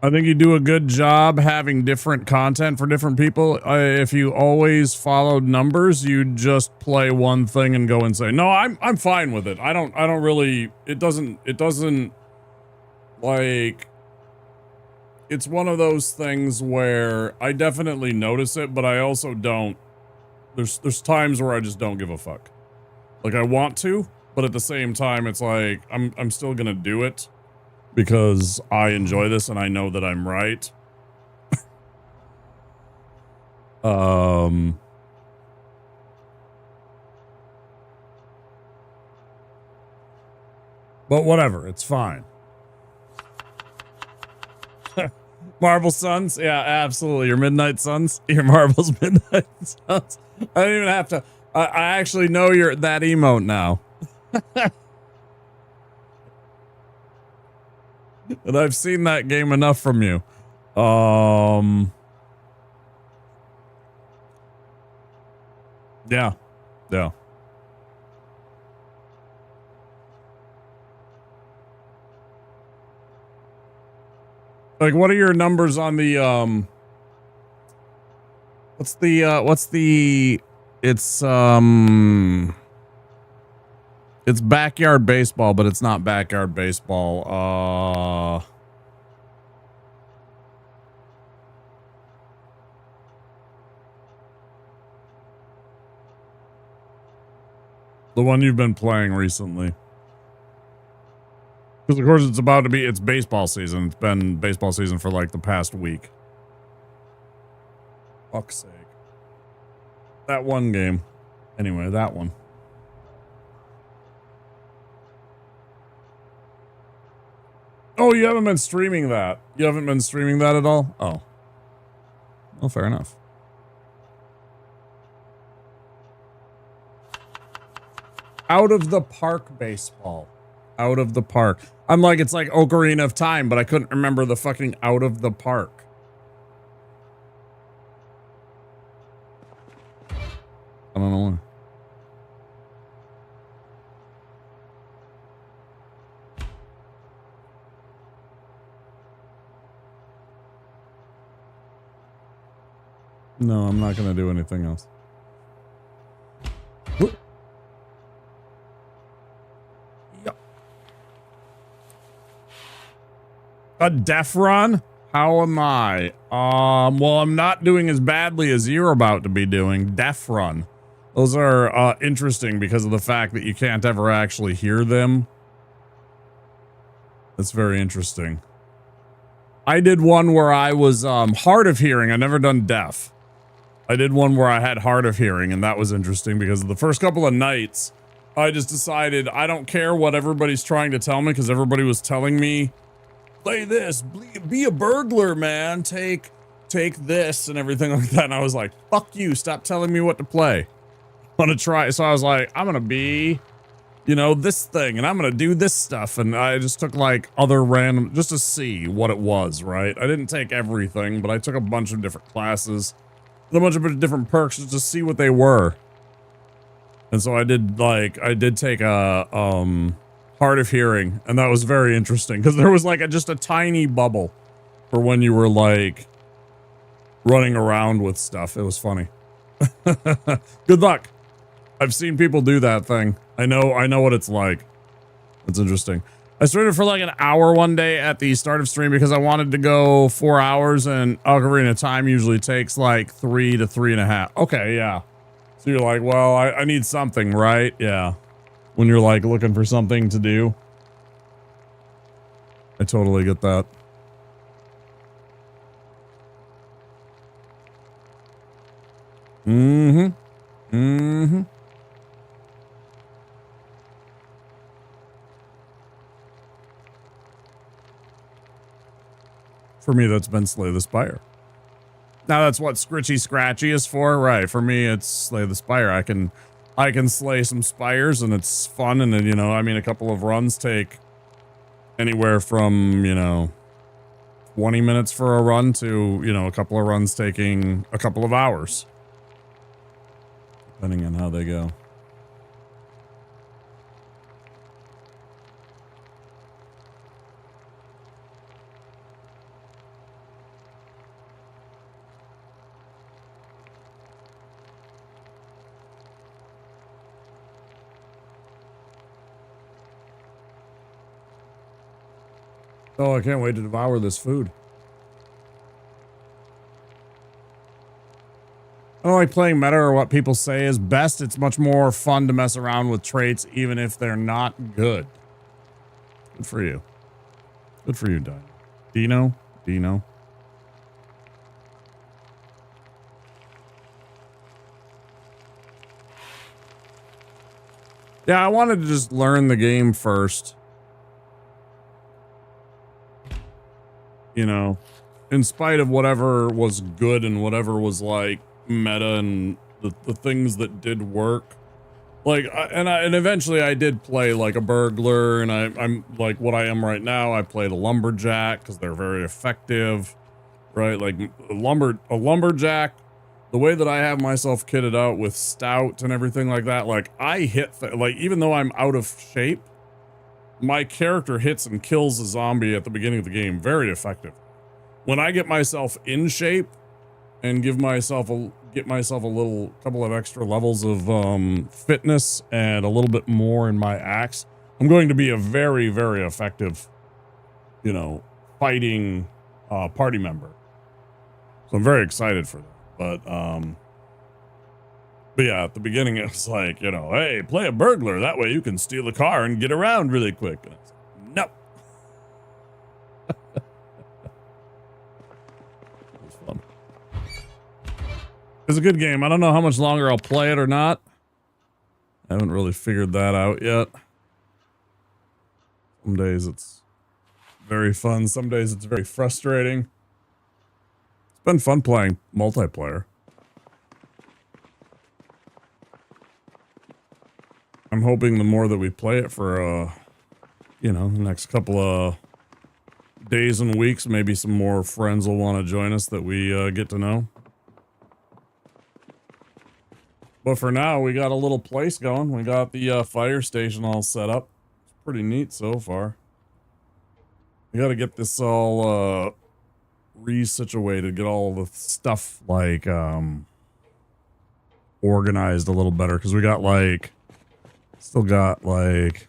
I think you do a good job having different content for different people. If you always followed numbers, you just play one thing and go and say, "No, I'm fine with it. I don't really, it doesn't like, it's one of those things where I definitely notice it, but I also don't. There's times where I just don't give a fuck. Like I want to, but at the same time, it's like I'm still gonna do it because I enjoy this and I know that I'm right. But whatever, it's fine. Marble Suns? Yeah, absolutely. Your Midnight Suns? Your Marbles Midnight Suns? I don't even have to. I actually know you're that emote now. And I've seen that game enough from you. Yeah. Yeah. Like, what are your numbers on the, it's backyard baseball, but it's not backyard baseball. The one you've been playing recently. Because of course it's baseball season. It's been baseball season for like the past week. Fuck's sake. That one game. Anyway, that one. Oh, you haven't been streaming that. You haven't been streaming that at all? Oh. Well, fair enough. Out of the Park baseball. Out of the Park. I'm like, it's like Ocarina of Time, but I couldn't remember the fucking Out of the Park. I don't know why. No, I'm not going to do anything else. Whoop. Yep. A deaf run? How am I? Well, I'm not doing as badly as you're about to be doing. Deaf run. Those are interesting because of the fact that you can't ever actually hear them. That's very interesting. I did one where I was hard of hearing. I never done deaf. I did one where I had hard of hearing, and that was interesting because the first couple of nights, I just decided I don't care what everybody's trying to tell me because everybody was telling me, play this, be a burglar, man, take this and everything like that. And I was like, fuck you, stop telling me what to play. I want to try. So I was like, I'm going to be, you know, this thing, and I'm going to do this stuff. And I just took like other random, just to see what it was, right? I didn't take everything, but I took a bunch of different classes. A bunch of different perks just to see what they were. And so I did take a hard of hearing, and that was very interesting because there was like just a tiny bubble for when you were like running around with stuff. It was funny. Good luck. I've seen people do that thing. I know what it's like. It's interesting. I started for like an hour one day at the start of stream because I wanted to go 4 hours, and Ocarina of Time usually takes like 3 to 3.5. Okay, yeah. So you're like, well, I need something, right? Yeah. When you're like looking for something to do. I totally get that. Mm-hmm. Mm-hmm. For me, that's been Slay the Spire. Now that's what Scritchy Scratchy is for, right? For me, it's Slay the Spire. I can slay some spires, and it's fun. And then, you know, I mean, a couple of runs take anywhere from, you know, 20 minutes for a run to, you know, a couple of runs taking a couple of hours, depending on how they go. Oh, I can't wait to devour this food. I don't like playing meta or what people say is best. It's much more fun to mess around with traits, even if they're not good. Good for you. Good for you, Dino. Dino. Yeah, I wanted to just learn the game first. You know, in spite of whatever was good and whatever was like meta and the things that did work. Like, and eventually I did play like a burglar, and I'm like what I am right now. I played a lumberjack because they're very effective, right? Like a lumberjack, the way that I have myself kitted out with stout and everything like that, like I hit, like even though I'm out of shape, my character hits and kills a zombie at the beginning of the game. Very effective. When I get myself in shape and get myself a little couple of extra levels of fitness and a little bit more in my axe, I'm going to be a very, very effective, you know, fighting party member. So I'm very excited for that. But yeah, at the beginning it was like, you know, hey, play a burglar. That way you can steal a car and get around really quick. And it's like, no. It was fun. It's a good game. I don't know how much longer I'll play it or not. I haven't really figured that out yet. Some days it's very fun. Some days it's very frustrating. It's been fun playing multiplayer. I'm hoping the more that we play it for, you know, the next couple of days and weeks, maybe some more friends will want to join us that we get to know. But for now, we got a little place going. We got the fire station all set up. It's pretty neat so far. We got to get this all resituated, get all the stuff like organized a little better, because we got like still got like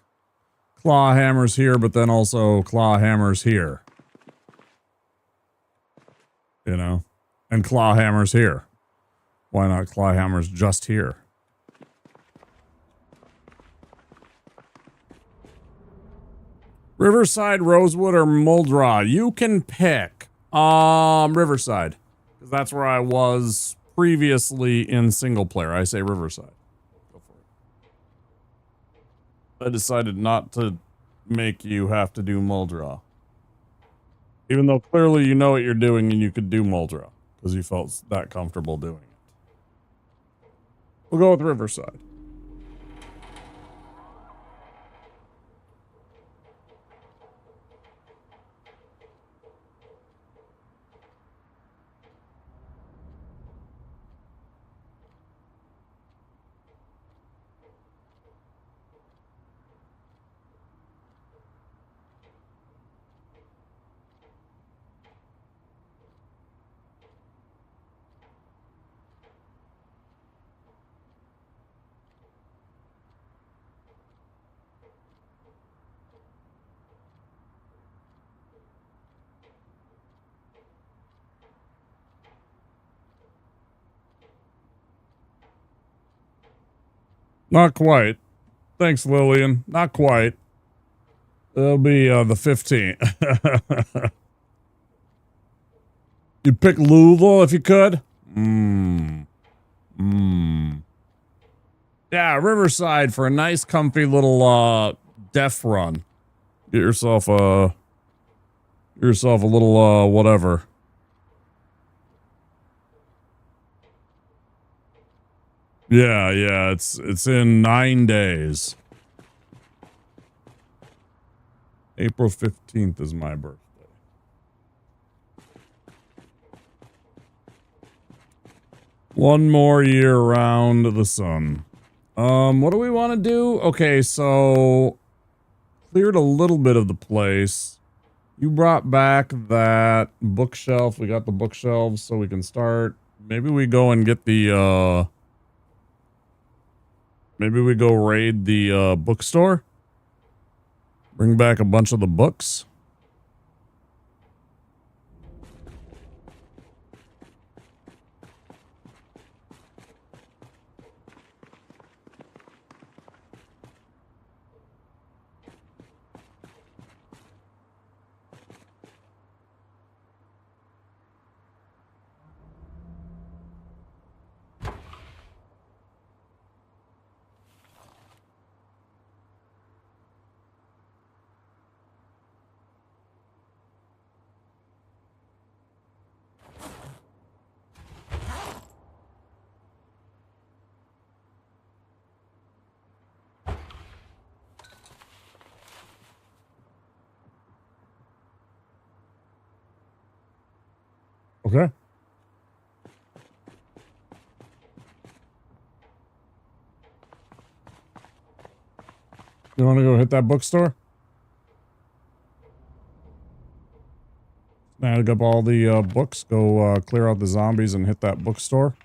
claw hammers here, but then also claw hammers here, you know, and claw hammers here. Why not claw hammers just here? Riverside, Rosewood, or Muldraugh? You can pick. Riverside, because that's where I was previously in single player. I say Riverside. Go for it. I decided not to make you have to do Muldraugh, even though clearly you know what you're doing and you could do Muldraugh because you felt that comfortable doing it. We'll go with Riverside. Not quite. Thanks, Lillian. Not quite. It'll be the 15th. You'd pick Louisville if you could? Yeah, Riverside for a nice, comfy little def run. Get yourself a little whatever. Yeah, it's in 9 days. April 15th is my birthday. One more year around the sun. What do we want to do? Okay, so cleared a little bit of the place. You brought back that bookshelf. We got the bookshelves, so we can start. Maybe we go and get the maybe we go raid the bookstore. Bring back a bunch of the books. Okay. You want to go hit that bookstore? Snag up all the books, go clear out the zombies and hit that bookstore.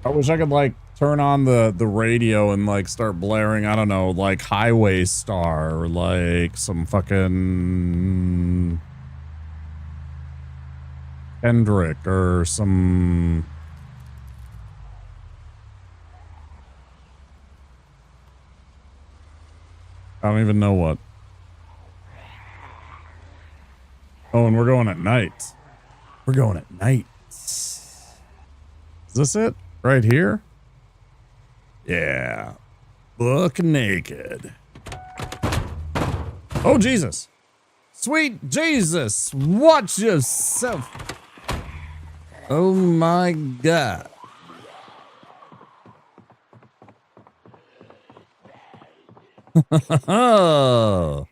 I wish I could, like, turn on the radio and like start blaring, I don't know, like Highway Star or like some fucking Kendrick or some I don't even know what. Oh, and we're going at night. We're going at night. Is this it? Right here? Yeah. Book naked. Oh, Jesus. Sweet Jesus. Watch yourself. Oh, my God. Oh.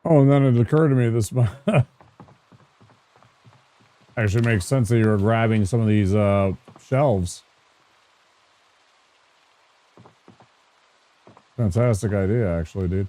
Oh, and then it occurred to me this actually makes sense that you were grabbing some of these shelves. Fantastic idea, actually, dude.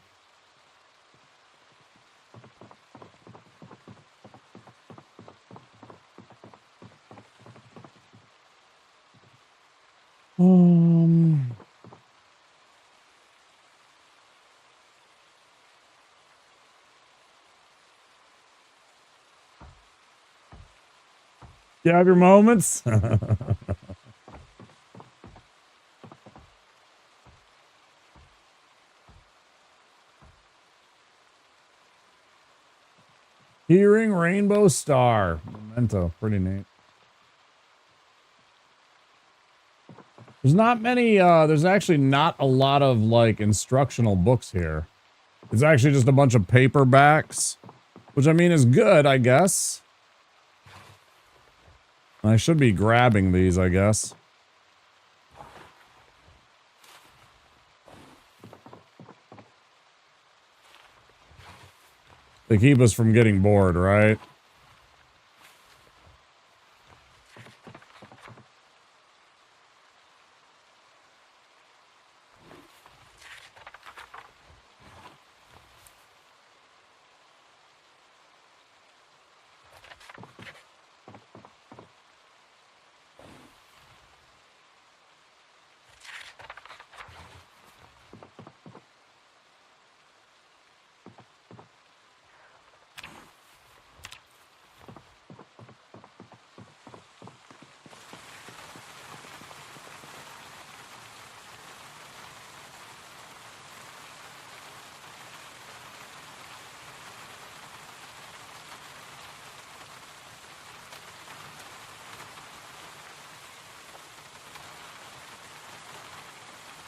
You have your moments. Hearing Rainbow Star. Memento. Pretty neat. There's not many, there's actually not a lot of, like, instructional books here. It's actually just a bunch of paperbacks, which I mean is good, I guess. I should be grabbing these, I guess. They keep us from getting bored, right?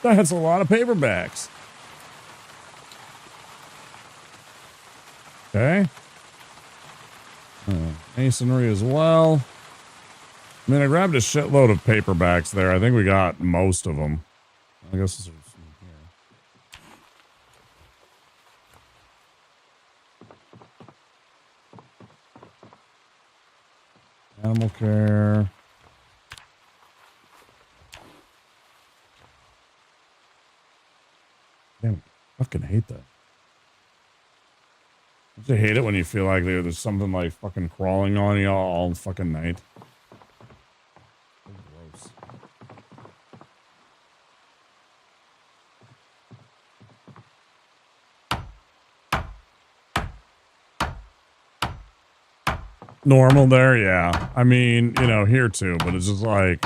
That's a lot of paperbacks. Okay. Masonry as well. I mean, I grabbed a shitload of paperbacks there. I think we got most of them. I guess this is here. Animal care. Damn, I fucking hate that. I hate it when you feel like there's something like fucking crawling on you all fucking night. Gross. Normal there, yeah. I mean, you know, here too, but it's just like...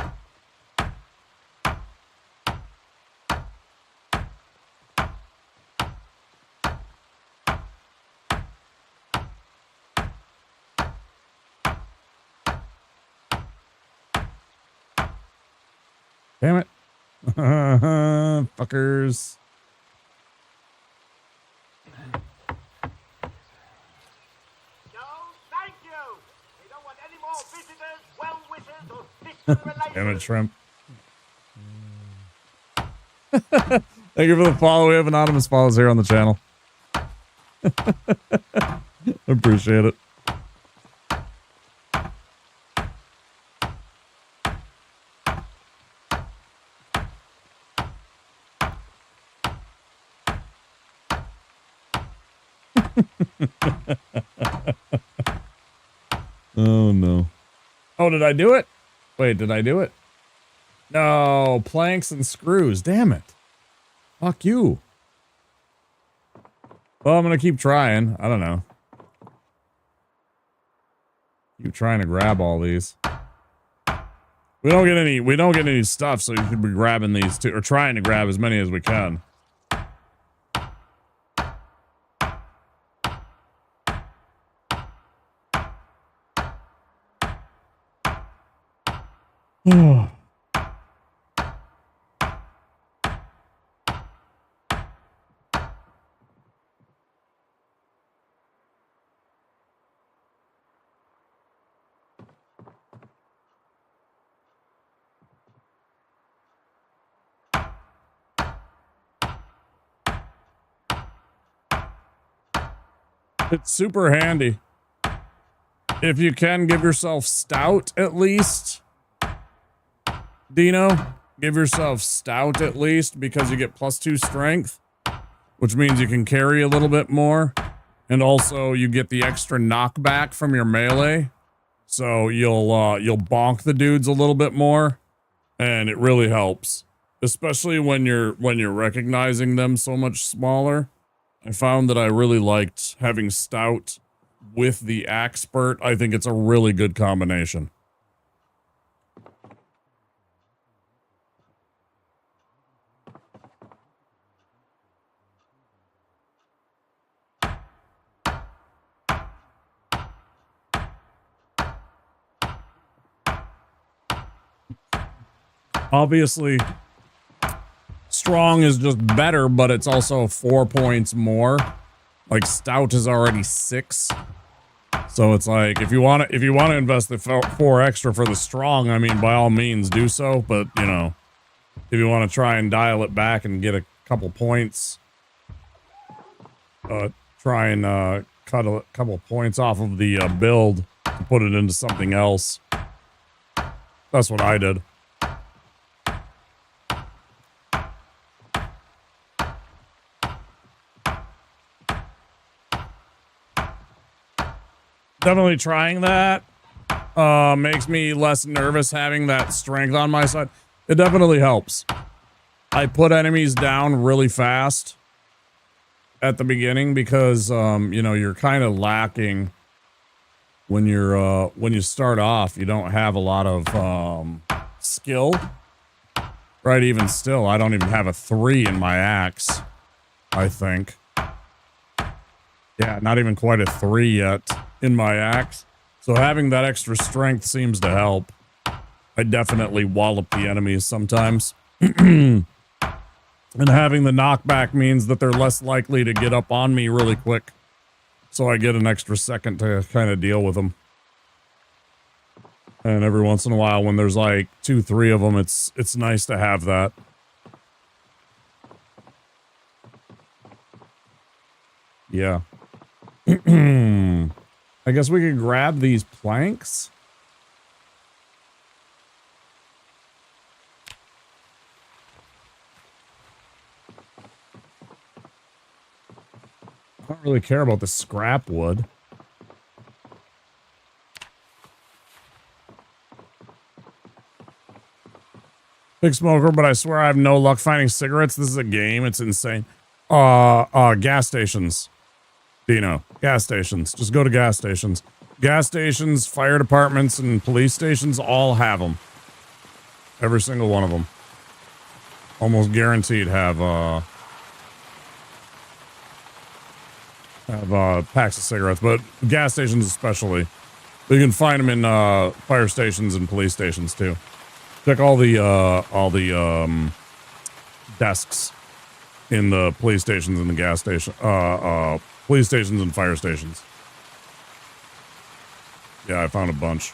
Damn it. Fuckers. Damn it, Shrimp. Thank you for the follow. We have anonymous follows here on the channel. Appreciate it. Oh no. Oh, did I do it? Wait, did I do it? No, planks and screws. Damn it. Fuck you. Well, I'm gonna keep trying. I don't know. Keep trying to grab all these. We don't get any stuff, so you should be grabbing these too, or trying to grab as many as we can. It's super handy. If you can, give yourself stout at least. Dino, give yourself stout at least, because you get +2 strength, which means you can carry a little bit more. And also you get the extra knockback from your melee. So you'll bonk the dudes a little bit more, and it really helps, especially when you're recognizing them so much smaller. I found that I really liked having stout with the expert. I think it's a really good combination. Obviously, strong is just better, but it's also 4 points more. Like stout is already 6. So it's like, if you want to invest the 4 extra for the strong, I mean, by all means do so. But, you know, if you want to try and dial it back and get a couple points, try and cut a couple points off of the build and put it into something else. That's what I did. Definitely trying that makes me less nervous having that strength on my side. It definitely helps. I put enemies down really fast at the beginning because you know, you're kind of lacking when you start off. You don't have a lot of skill, right? Even still, I don't even have a 3 in my axe, I think. Yeah, not even quite a 3 yet in my axe. So having that extra strength seems to help. I definitely wallop the enemies sometimes. And having the knockback means that they're less likely to get up on me really quick. So I get an extra second to kind of deal with them. And every once in a while, when there's like 2, 3 of them, it's nice to have that. Yeah. I guess we could grab these planks. I don't really care about the scrap wood. Big smoker, but I swear I have no luck finding cigarettes. This is a game. It's insane. Gas stations. Dino, gas stations. Just go to gas stations. Gas stations, fire departments, and police stations all have them. Every single one of them. Almost guaranteed have packs of cigarettes, but gas stations especially. You can find them in fire stations and police stations too. Check all the desks in the police stations and the gas station, police stations and fire stations. Yeah, I found a bunch.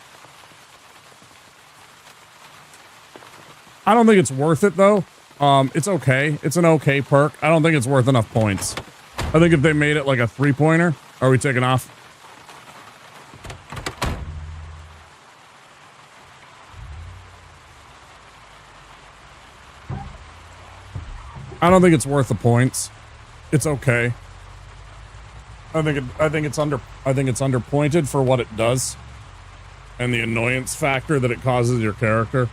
I don't think it's worth it though. It's okay. It's an okay perk. I don't think it's worth enough points. I think if they made it like a 3-pointer, are we taking off? I don't think it's worth the points. It's okay. I think it's underpointed for what it does, and the annoyance factor that it causes your character.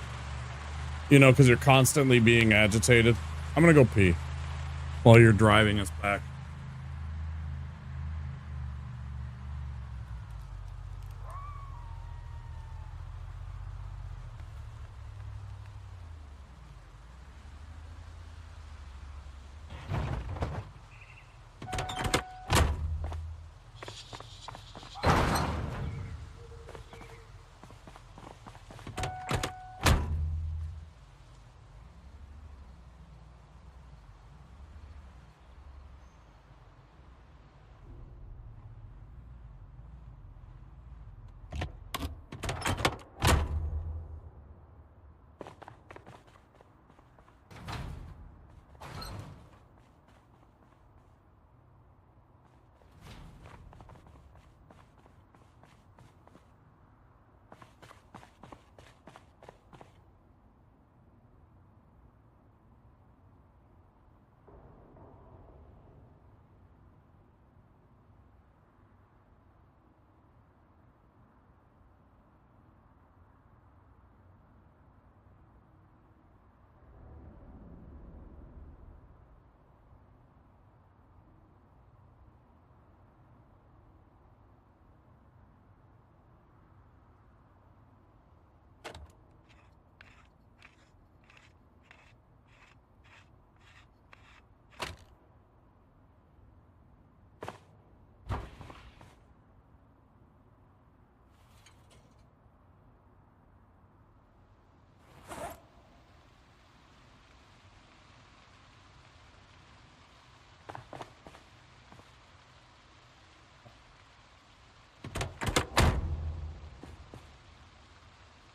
You know, because you're constantly being agitated. I'm gonna go pee while you're driving us back.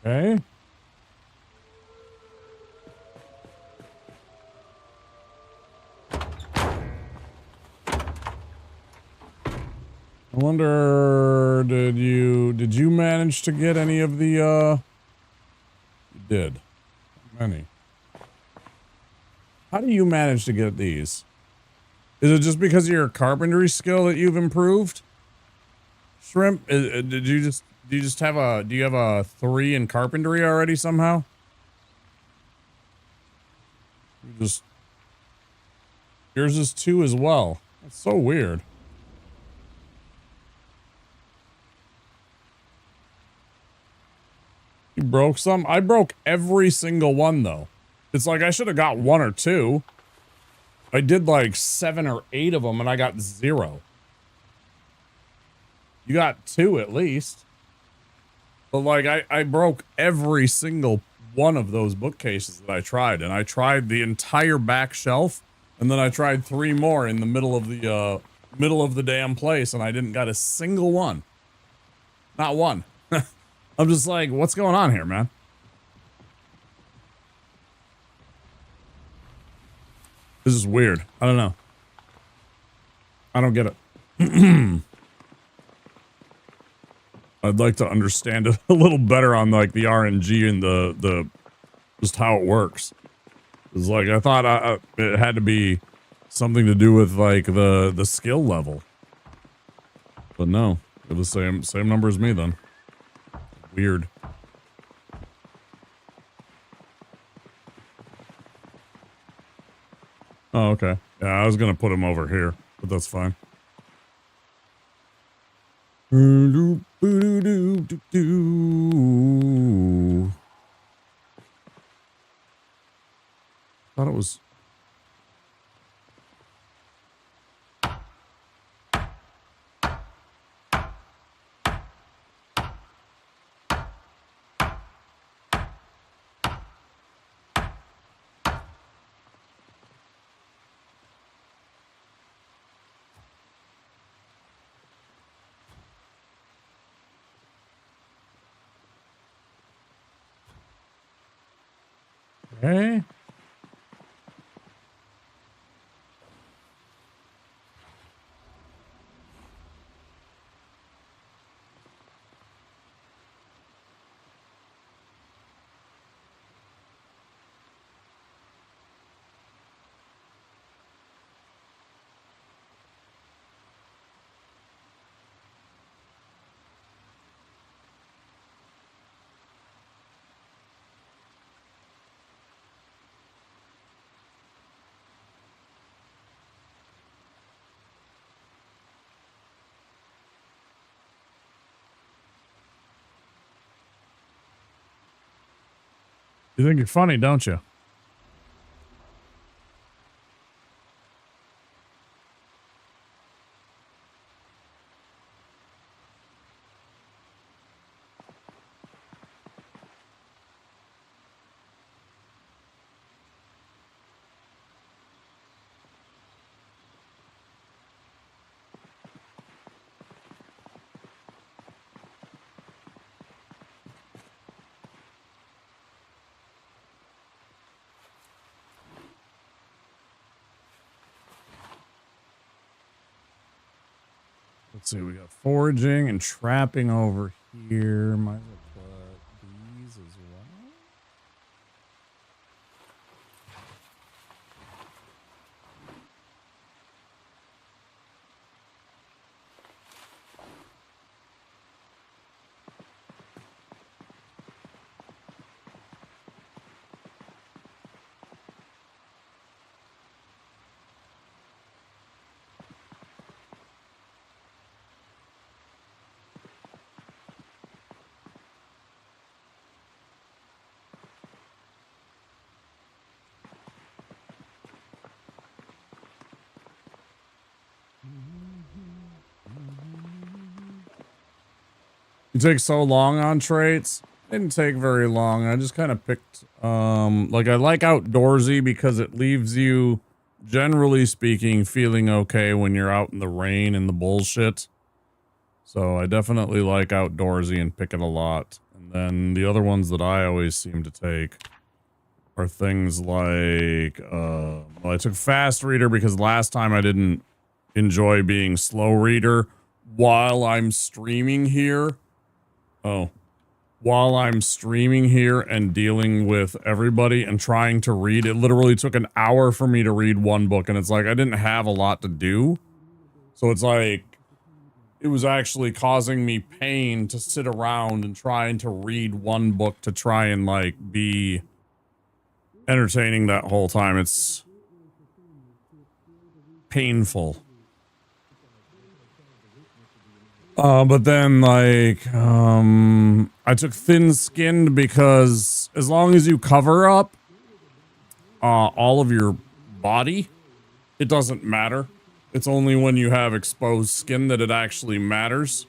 Okay. I wonder, did you manage to get any of the, you did. Many. How do you manage to get these? Is it just because of your carpentry skill that you've improved? Shrimp, do you have a 3 in carpentry already somehow? Yours is 2 as well. That's so weird. You broke some? I broke every single one though. It's like I should have got 1 or 2. I did like 7 or 8 of them and I got 0. You got 2 at least. But like I broke every single one of those bookcases that I tried, and I tried the entire back shelf, and then I tried 3 more in the middle of the damn place, and I didn't got a single one. Not one. I'm just like, what's going on here, man? This is weird. I don't know. I don't get it. I'd like to understand it a little better on like the RNG and the just how it works. It's like I thought it had to be something to do with like the skill level, but no, they're the same number as me then. Weird. Oh, okay. Yeah, I was gonna put him over here, but that's fine. Thought it was. Okay. You think you're funny, don't you? Let's see, we got foraging and trapping over here. Might as well put these as well. You take so long on traits? Didn't take very long. I just kind of picked, like I like outdoorsy because it leaves you, generally speaking, feeling okay when you're out in the rain and the bullshit. So I definitely like outdoorsy and pick it a lot. And then the other ones that I always seem to take are things like, well, I took fast reader because last time I didn't enjoy being slow reader while I'm streaming here. While I'm streaming here and dealing with everybody and trying to read, it literally took an hour for me to read one book, and it's like I didn't have a lot to do. So it's like it was actually causing me pain to sit around and trying to read one book to try and like be entertaining that whole time. It's painful. But then like, I took thin skinned because as long as you cover up, all of your body, it doesn't matter. It's only when you have exposed skin that it actually matters.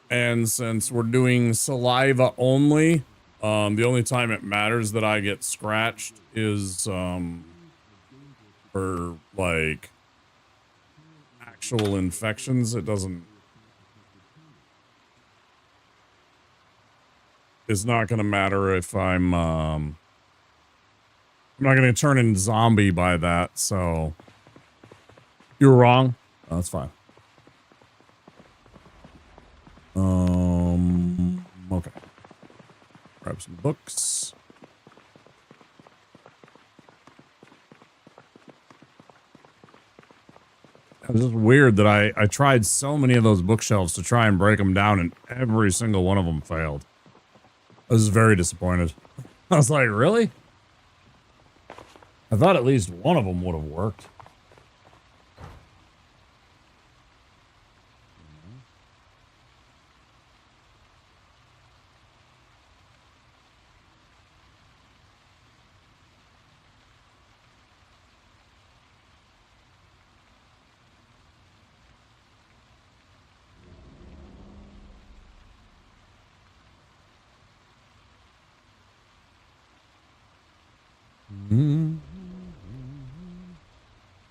And since we're doing saliva only, The only time it matters that I get scratched is for like actual infections. It doesn't. It's not going to matter if I'm not going to turn into zombie by that. So you're wrong. Oh, that's fine. Okay. Grab some books. It's just weird that I tried so many of those bookshelves to try and break them down, and every single one of them failed. I was very disappointed. I was like, really? I thought at least one of them would have worked.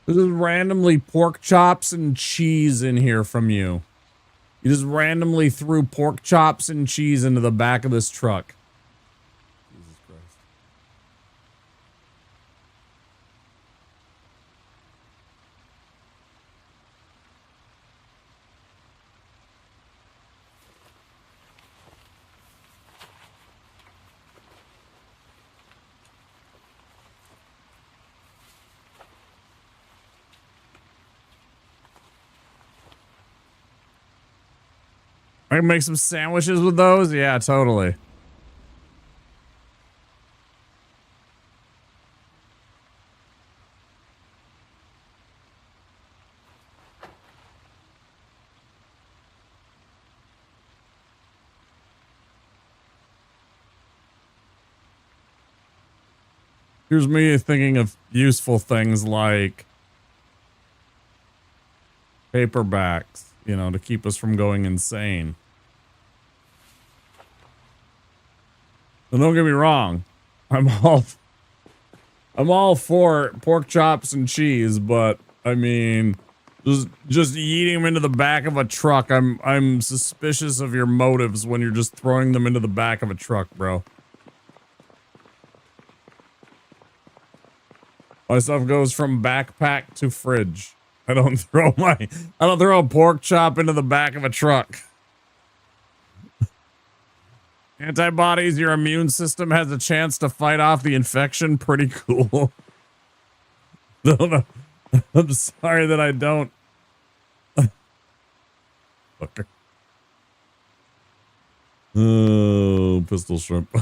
There's just randomly pork chops and cheese in here from you. You just randomly threw pork chops and cheese into the back of this truck. Jesus Christ. I can make some sandwiches with those? Yeah, totally. Here's me thinking of useful things like paperbacks, you know, to keep us from going insane. Now, don't get me wrong. I'm all for pork chops and cheese, but I mean, just eating them into the back of a truck. I'm suspicious of your motives when you're just throwing them into the back of a truck, bro. My stuff goes from backpack to fridge. I don't throw a pork chop into the back of a truck. Antibodies, your immune system has a chance to fight off the infection. Pretty cool. No. I'm sorry that I don't. Fucker. Oh, pistol shrimp.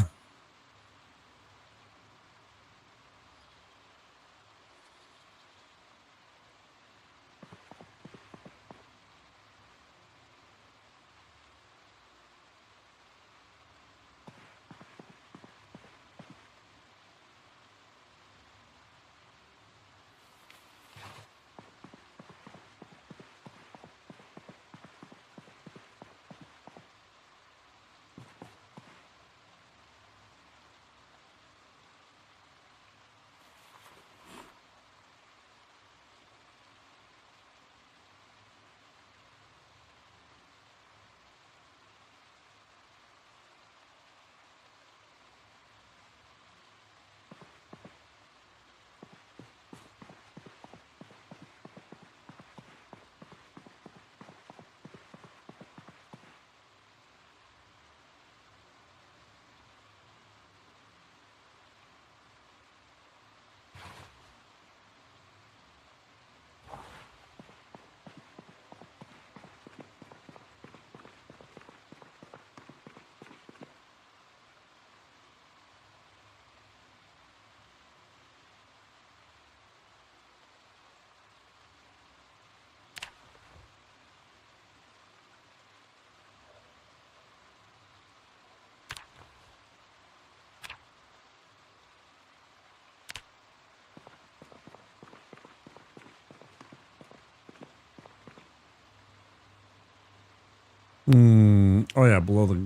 Oh yeah, below the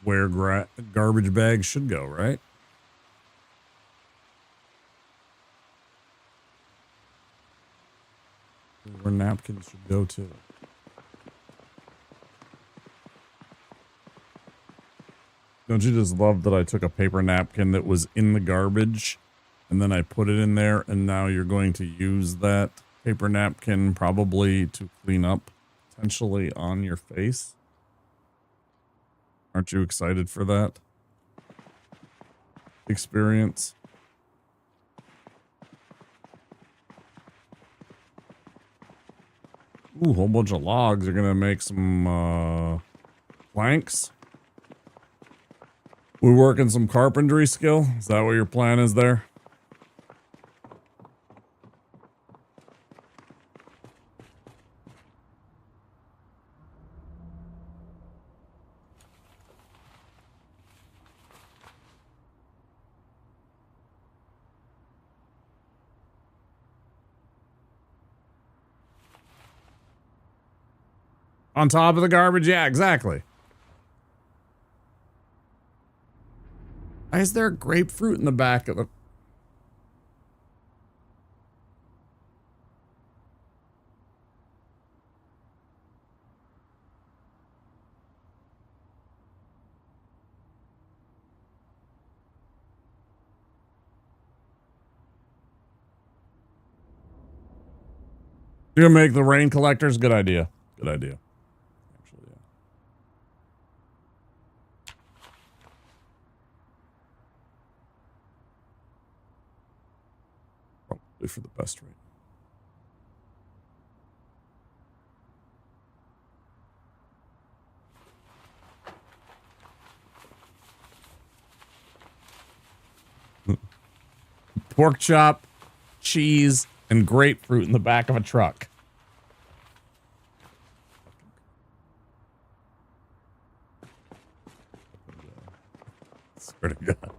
where garbage bags should go, right? Where napkins should go to. Don't you just love that I took a paper napkin that was in the garbage and then I put it in there, and now you're going to use that paper napkin probably to clean up potentially on your face? Aren't you excited for that experience? Ooh, whole bunch of logs are gonna make some planks. We're working some carpentry skill. Is that what your plan is there? On top of the garbage? Yeah, exactly. Why is there grapefruit in the back of the... You're gonna make the rain collectors? Good idea. Good idea. Actually, yeah. Probably for the best rate. Pork chop, cheese, and grapefruit in the back of a truck. Swear to God.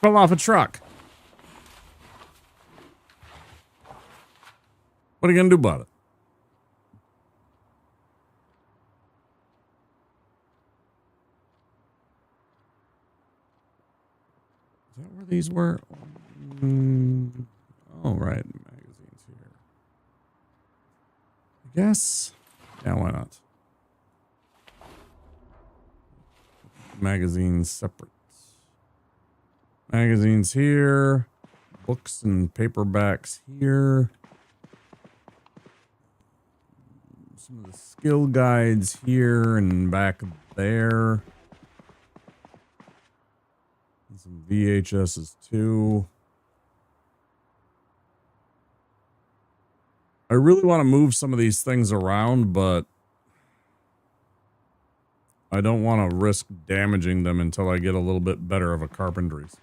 Fell off a truck. What are you gonna do about it? Is that where these were? Oh, right. Magazines here. I guess. Yeah, why not? Magazines separate. Magazines here. Books and paperbacks here. Some of the skill guides here and back there. And some VHSs too. I really want to move some of these things around, but I don't want to risk damaging them until I get a little bit better of a carpentry skill.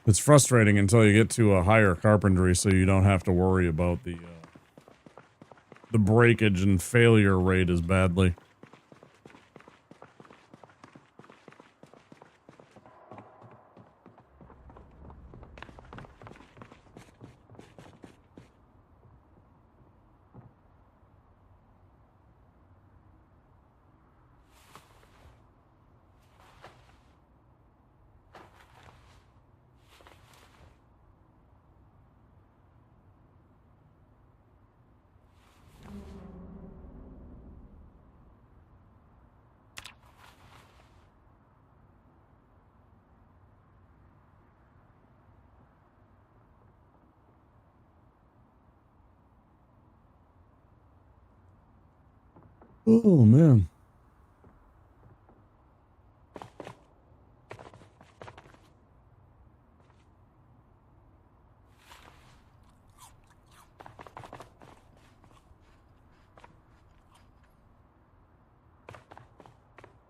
It's frustrating until you get to a higher carpentry, so you don't have to worry about the breakage and failure rate as badly. Oh, man.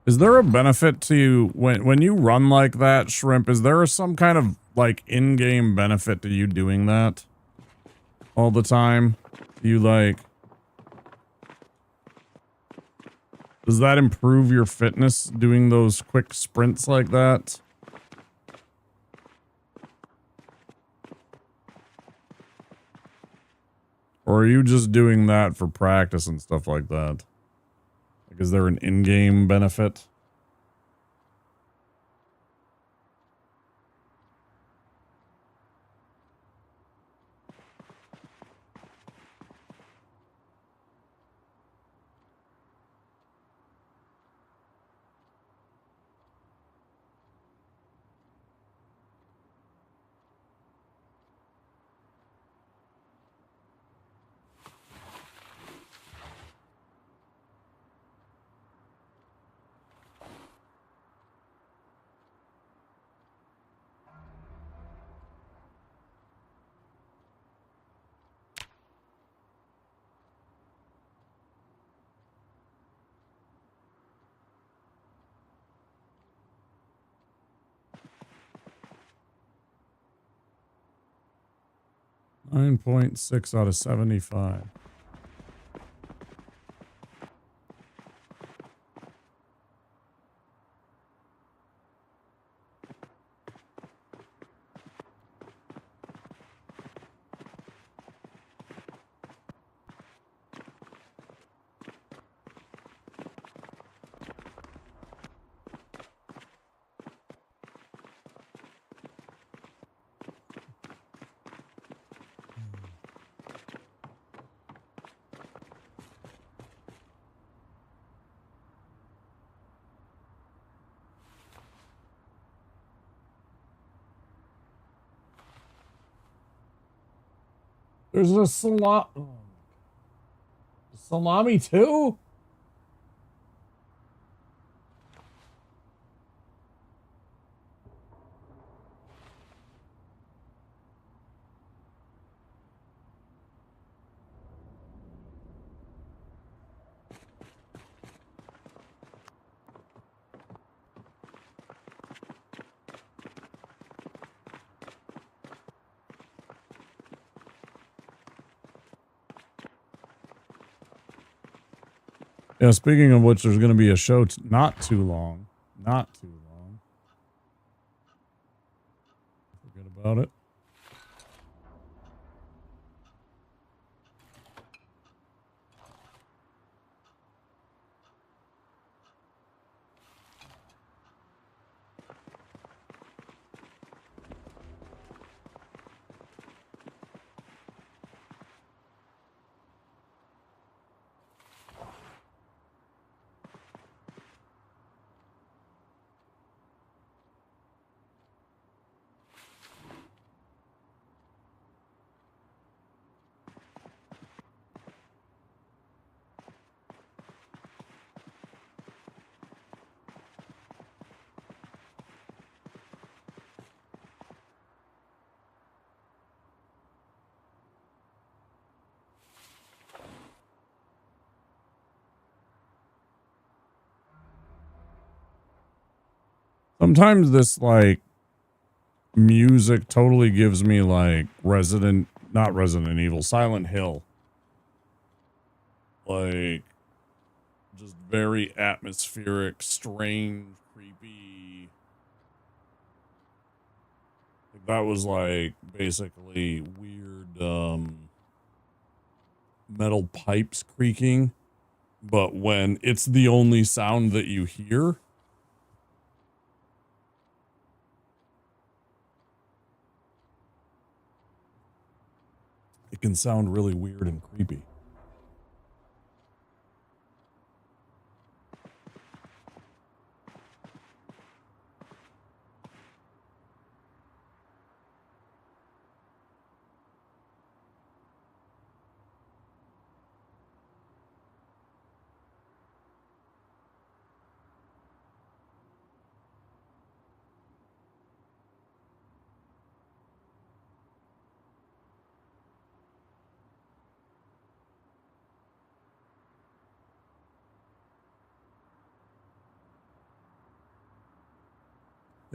Is there a benefit to when you run like that, Shrimp? Is there some kind of like in-game benefit to you doing that all the time? You like, does that improve your fitness doing those quick sprints like that? Or are you just doing that for practice and stuff like that? Like, is there an in-game benefit? .6 out of 75. There's a salami too? Yeah, speaking of which, there's going to be a show not too long. Not too long. Forget about it. Sometimes this, like, music totally gives me, like, not Resident Evil, Silent Hill. Like, just very atmospheric, strange, creepy. That was, like, basically weird, metal pipes creaking. But when it's the only sound that you hear, it can sound really weird and creepy.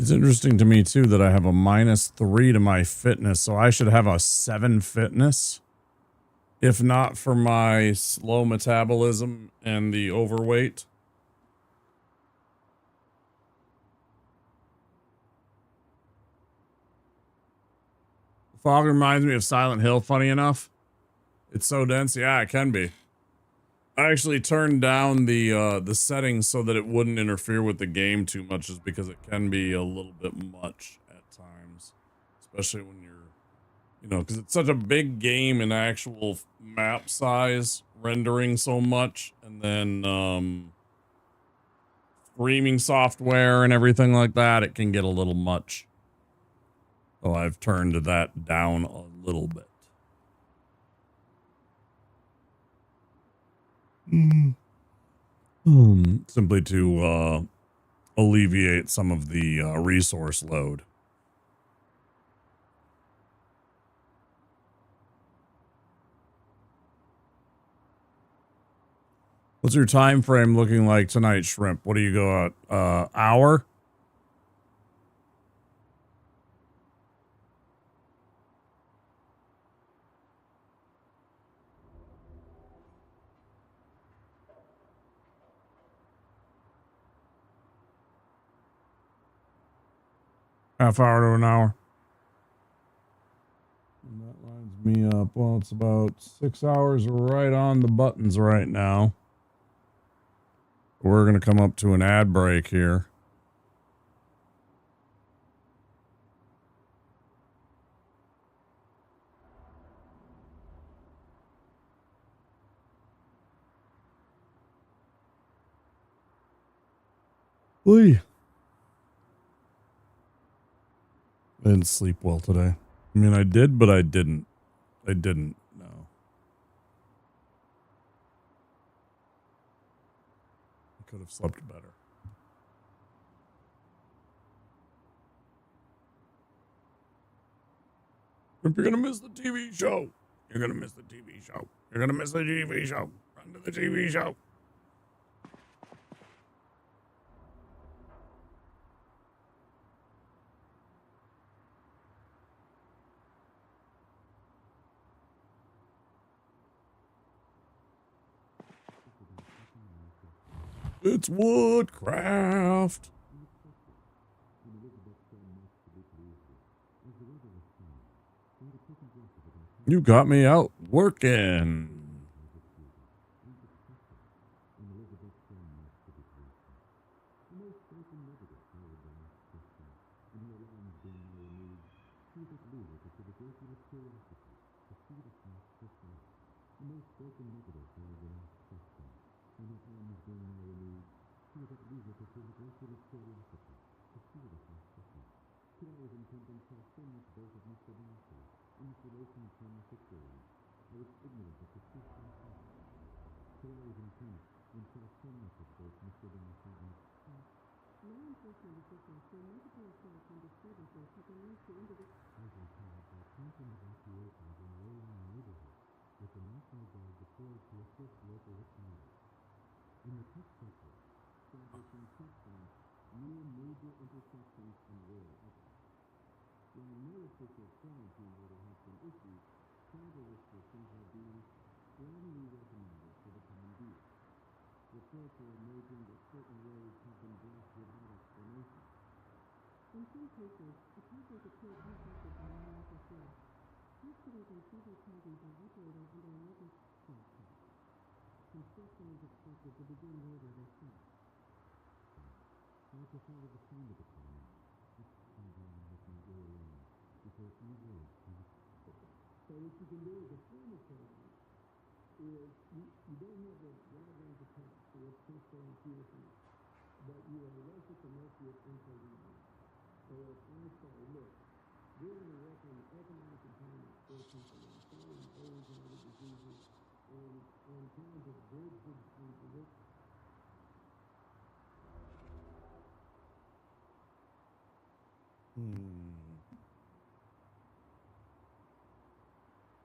It's interesting to me too that I have a -3 to my fitness, so I should have a 7 fitness. If not for my slow metabolism and the overweight. Fog reminds me of Silent Hill, funny enough. It's so dense. Yeah, it can be. I actually turned down the settings so that it wouldn't interfere with the game too much, just because it can be a little bit much at times. Especially when you're, you know, because it's such a big game in actual map size, rendering so much, and then streaming software and everything like that, it can get a little much. So I've turned that down a little bit. Simply to alleviate some of the resource load. What's your time frame looking like tonight, Shrimp? What do you go at? Hour? Half hour to an hour. And that lines me up. Well, it's about 6 hours right on the buttons right now. We're going to come up to an ad break here. Whee. I didn't sleep well today. I mean, I did, but I didn't. I didn't, no. I could have slept better. If you're going to miss the TV show, you're going to miss the TV show. You're going to miss the TV show. Run to the TV show. It's woodcraft. You got me out working.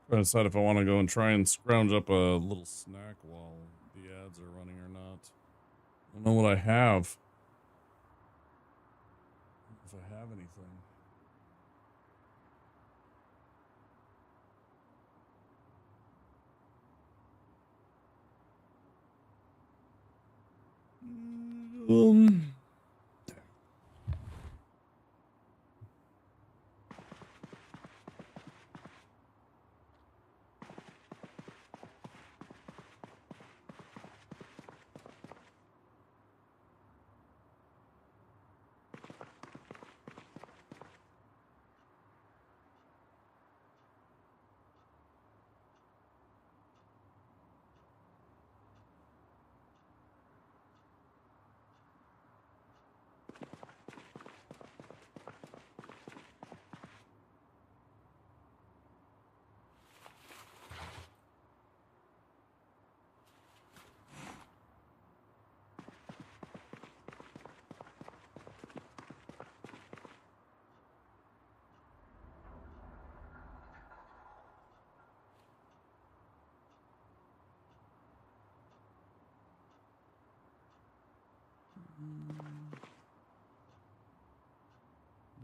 I decide if I want to go and try and scrounge up a little snack while the ads are running or not. I don't know what I have. If I have anything.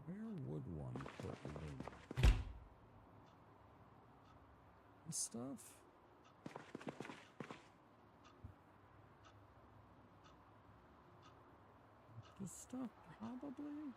Where would one put loot? This stuff? This stuff, probably?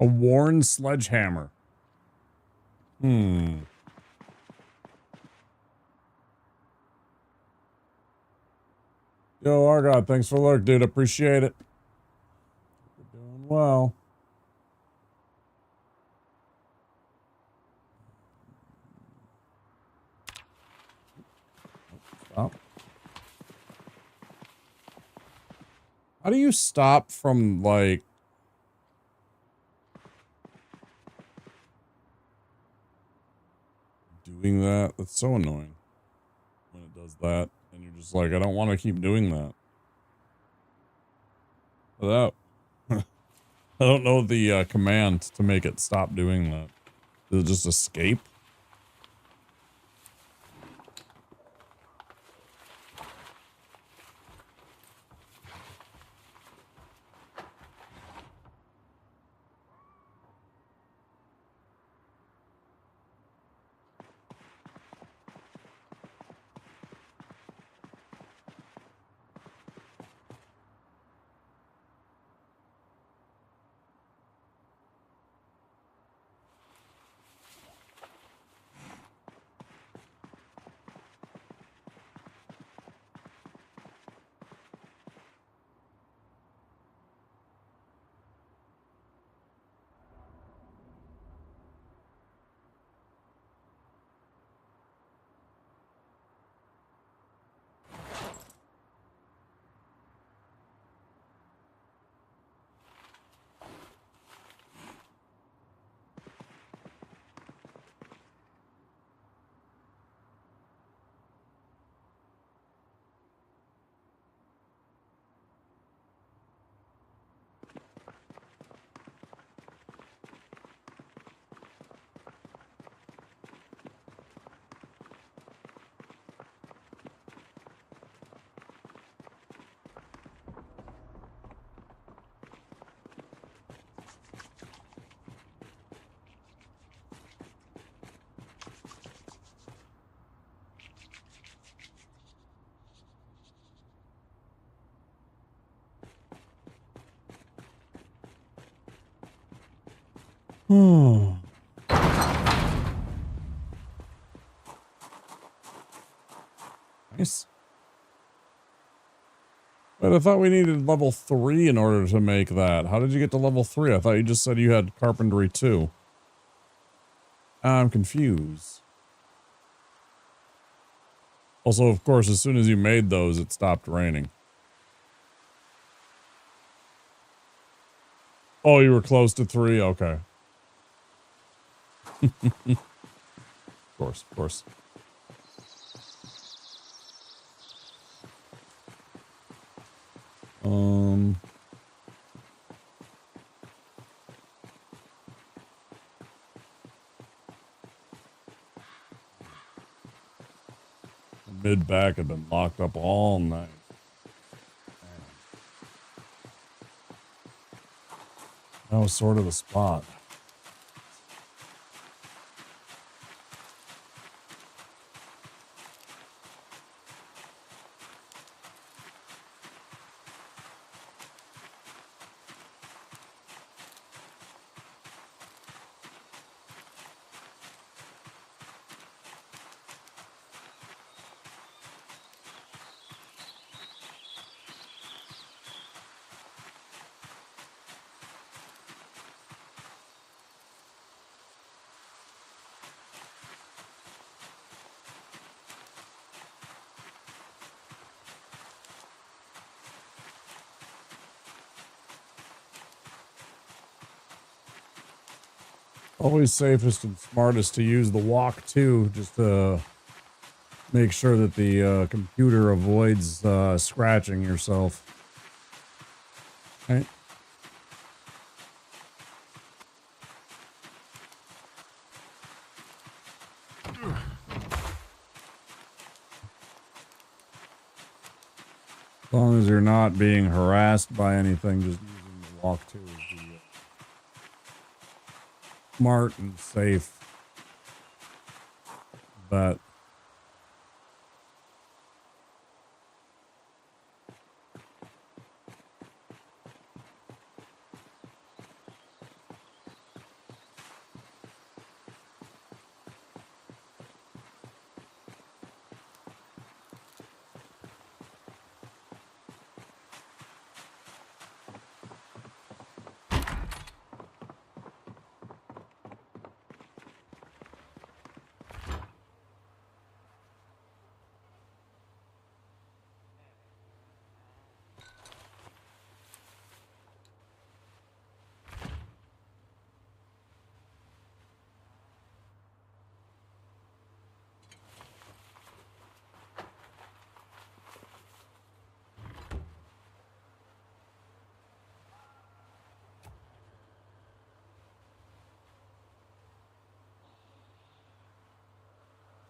A worn sledgehammer. Yo, Argot, thanks for the lurk, dude. Appreciate it. You're doing well. Stop. How do you stop from, like... doing that? That's so annoying. When it does that. And you're just like, I don't want to keep doing that. Without... I don't know the command to make it stop doing that. Does it just escape? Nice. But I thought we needed level 3 in order to make that. How did you get to level 3? I thought you just said you had carpentry 2. I'm confused. Also, of course, as soon as you made those, it stopped raining. Oh, you were close to 3? Okay. Of course, of course. Mid back had been locked up all night. That was sort of the spot. Always safest and smartest to use the walk too, just to make sure that the computer avoids scratching yourself. Right? As long as you're not being harassed by anything, just using the walk too is the smart and safe bet.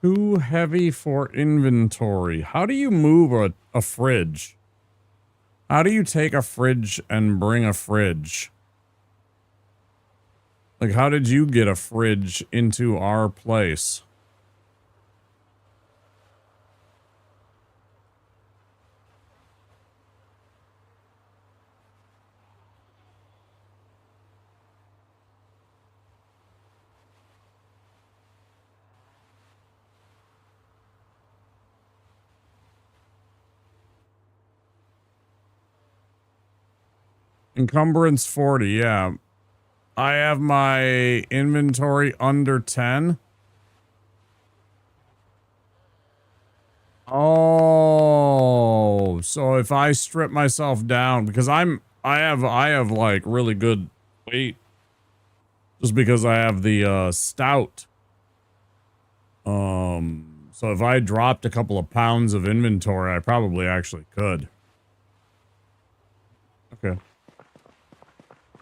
Too heavy for inventory. How do you move a fridge? How do you take a fridge and bring a fridge? Like, how did you get a fridge into our place? Encumbrance 40, yeah. I have my inventory under 10. Oh, so if I strip myself down, because I have like really good weight, just because I have the stout. So if I dropped a couple of pounds of inventory, I probably actually could. Okay.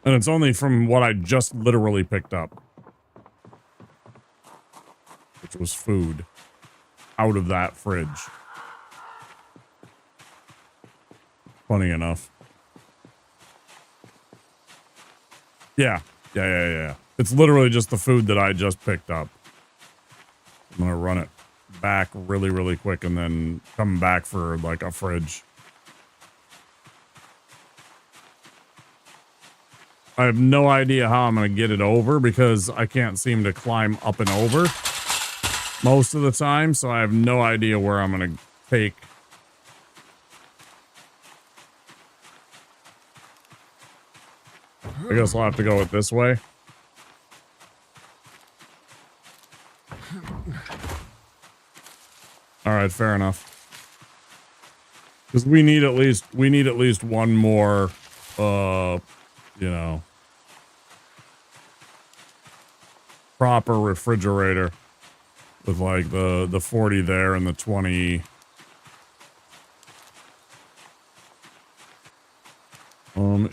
And it's only from what I just literally picked up, which was food out of that fridge. Funny enough. Yeah. Yeah. It's literally just the food that I just picked up. I'm gonna run it back really, really quick and then come back for like a fridge. I have no idea how I'm going to get it over because I can't seem to climb up and over most of the time. So I have no idea where I'm going to take. I guess we'll have to go it this way. All right, fair enough. Because we need at least one more, you know, proper refrigerator with like the 40 there and the 20.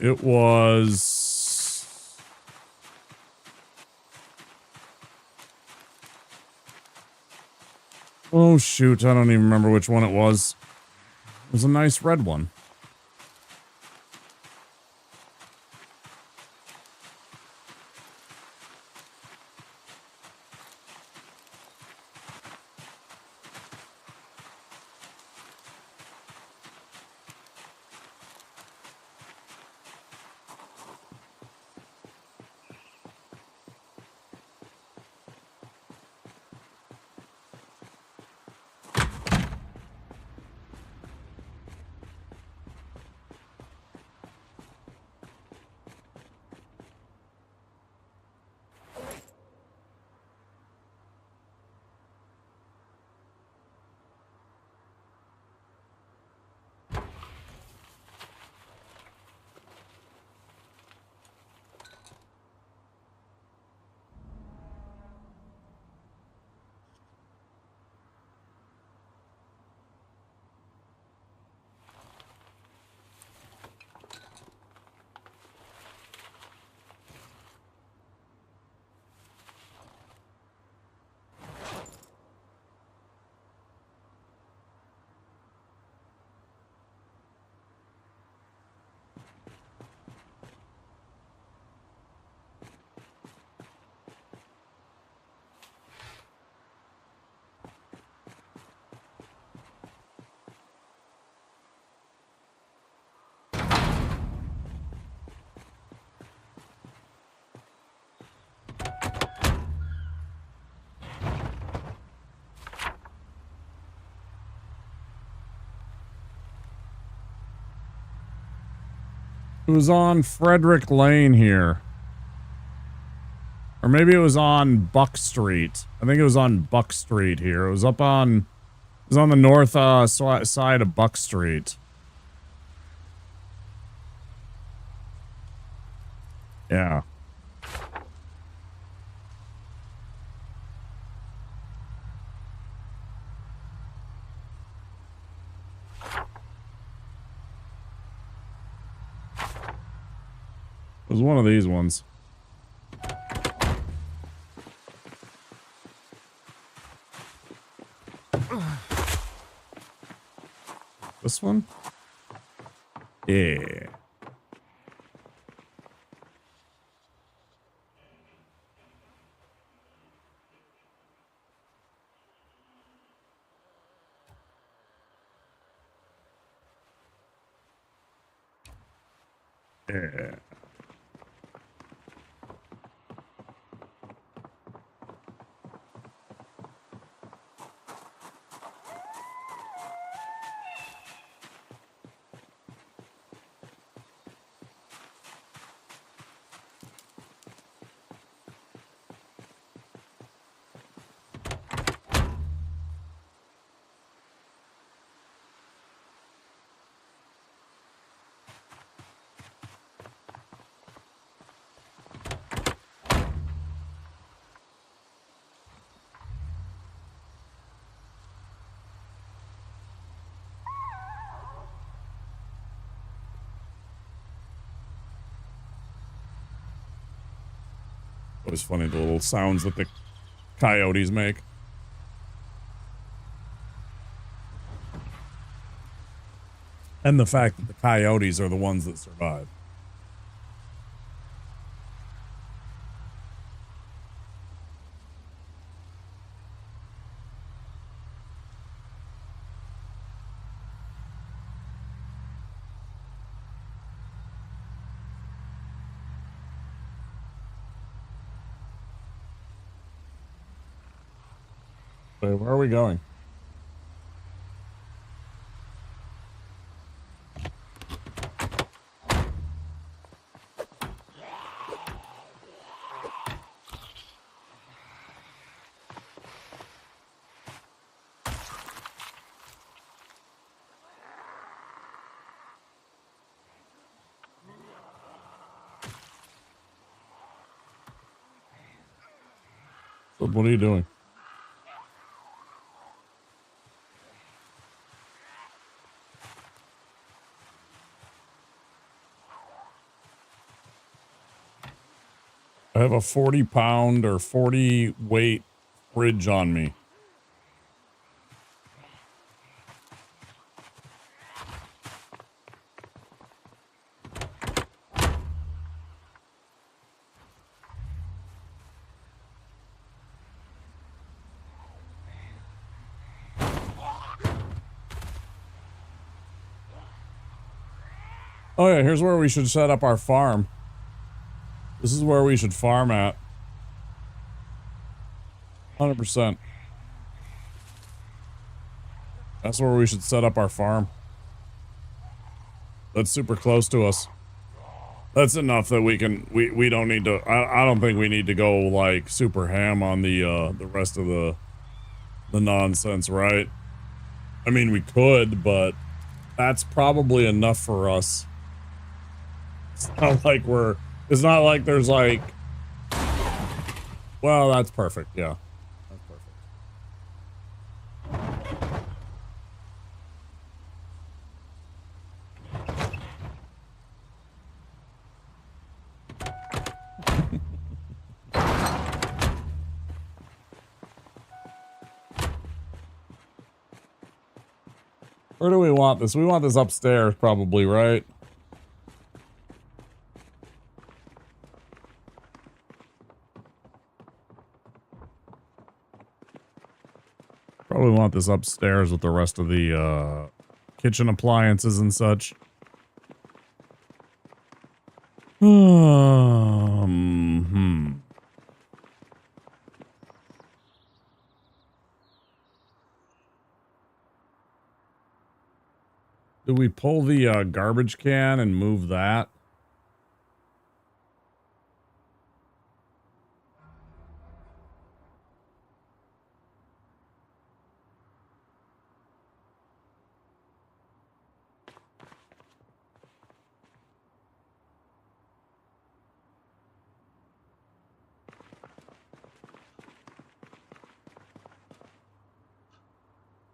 It was. Oh shoot, I don't even remember which one it was. It was a nice red one. It was on Frederick Lane here. Or maybe it was on Buck Street. I think it was on Buck Street here. It was up on... It was on the north side of Buck Street. Yeah. It was one of these ones. This one? Yeah. Yeah. It was funny, the little sounds that the coyotes make. And the fact that the coyotes are the ones that survive. Wait, where are we going? So what are you doing? I have a 40-pound or 40 weight fridge on me. Oh yeah, here's where we should set up our farm. This is where we should farm at. 100%. That's where we should set up our farm. That's super close to us. That's enough that we can, we don't need to, I don't think we need to go like super ham on the rest of the nonsense, right? I mean, we could, but that's probably enough for us. It's not like there's like, well, that's perfect. Yeah. That's perfect. Where do we want this? We want this upstairs probably, right? Probably want this upstairs with the rest of the kitchen appliances and such. Do we pull the garbage can and move that?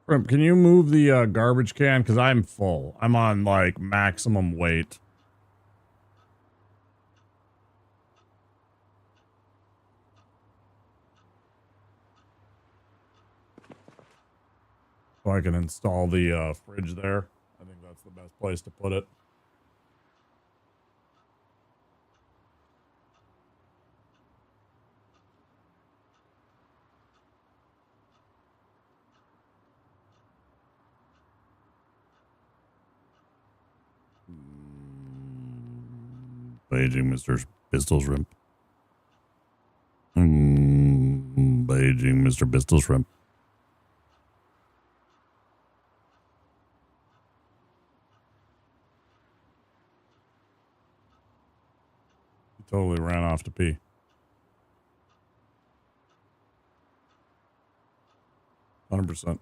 Shrimp, can you move the garbage can? Because I'm full. I'm on like maximum weight. So I can install the fridge there. I think that's the best place to put it. Beijing, Mr. Pistol Shrimp. Beijing, Mr. Pistol Shrimp. He totally ran off to pee. 100%.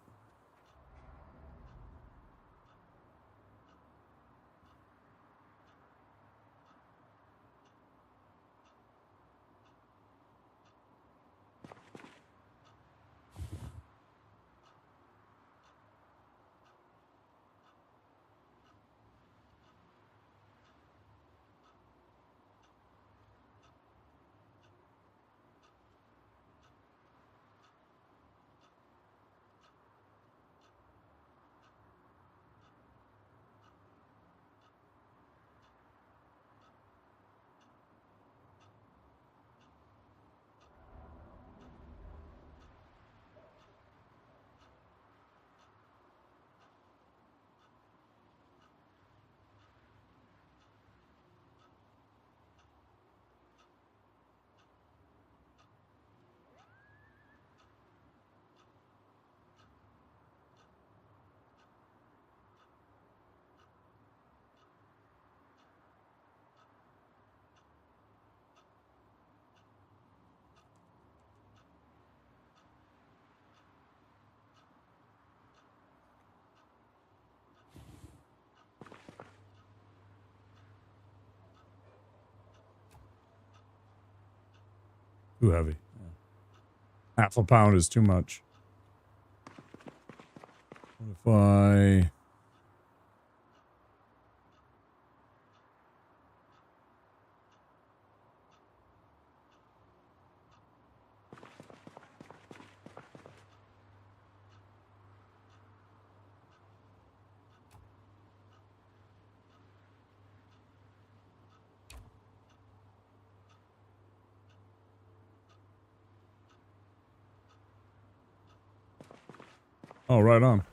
Too heavy. Yeah. Half a pound is too much. What if I... Oh, right on.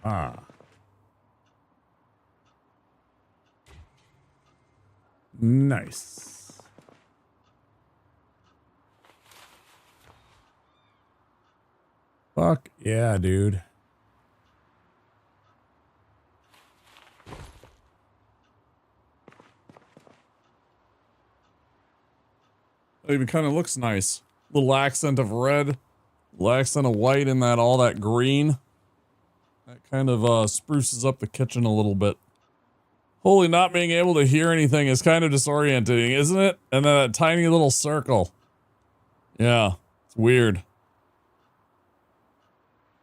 Ah. Nice. Fuck yeah, dude. It even kind of looks nice. Little accent of red, little accent of white in that all that green. That kind of spruces up the kitchen a little bit. Holy, not being able to hear anything is kind of disorienting, isn't it? And then that tiny little circle. Yeah, it's weird.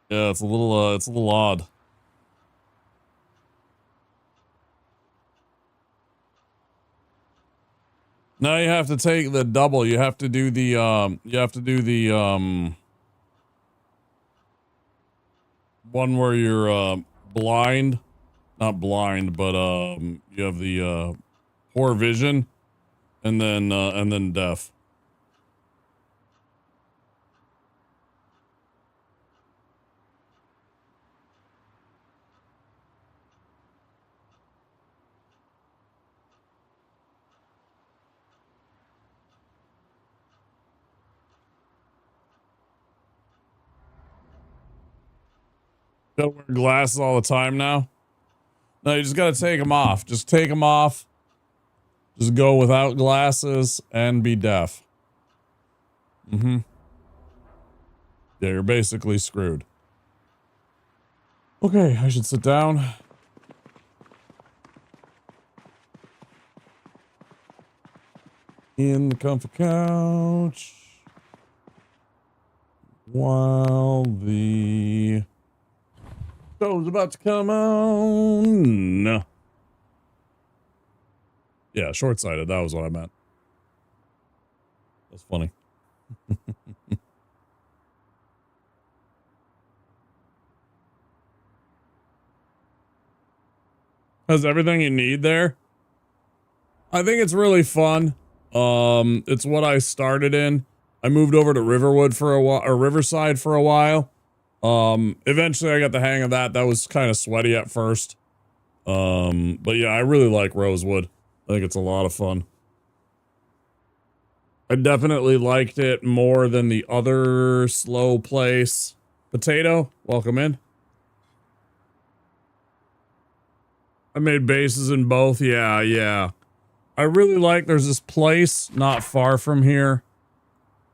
Yeah, it's a little odd. Now you have to take the double. You have to do the one where you're blind. Not blind, but you have the poor vision and then deaf. Gotta wear glasses all the time now. No, you just gotta take them off. Just take them off. Just go without glasses and be deaf. Mm-hmm. Yeah, you're basically screwed. Okay, I should sit down. In the comfy couch. While the stove's about to come on. Yeah, short-sighted. That was what I meant. That's funny. Has everything you need there? I think it's really fun. It's what I started in. I moved over to Riverwood for a while, or Riverside for a while. Eventually I got the hang of that. That was kind of sweaty at first. But yeah, I really like Rosewood. I think it's a lot of fun. I definitely liked it more than the other slow place. Potato, welcome in. I made bases in both. Yeah, yeah. I really like, there's this place not far from here.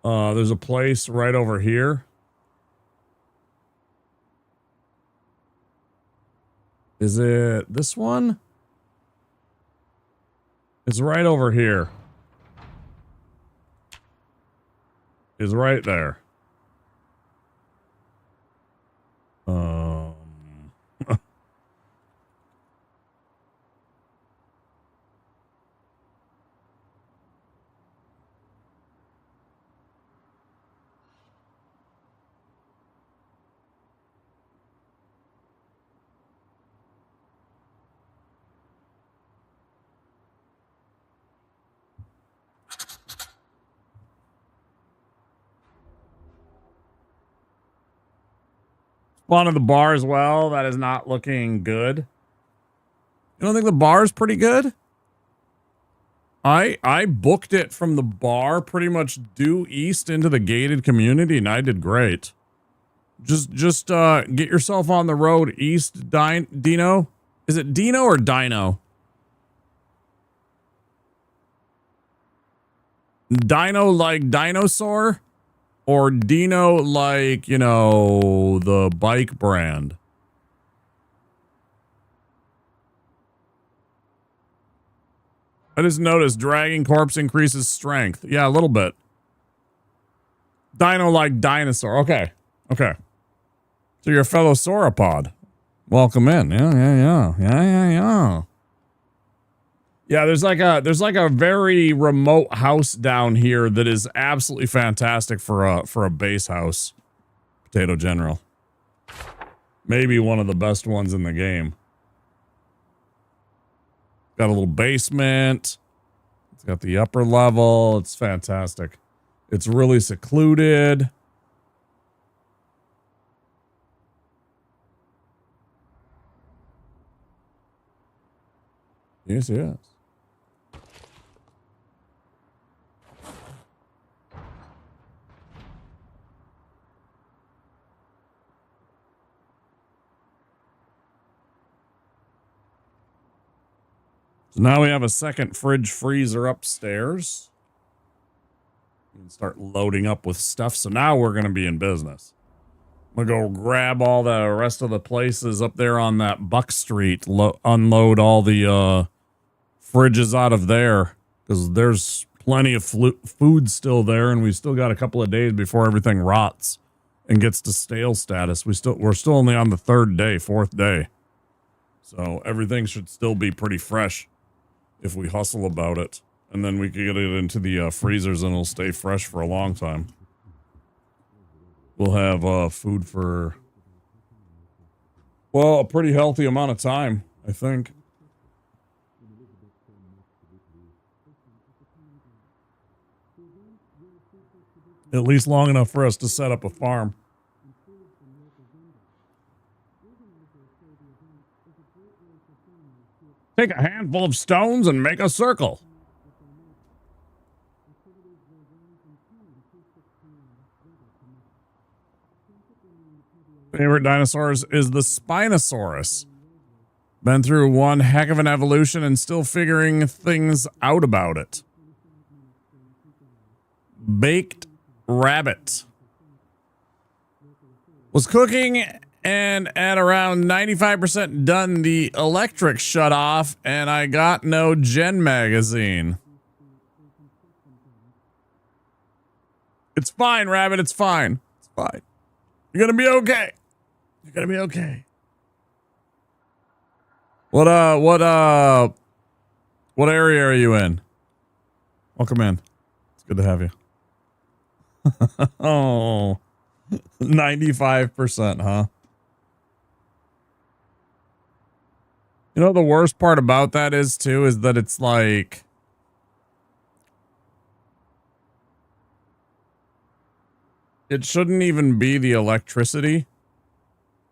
There's a place right over here. Is it this one? It's right over here. It's right there. Spawn of the bar as well. That is not looking good. You don't think the bar is pretty good? I booked it from the bar pretty much due east into the gated community, and I did great. Just get yourself on the road east, Dino. Is it Dino or Dino? Dino like dinosaur? Or Dino like, you know, the bike brand? I just noticed dragging corpse increases strength. Yeah, a little bit. Dino like dinosaur. Okay. Okay. So you're a fellow sauropod. Welcome in. Yeah. Yeah, there's like a very remote house down here that is absolutely fantastic for a base house. Potato General. Maybe one of the best ones in the game. Got a little basement. It's got the upper level. It's fantastic. It's really secluded. Yes, yes. So now we have a second fridge freezer upstairs. We can start loading up with stuff. So now we're going to be in business. I'm going to go grab all the rest of the places up there on that Buck Street. Unload all the fridges out of there. Because there's plenty of food still there. And we still got a couple of days before everything rots and gets to stale status. We're still only on the fourth day. So everything should still be pretty fresh. If we hustle about it, and then we can get it into the freezers and it'll stay fresh for a long time. We'll have food for, well, a pretty healthy amount of time, I think. At least long enough for us to set up a farm. Take a handful of stones and make a circle. Favorite dinosaurs is the Spinosaurus. Been through one heck of an evolution and still figuring things out about it. Baked rabbit. Was cooking and at around 95% done, the electric shut off and I got no Gen magazine. It's fine, Rabbit. It's fine. It's fine. You're gonna be okay. You're gonna be okay. What area are you in? Welcome in. It's good to have you. Oh, 95%, huh? You know, the worst part about that is that it's like, it shouldn't even be the electricity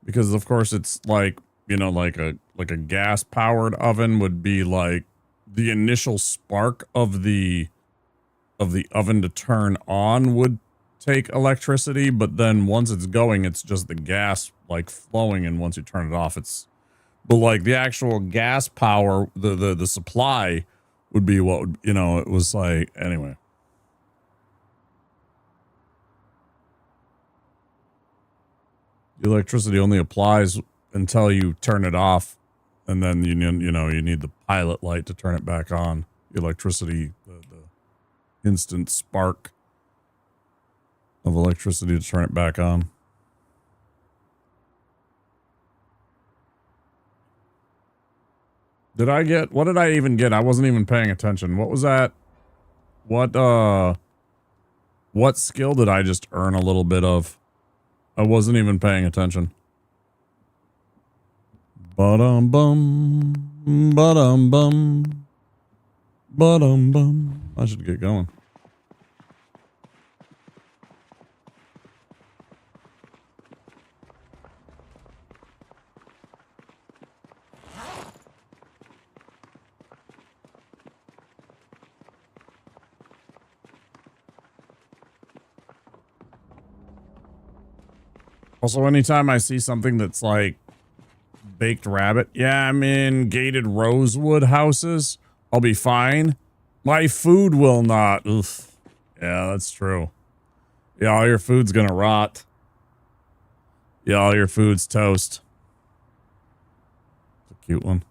because of course it's like, you know, like a gas powered oven would be like the initial spark of the oven to turn on would take electricity, but then once it's going, it's just the gas like flowing, and once you turn it off, it's, but like the actual gas power, the supply would be what would, you know, it was like, anyway. The electricity only applies until you turn it off, and then you know you need the pilot light to turn it back on. The electricity, the instant spark of electricity to turn it back on. What did I even get? I wasn't even paying attention. What was that? What skill did I just earn a little bit of? I wasn't even paying attention. Ba-dum-bum, ba-dum-bum, ba-dum-bum. I should get going. Also, anytime I see something that's like baked rabbit, yeah, I'm in gated Rosewood houses. I'll be fine. My food will not. Oof. Yeah, that's true. Yeah, all your food's gonna rot. Yeah, all your food's toast. It's a cute one.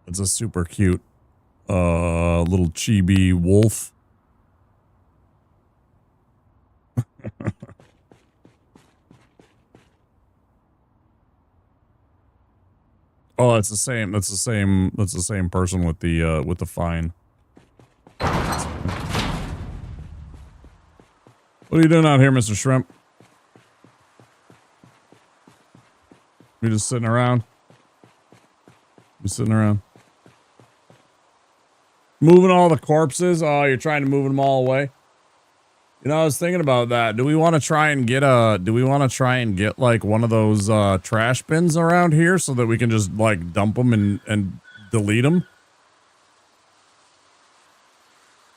It's a super cute little chibi wolf. Oh, it's the same. That's the same. That's the same person with the fine. What are you doing out here, Mr. Shrimp? You just sitting around? You sitting around? Moving all the corpses? Oh, you're trying to move them all away? You know, I was thinking about that. Do we want to try and get like one of those trash bins around here so that we can just like dump them and delete them?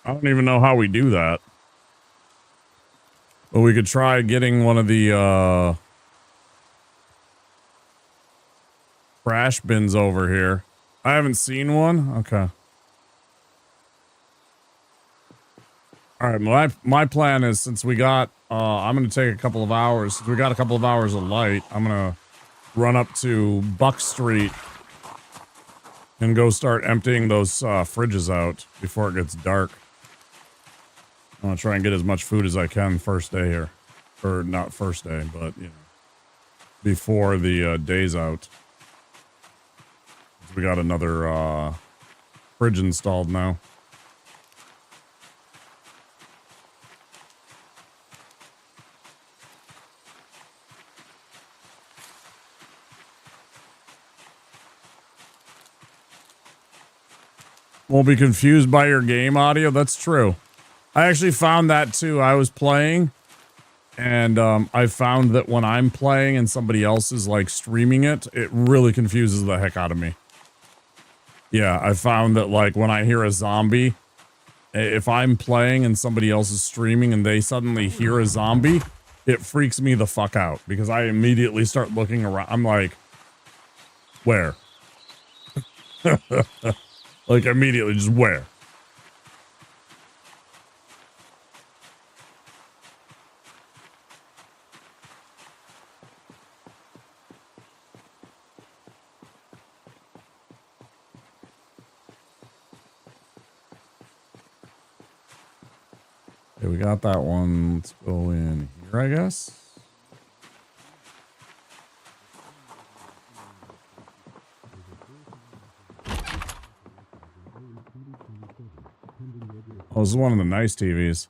I don't even know how we do that. But we could try getting one of the trash bins over here. I haven't seen one. Okay. All right, my plan is, since we got I'm going to take a couple of hours. Since we got a couple of hours of light, I'm going to run up to Buck Street and go start emptying those fridges out before it gets dark. I want to try and get as much food as I can first day here. Or not first day, but, you know, before the day's out. We got another fridge installed now. Won't be confused by your game audio. That's true. I actually found that too. I was playing and I found that when I'm playing and somebody else is like streaming it, it really confuses the heck out of me. Yeah, I found that like when I hear a zombie, if I'm playing and somebody else is streaming and they suddenly hear a zombie, it freaks me the fuck out because I immediately start looking around. I'm like, where? Like immediately, just where? Okay, we got that one. Let's go in here, I guess. Oh, this is one of the nice TVs.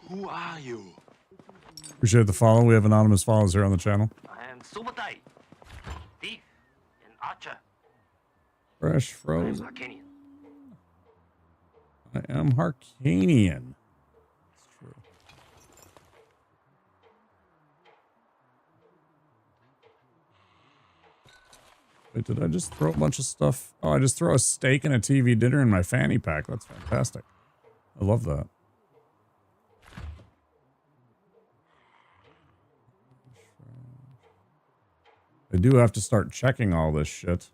Who are you? Appreciate the follow. We have anonymous follows here on the channel. I am Subotai, thief and archer. Fresh frozen. I'm Arcanian. I am Harcanian. That's true. Wait, did I just throw a bunch of stuff? Oh, I just throw a steak and a TV dinner in my fanny pack. That's fantastic. I love that. I do have to start checking all this shit.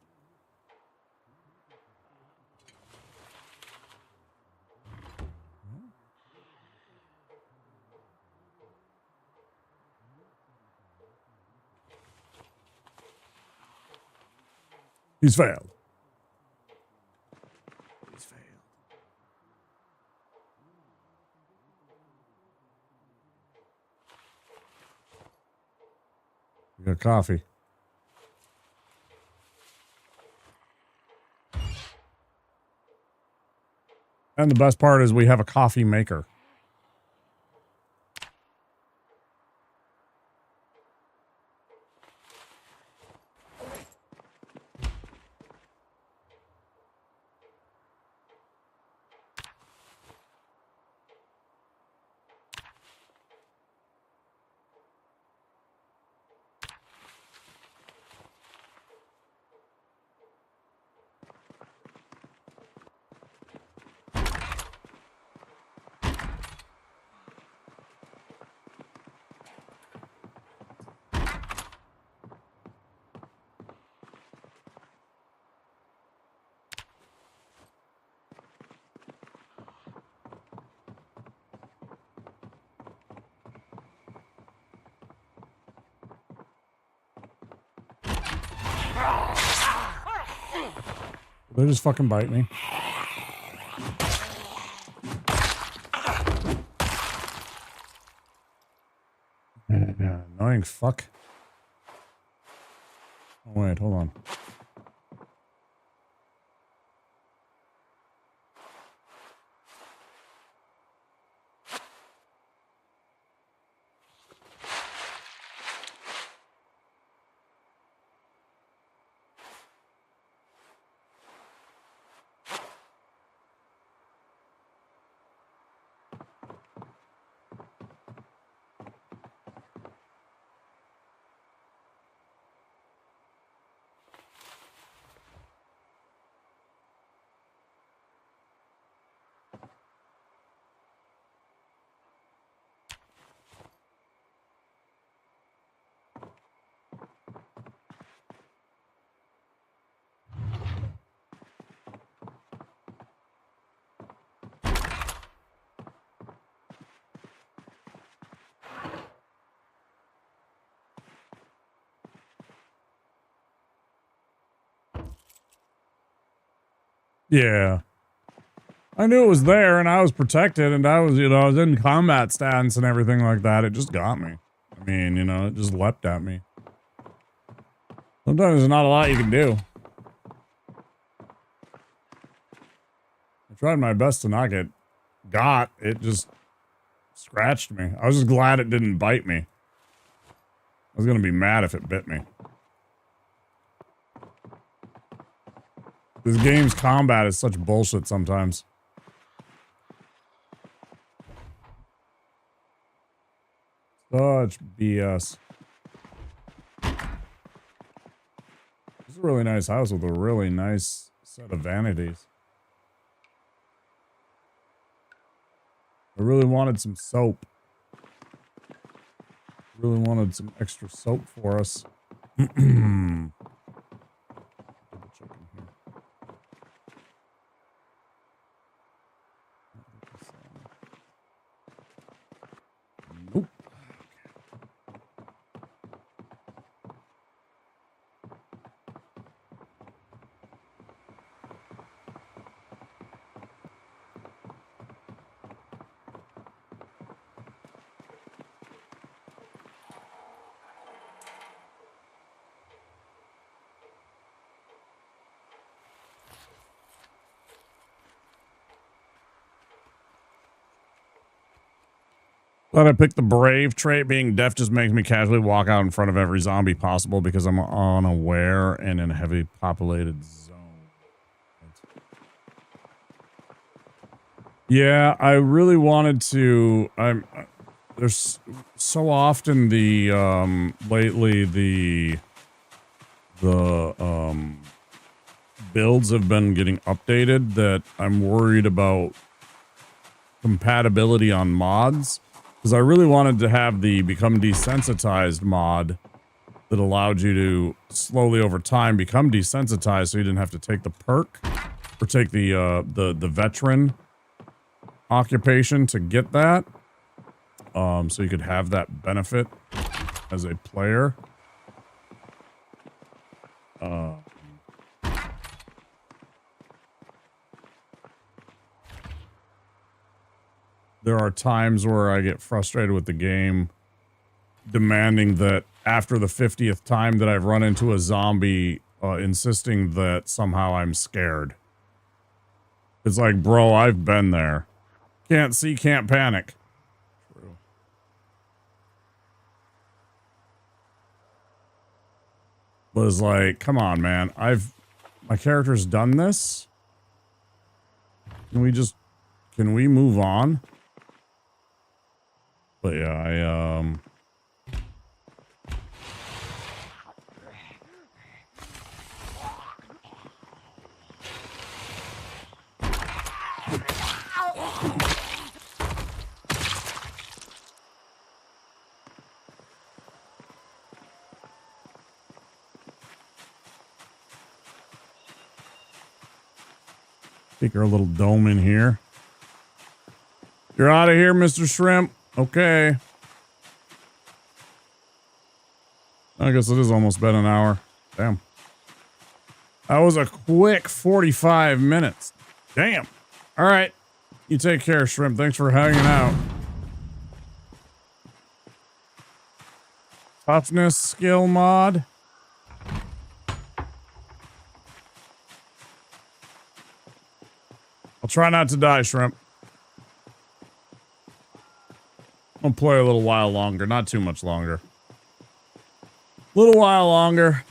He's failed. He's failed. We got coffee. And the best part is we have a coffee maker. They just fucking bite me. Annoying fuck. Oh, wait, hold on. Yeah. I knew it was there and I was protected and I was, I was in combat stance and everything like that. It just got me. I mean, it just leapt at me. Sometimes there's not a lot you can do. I tried my best to not get got. It just scratched me. I was just glad it didn't bite me. I was going to be mad if it bit me. This game's combat is such bullshit sometimes. Such BS. This is a really nice house with a really nice set of vanities. I really wanted some soap. Really wanted some extra soap for us. Double checking here. Nope. But I picked the brave trait. Being deaf just makes me casually walk out in front of every zombie possible because I'm unaware and in a heavily populated zone. Yeah, I really wanted to. There's so often lately the builds have been getting updated that I'm worried about compatibility on mods. Because I really wanted to have the become desensitized mod that allowed you to slowly over time become desensitized, so you didn't have to take the perk or take the veteran occupation to get that. So you could have that benefit as a player. There are times where I get frustrated with the game, demanding that after the 50th time that I've run into a zombie, insisting that somehow I'm scared. It's like, bro, I've been there. Can't see, can't panic. True. But it's like, come on, man. My character's done this. Can we move on? But yeah, take our little dome in here. You're out of here, Mr. Shrimp. Okay. I guess it is almost been an hour. Damn. That was a quick 45 minutes. Damn. All right. You take care, Shrimp. Thanks for hanging out. Toughness skill mod. I'll try not to die, Shrimp. I'll play a little while longer. Not too much longer. A little while longer.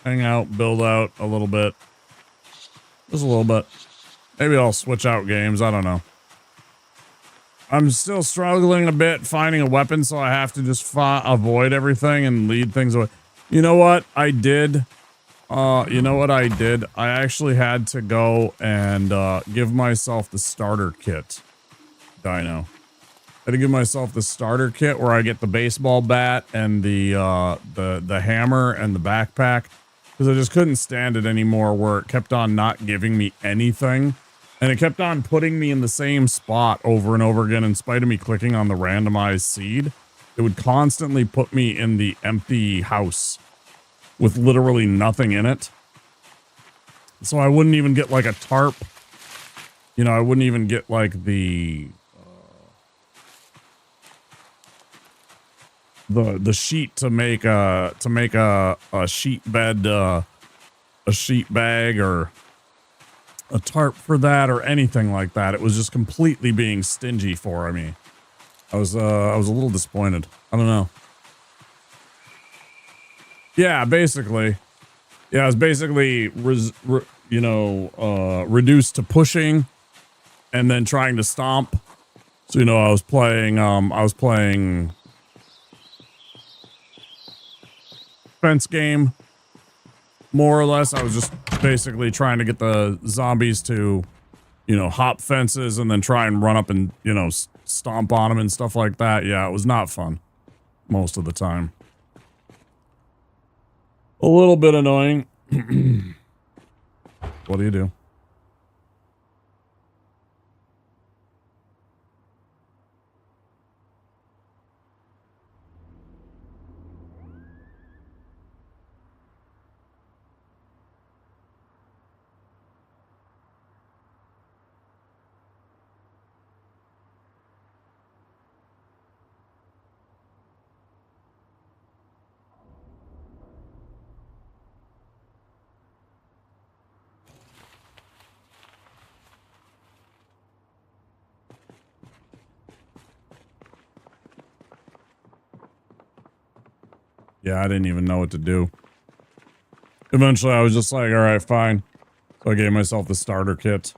Hang out, build out a little bit. Just a little bit. Maybe I'll switch out games. I don't know. I'm still struggling a bit finding a weapon, so I have to just avoid everything and lead things away. You know what I did? You know what I did? I actually had to go and give myself the starter kit. Dino. I had to give myself the starter kit where I get the baseball bat and the hammer and the backpack, because I just couldn't stand it anymore where it kept on not giving me anything, and it kept on putting me in the same spot over and over again in spite of me clicking on the randomized seed. It would constantly put me in the empty house with literally nothing in it. So I wouldn't even get like a tarp. You know, I wouldn't even get like the sheet to make a sheet bed, a sheet bag, or a tarp for that, or anything like that. It was just completely being stingy for me. I was a little disappointed. I don't know. Yeah, basically. Yeah, I was basically reduced to pushing and then trying to stomp. So, you know, I was playing fence game, more or less. I was just basically trying to get the zombies to, you know, hop fences and then try and run up and, you know, stomp on them and stuff like that. Yeah, it was not fun most of the time. A little bit annoying. What do you do? Yeah, I didn't even know what to do. Eventually, I was just like, all right, fine. So I gave myself the starter kit.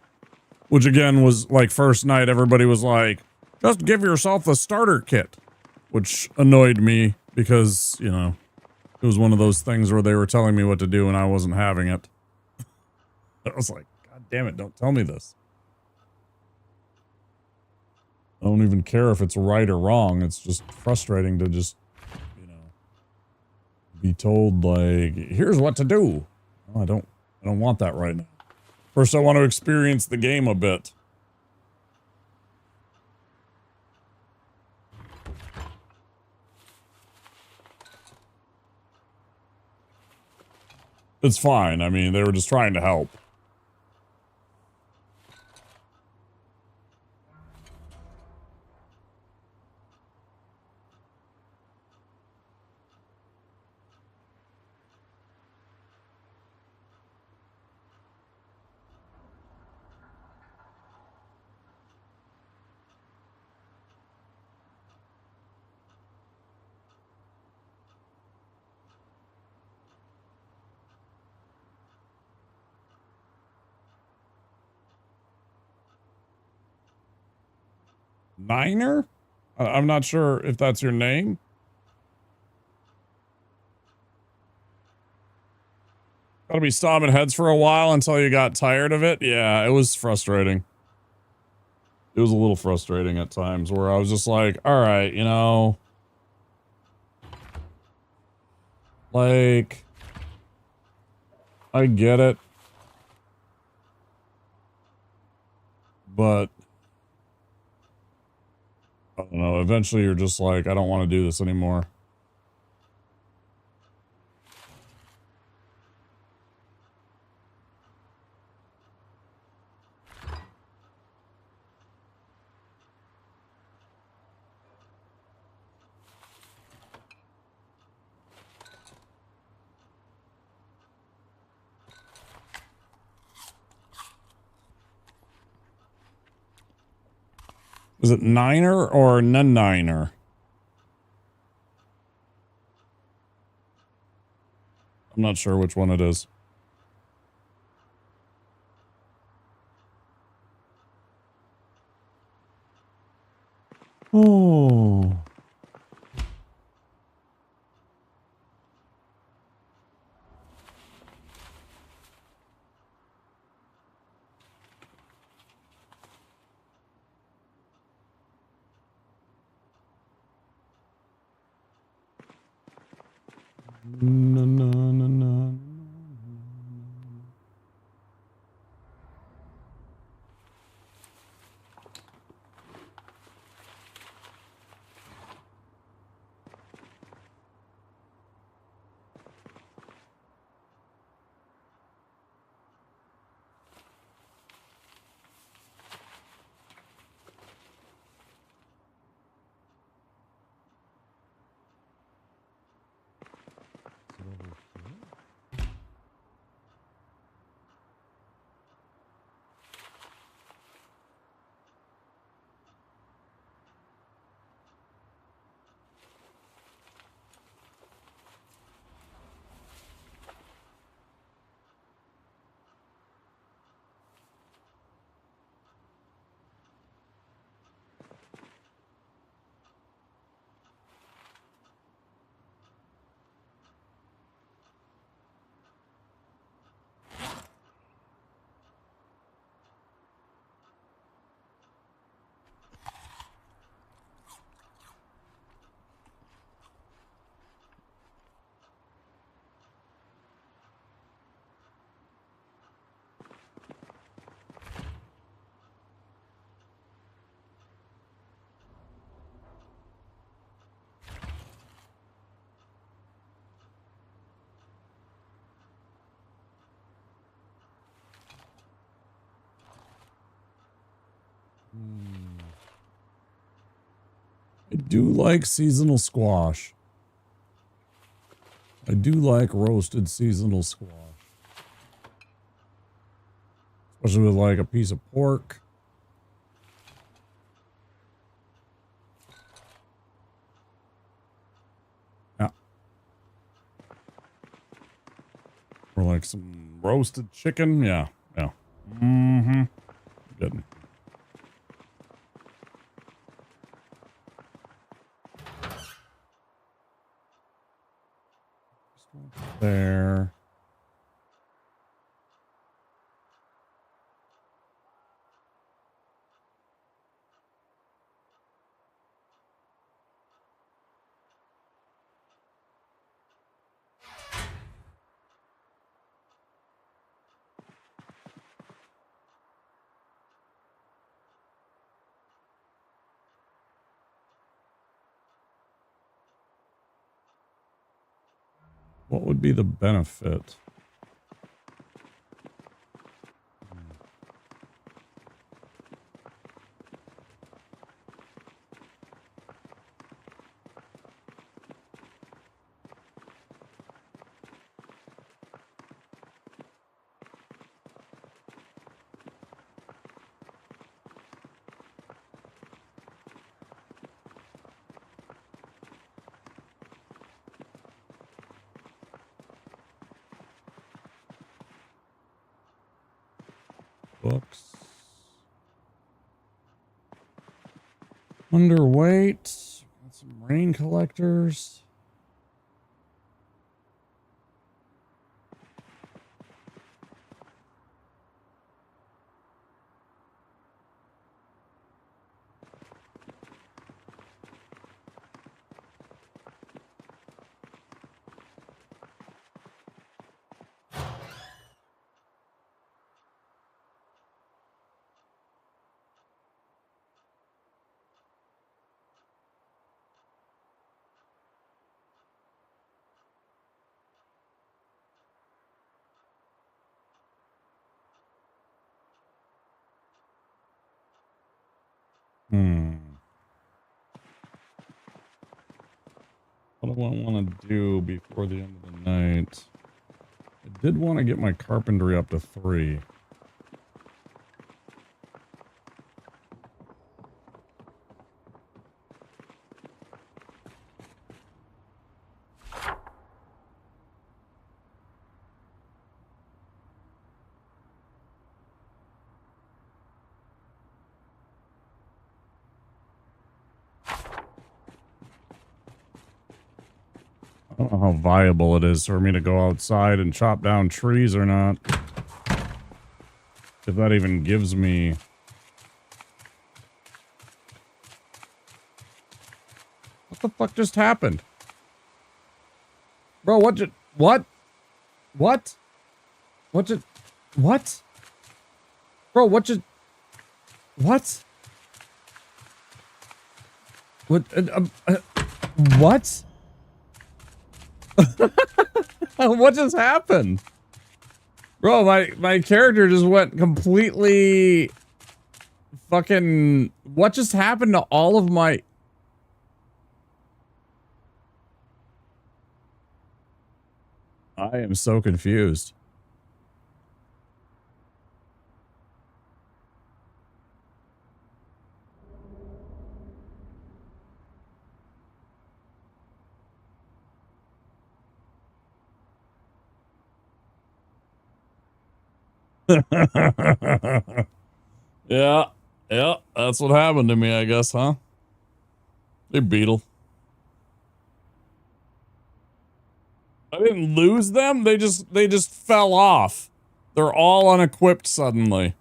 Which, again, was like first night, everybody was like, just give yourself the starter kit. Which annoyed me because, you know, it was one of those things where they were telling me what to do and I wasn't having it. I was like, God damn it, don't tell me this. I don't even care if it's right or wrong. It's just frustrating to just, you know, be told, like, here's what to do. Oh, I don't want that right now. First, I want to experience the game a bit. It's fine. I mean, they were just trying to help. Niner? I'm not sure if that's your name. Gotta be stomping heads for a while until you got tired of it. Yeah, it was frustrating. It was a little frustrating at times where I was just like, all right, you know, like, I get it, but I don't know. Eventually you're just like, I don't want to do this anymore. Is it niner or niner? I'm not sure which one it is. Oh. No, no, no, no. I do like seasonal squash. I do like roasted seasonal squash. Especially with like a piece of pork. Yeah. Or like some roasted chicken. Yeah. Yeah. Mm-hmm. Good. There. What would be the benefit? Books. Underweight. Got some rain collectors. What do I want to do before the end of the night? I did want to get my carpentry up to 3. how viable it is for me to go outside and chop down trees or not. If that even gives me... What the fuck just happened? Bro, what just... What? What? What just... What? Bro, what just... What? What? What? What just happened? Bro, my character just went completely... Fucking... What just happened to all of my... I am so confused. Yeah, that's what happened to me, I guess, huh? Hey, Beetle. I didn't lose them. They just fell off. They're all unequipped suddenly.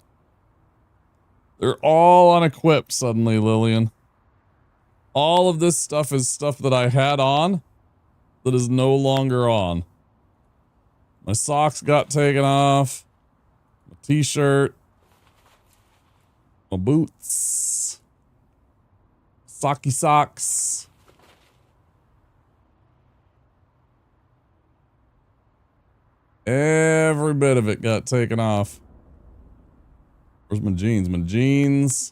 They're all unequipped suddenly, Lillian. All of this stuff is stuff that I had on that is no longer on. My socks got taken off. My t-shirt. My boots. Socky socks. Every bit of it got taken off. Where's my jeans? My jeans.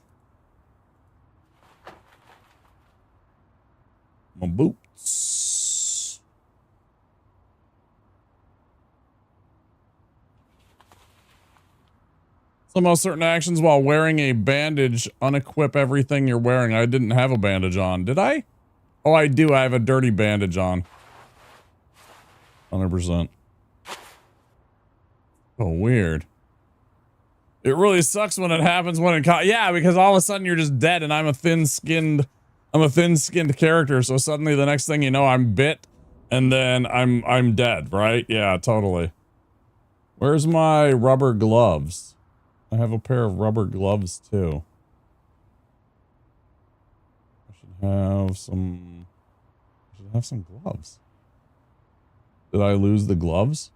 My boots. Somehow certain actions while wearing a bandage unequip everything you're wearing. I didn't have a bandage on. Did I? Oh, I do. I have a dirty bandage on. 100%. Oh, weird. It really sucks when it happens when it yeah, because all of a sudden you're just dead and I'm a thin-skinned character, so suddenly the next thing you know I'm bit and then I'm dead, right? Yeah, totally. Where's my rubber gloves? I have a pair of rubber gloves too. I should have some gloves. Did I lose the gloves?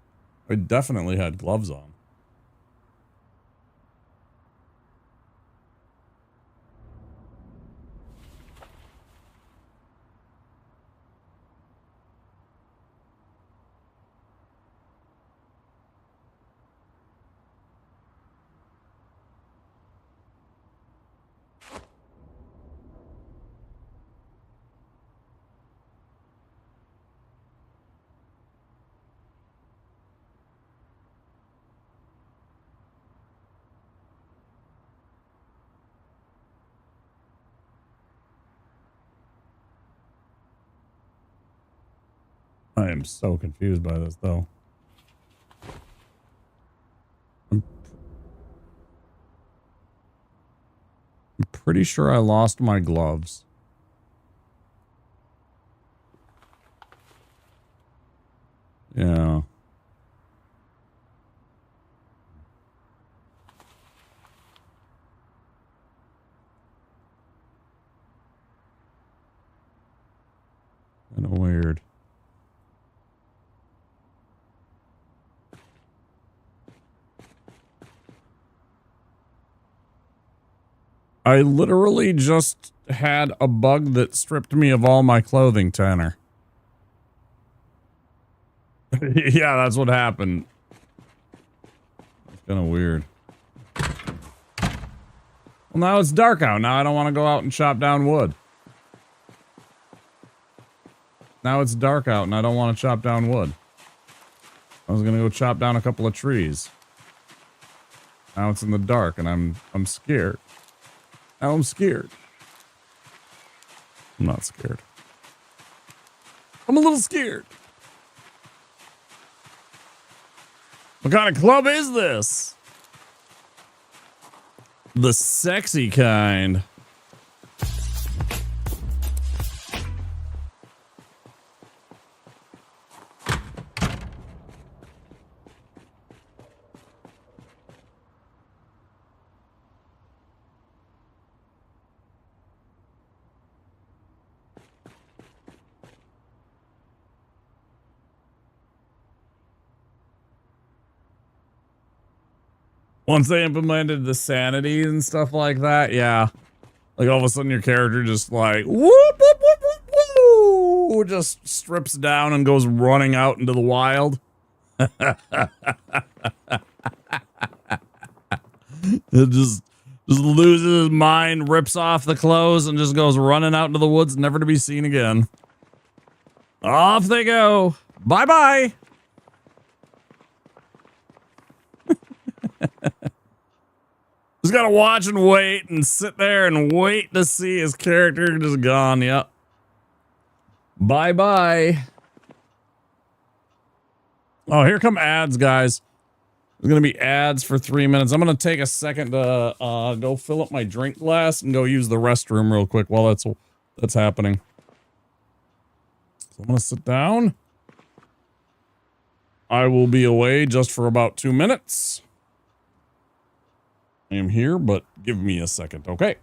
I definitely had gloves on. I am so confused by this, though. I'm pretty sure I lost my gloves. Yeah. Kind of weird. I literally just had a bug that stripped me of all my clothing, Tanner. Yeah, that's what happened. It's kind of weird. Well, now it's dark out. Now I don't want to go out and chop down wood. Now it's dark out and I don't want to chop down wood. I was going to go chop down a couple of trees. Now it's in the dark and I'm scared. Now I'm scared. I'm not scared. I'm a little scared. What kind of club is this? The sexy kind. Once they implemented the sanity and stuff like that, yeah. Like all of a sudden your character just like whoop whoop whoop whoop whoop, just strips down and goes running out into the wild. It just loses his mind, rips off the clothes, and just goes running out into the woods, never to be seen again. Off they go. Bye-bye. Just gotta watch and wait and sit there and wait to see his character just gone. Yep. Bye-bye. Oh, here come ads, guys. There's going to be ads for 3 minutes. I'm going to take a second to go fill up my drink glass and go use the restroom real quick while that's happening. So I'm going to sit down. I will be away just for about 2 minutes. I am here, but give me a second, okay?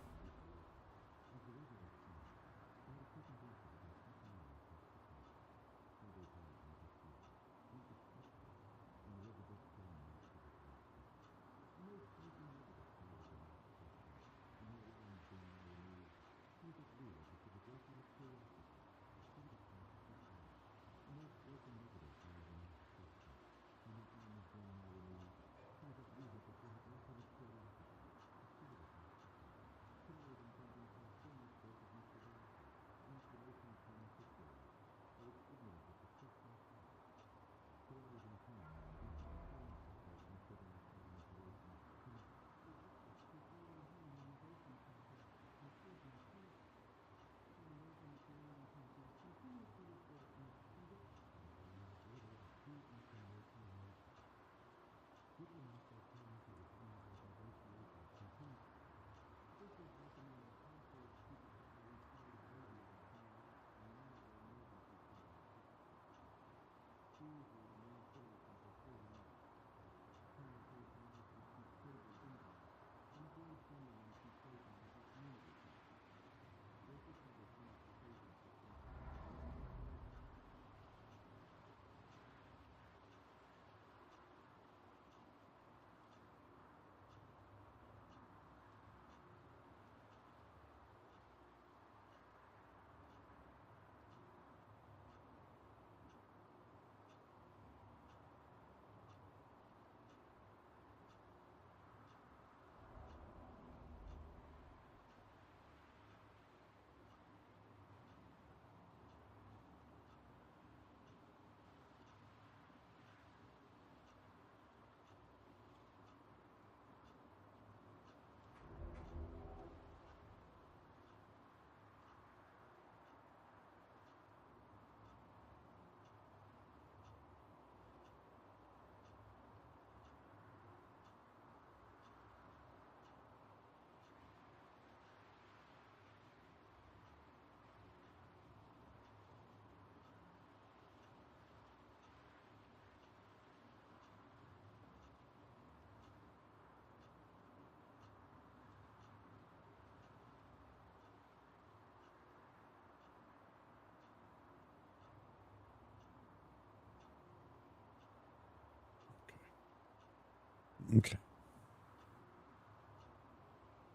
Okay.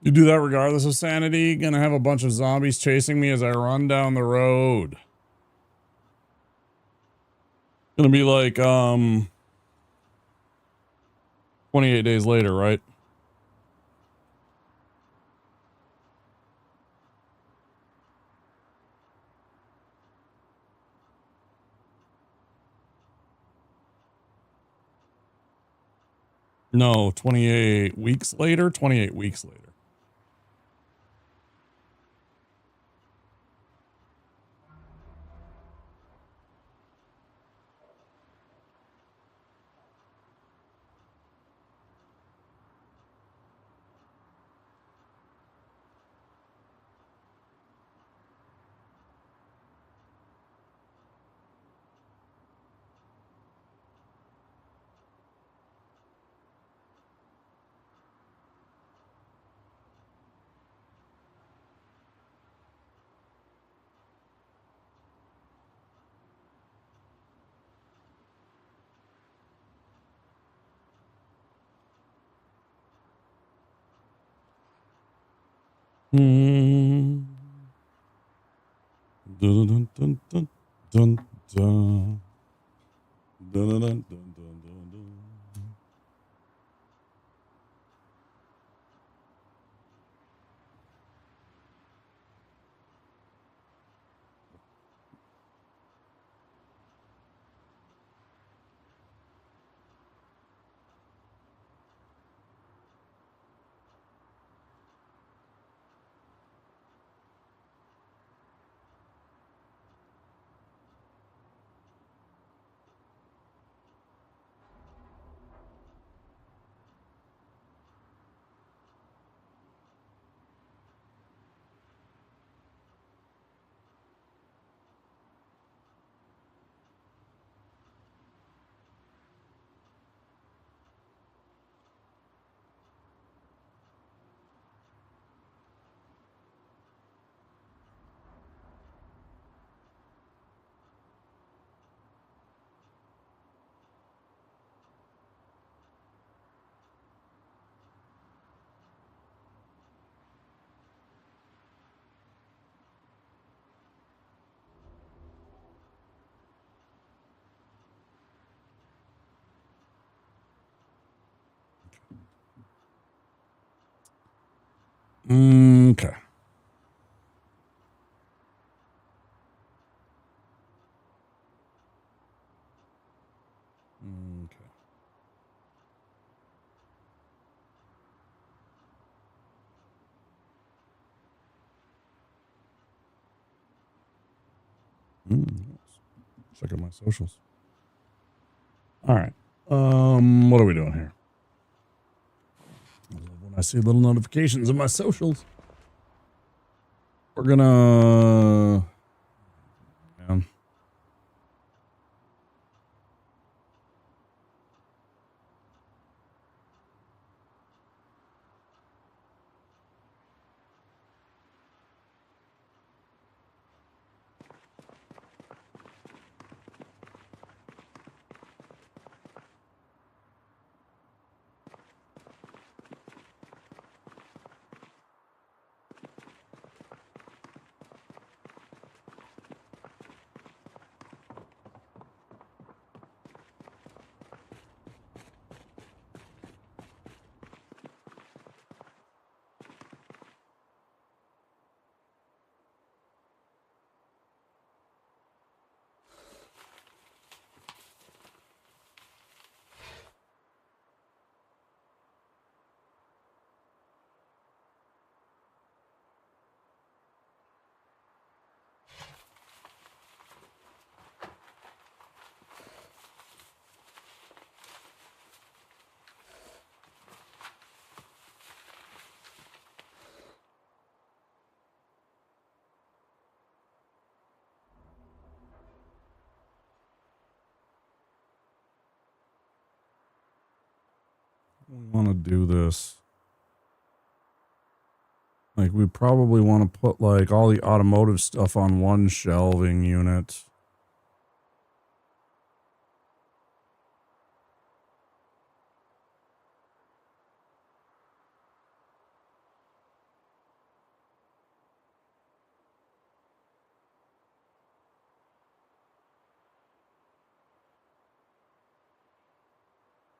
You do that regardless of sanity. Gonna have a bunch of zombies chasing me as I run down the road. Gonna be like, 28 days later, right? No, 28 weeks later? 28 weeks later. Dun, dun, dun, dun, dun, dun, dun. Dun, dun, dun, dun, dun, dun, dun. Okay. Okay. Check out my socials. All right. What are we doing here? I love when I see little notifications in my socials. We're gonna. Man. We want to do this. Like, we probably want to put, like, all the automotive stuff on one shelving unit.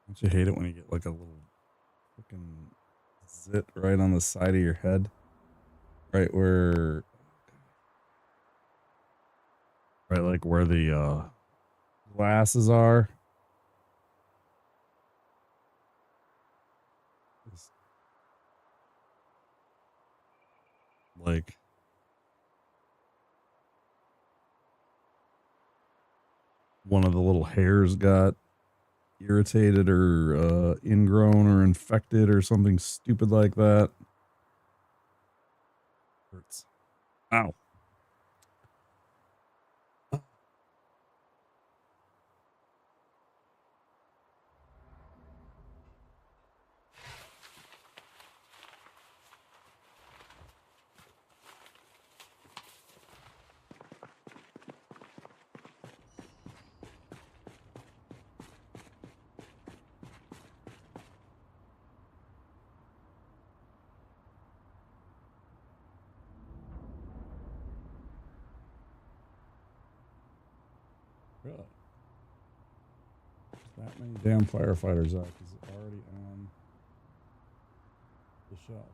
Don't you hate it when you get, like, a little freaking zit right on the side of your head? Right where... Right, like, where the, glasses are. Like... One of the little hairs got irritated or ingrown or infected or something stupid like that. Hurts. Ow. Really? That many damn firefighters out because it's already on the shelf.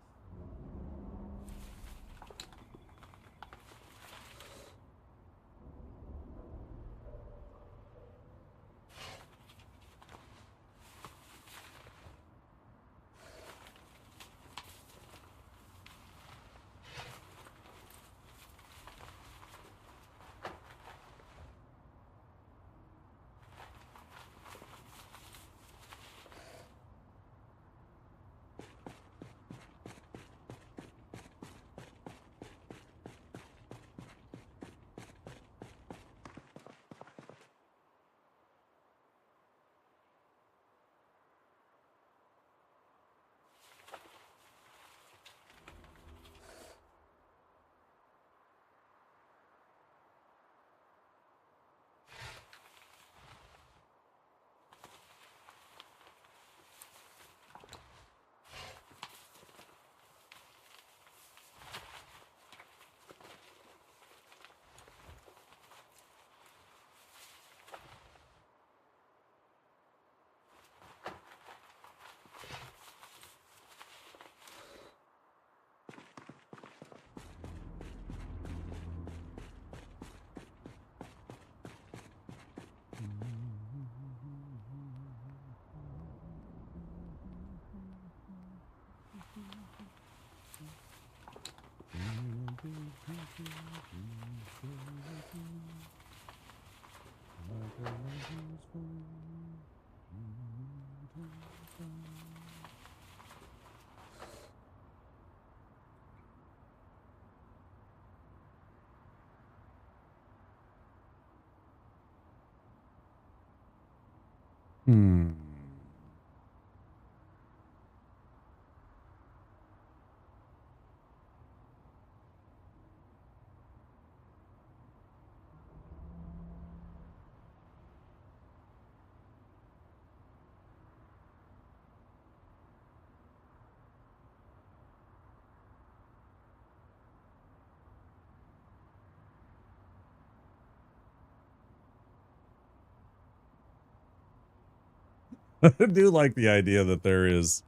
I do like the idea that there is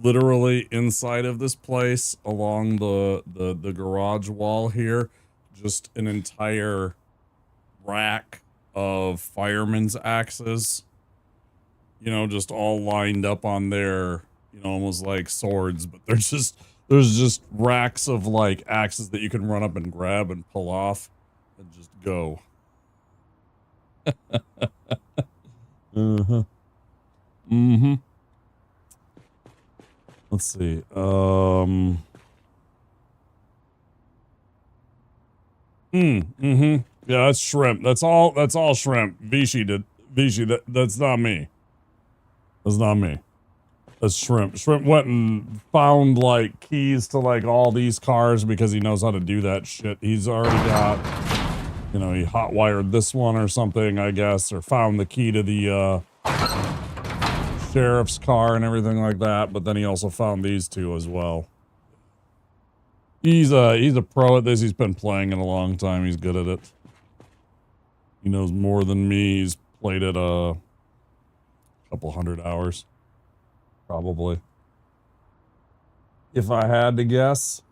literally inside of this place along the garage wall here, just an entire rack of firemen's axes, you know, just all lined up on there, you know, almost like swords, but there's just racks of like axes that you can run up and grab and pull off and just go. Let's see. Yeah, that's shrimp. That's all shrimp. Vichy, that's not me. That's not me. That's shrimp. Shrimp went and found like keys to like all these cars because he knows how to do that shit. He's already got, you know, he hotwired this one or something, I guess, or found the key to the sheriff's car and everything like that, but then he also found these two as well. He's a pro at this. He's been playing it a long time. He's good at it. He knows more than me. He's played it a couple 100 hours, probably. If I had to guess.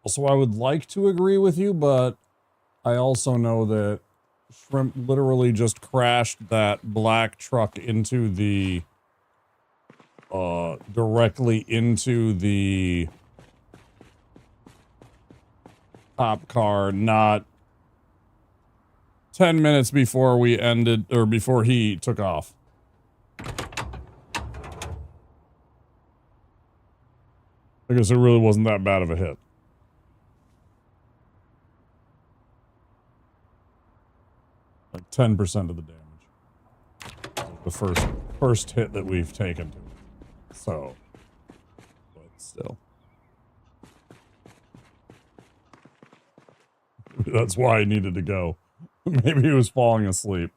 Also, I would like to agree with you, but I also know that Shrimp literally just crashed that black truck into the, directly into the cop car, not 10 minutes before we ended, or before he took off. I guess it really wasn't that bad of a hit. Like 10% of the damage. The first hit that we've taken to it. So, let's still. That's why I needed to go. Maybe he was falling asleep.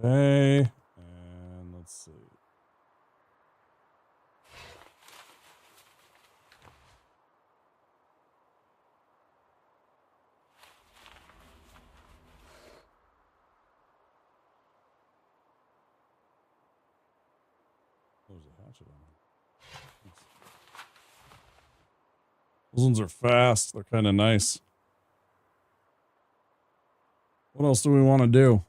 Okay, and let's see. There's a hatchet on them. Those ones are fast. They're kind of nice. What else do we want to do?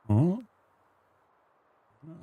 Huh? No.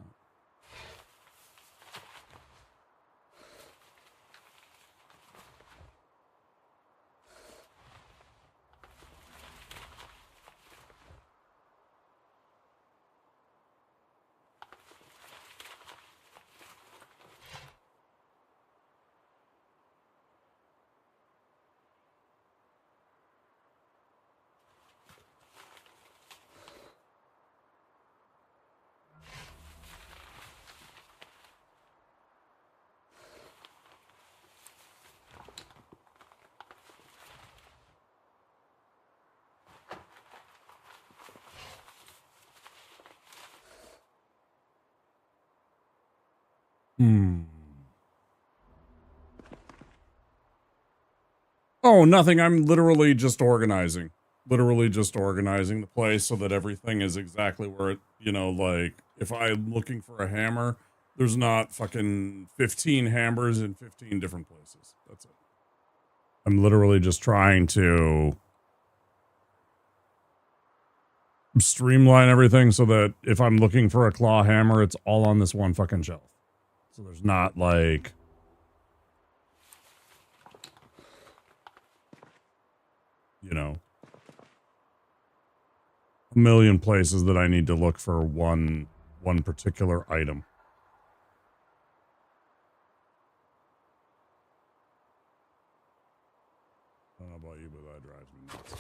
Oh, nothing. I'm literally just organizing. Literally just organizing the place so that everything is exactly where it, you know, like, if I'm looking for a hammer, there's not fucking 15 hammers in 15 different places. That's it. I'm literally just trying to streamline everything so that if I'm looking for a claw hammer, it's all on this one fucking shelf. So there's not like, you know, a million places that I need to look for one particular item. I don't know about you, but that drives me nuts.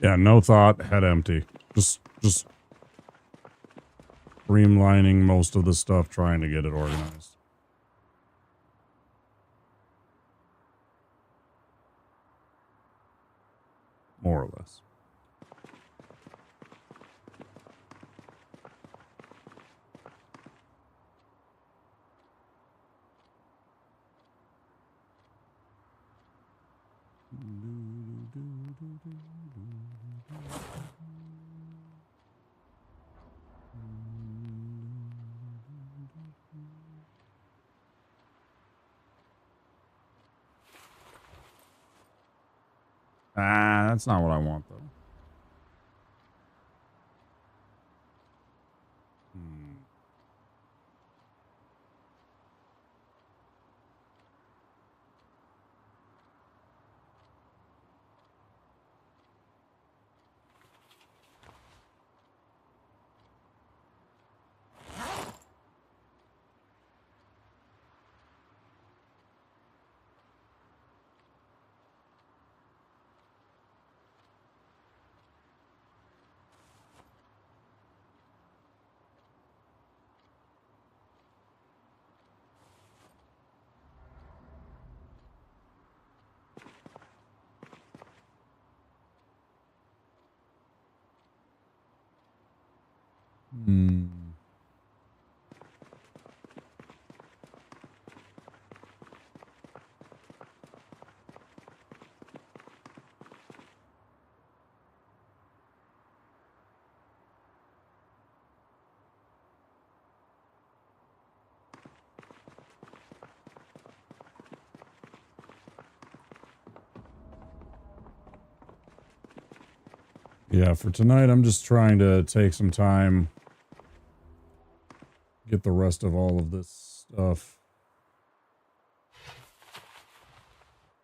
Yeah, no thought, head empty. Just streamlining most of the stuff, trying to get it organized. More or less. Ah, that's not what I want, though. Yeah, for tonight, I'm just trying to take some time, get the rest of all of this stuff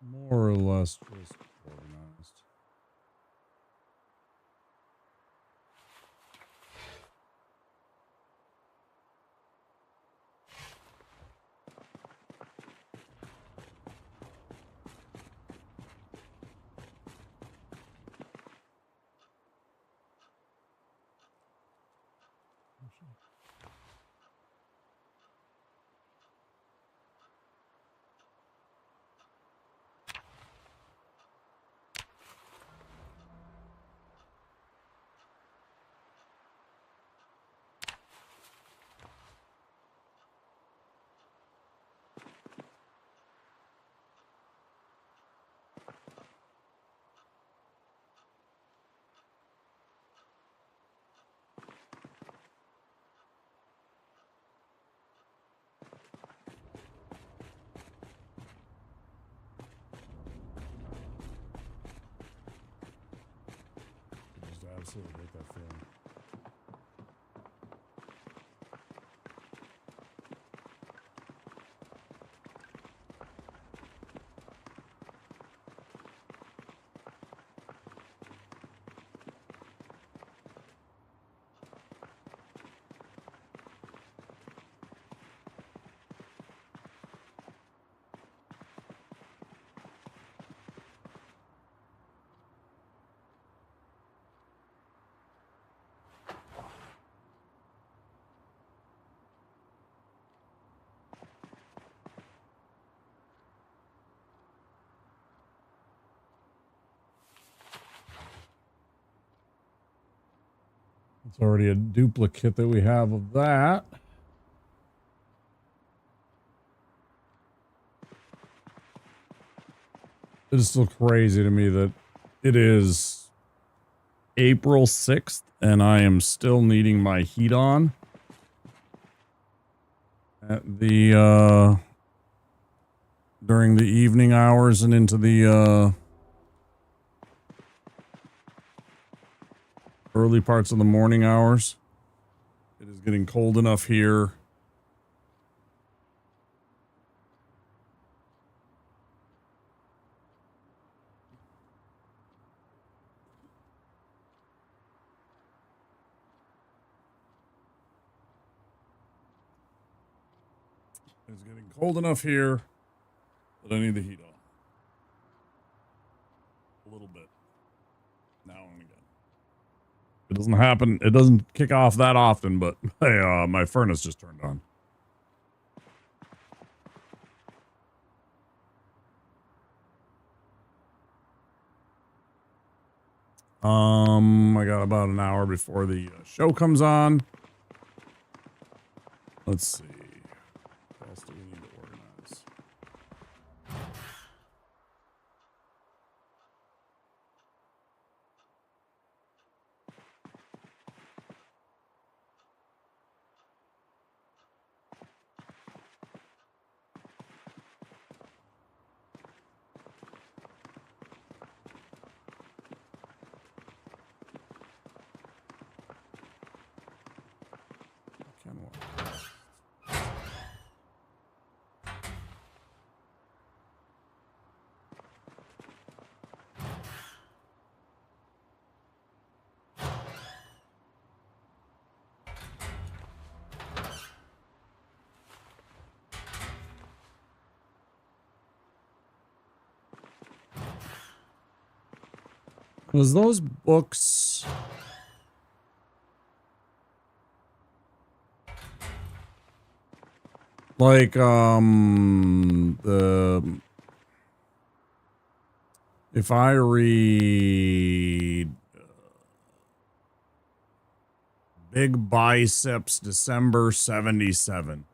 more or less just organized. Just absolutely hate that feeling. It's already a duplicate that we have of that. It is still crazy to me that it is April 6th and I am still needing my heat on at the during the evening hours and into the early parts of the morning hours. It is getting cold enough here. It's getting cold enough here that I need the heat on. A little bit. Now and again. It doesn't happen. It doesn't kick off that often, but hey, my furnace just turned on. I got about an hour before the show comes on. Let's see. What else do we need to organize? Can what? Was those books? Like, if I read Big Biceps December 77,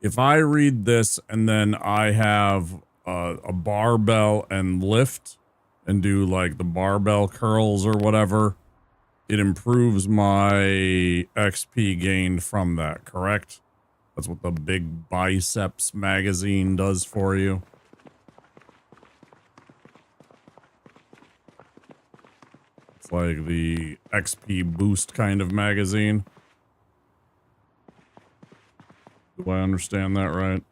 if I read this and then I have a barbell and lift and do like the barbell curls or whatever, it improves my XP gained from that, correct? That's what the Big Biceps magazine does for you. It's like the XP boost kind of magazine. Do I understand that right?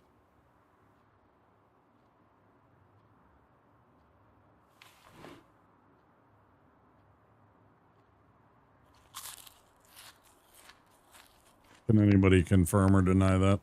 Can anybody confirm or deny that?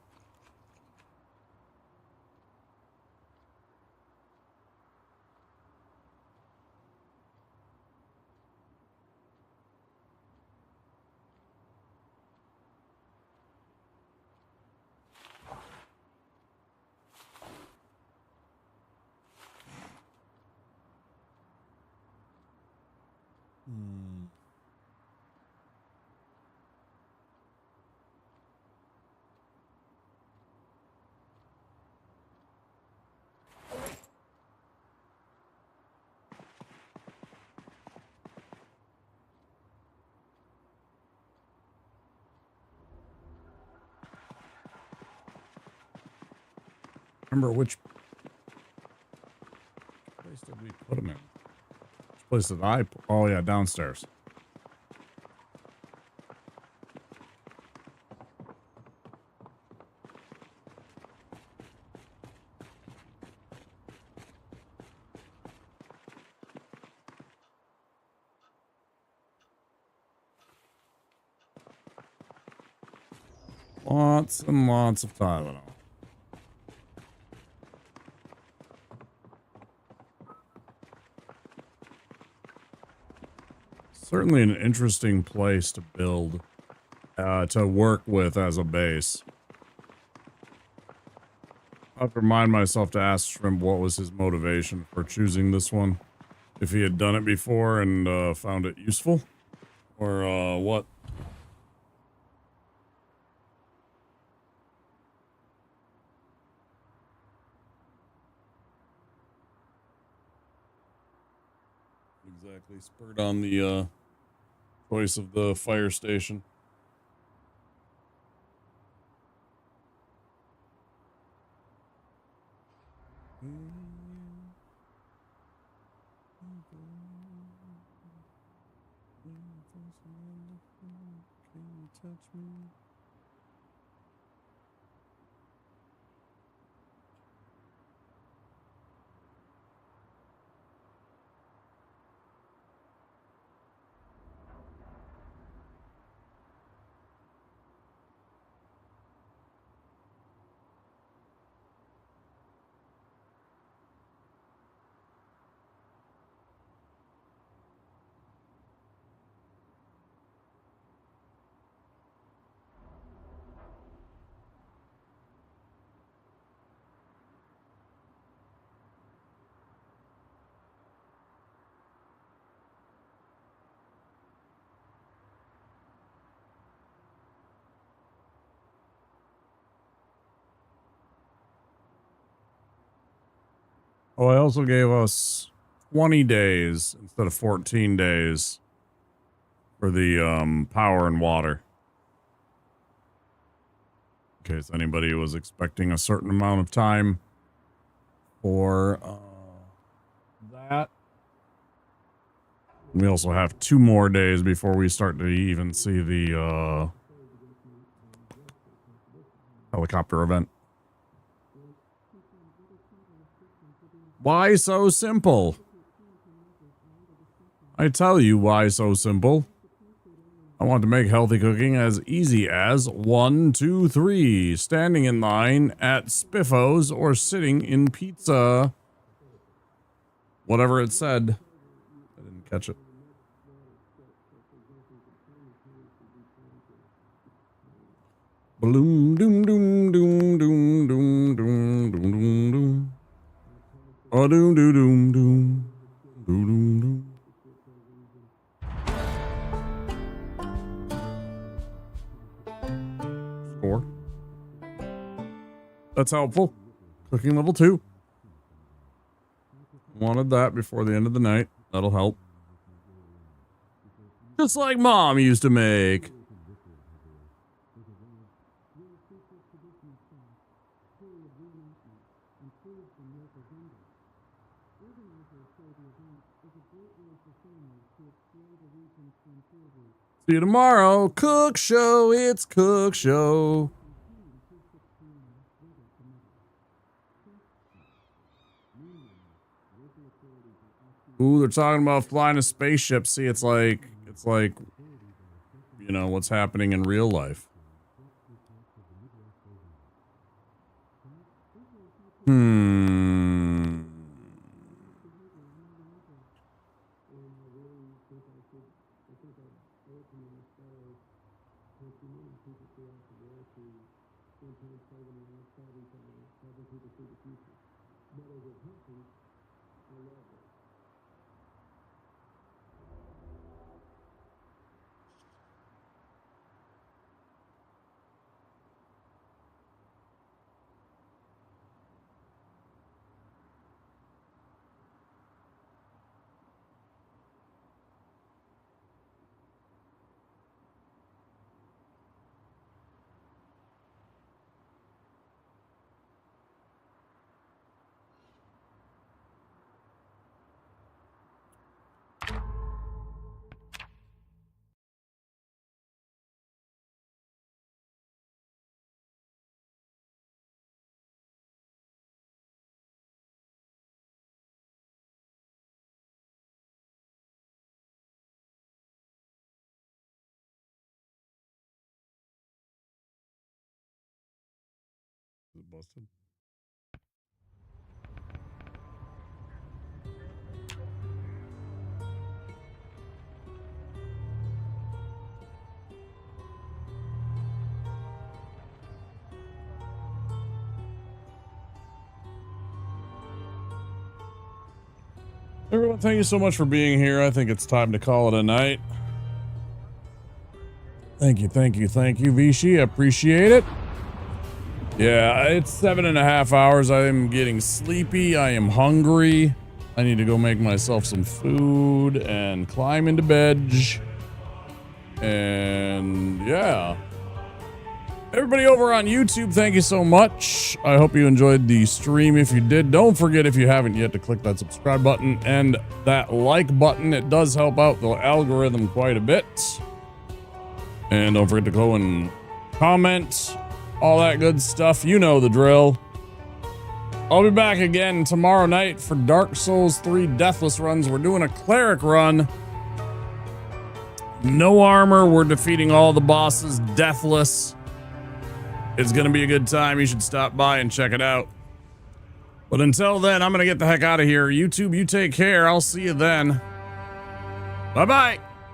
Remember which place did we put them in? Which place did I put? Oh yeah, downstairs. Lots and lots of Tylenol. Certainly an interesting place to build, to work with as a base. I have to remind myself to ask Shrimp what was his motivation for choosing this one. If he had done it before and found it useful, or what? Exactly spurred on the choice of the fire station. Oh, I also gave us 20 days instead of 14 days for the power and water. In case anybody was expecting a certain amount of time for that. We also have 2 more days before we start to even see the helicopter event. Why so simple? I tell you why so simple. I want to make healthy cooking as easy as 1, 2, 3, standing in line at Spiffos or sitting in pizza. Whatever it said. I didn't catch it. Bloom, doom, doom, doom, doom, doom, doom, doom, doom, doom. Oh, doom, doom, doom, doom, doom, doom, doom. Score. That's helpful. Cooking level 2. Wanted that before the end of the night. That'll help. Just like Mom used to make. See you tomorrow. Cook show. It's cook show. Ooh, they're talking about flying a spaceship. See, it's like, you know, what's happening in real life. Busted. Everyone, thank you so much for being here. I think it's time to call it a night. Thank you, thank you, thank you, Vichy. I appreciate it. Yeah, it's 7.5 hours. I am getting sleepy. I am hungry. I need to go make myself some food and climb into bed. And yeah. Everybody over on YouTube, thank you so much. I hope you enjoyed the stream. If you did, don't forget, if you haven't yet, to click that subscribe button and that like button. It does help out the algorithm quite a bit. And don't forget to go and comment, all that good stuff. You know the drill. I'll be back again tomorrow night for Dark Souls 3 Deathless runs. We're doing a cleric run. No armor. We're defeating all the bosses deathless. It's going to be a good time. You should stop by and check it out. But until then, I'm going to get the heck out of here. YouTube, you take care. I'll see you then. Bye-bye.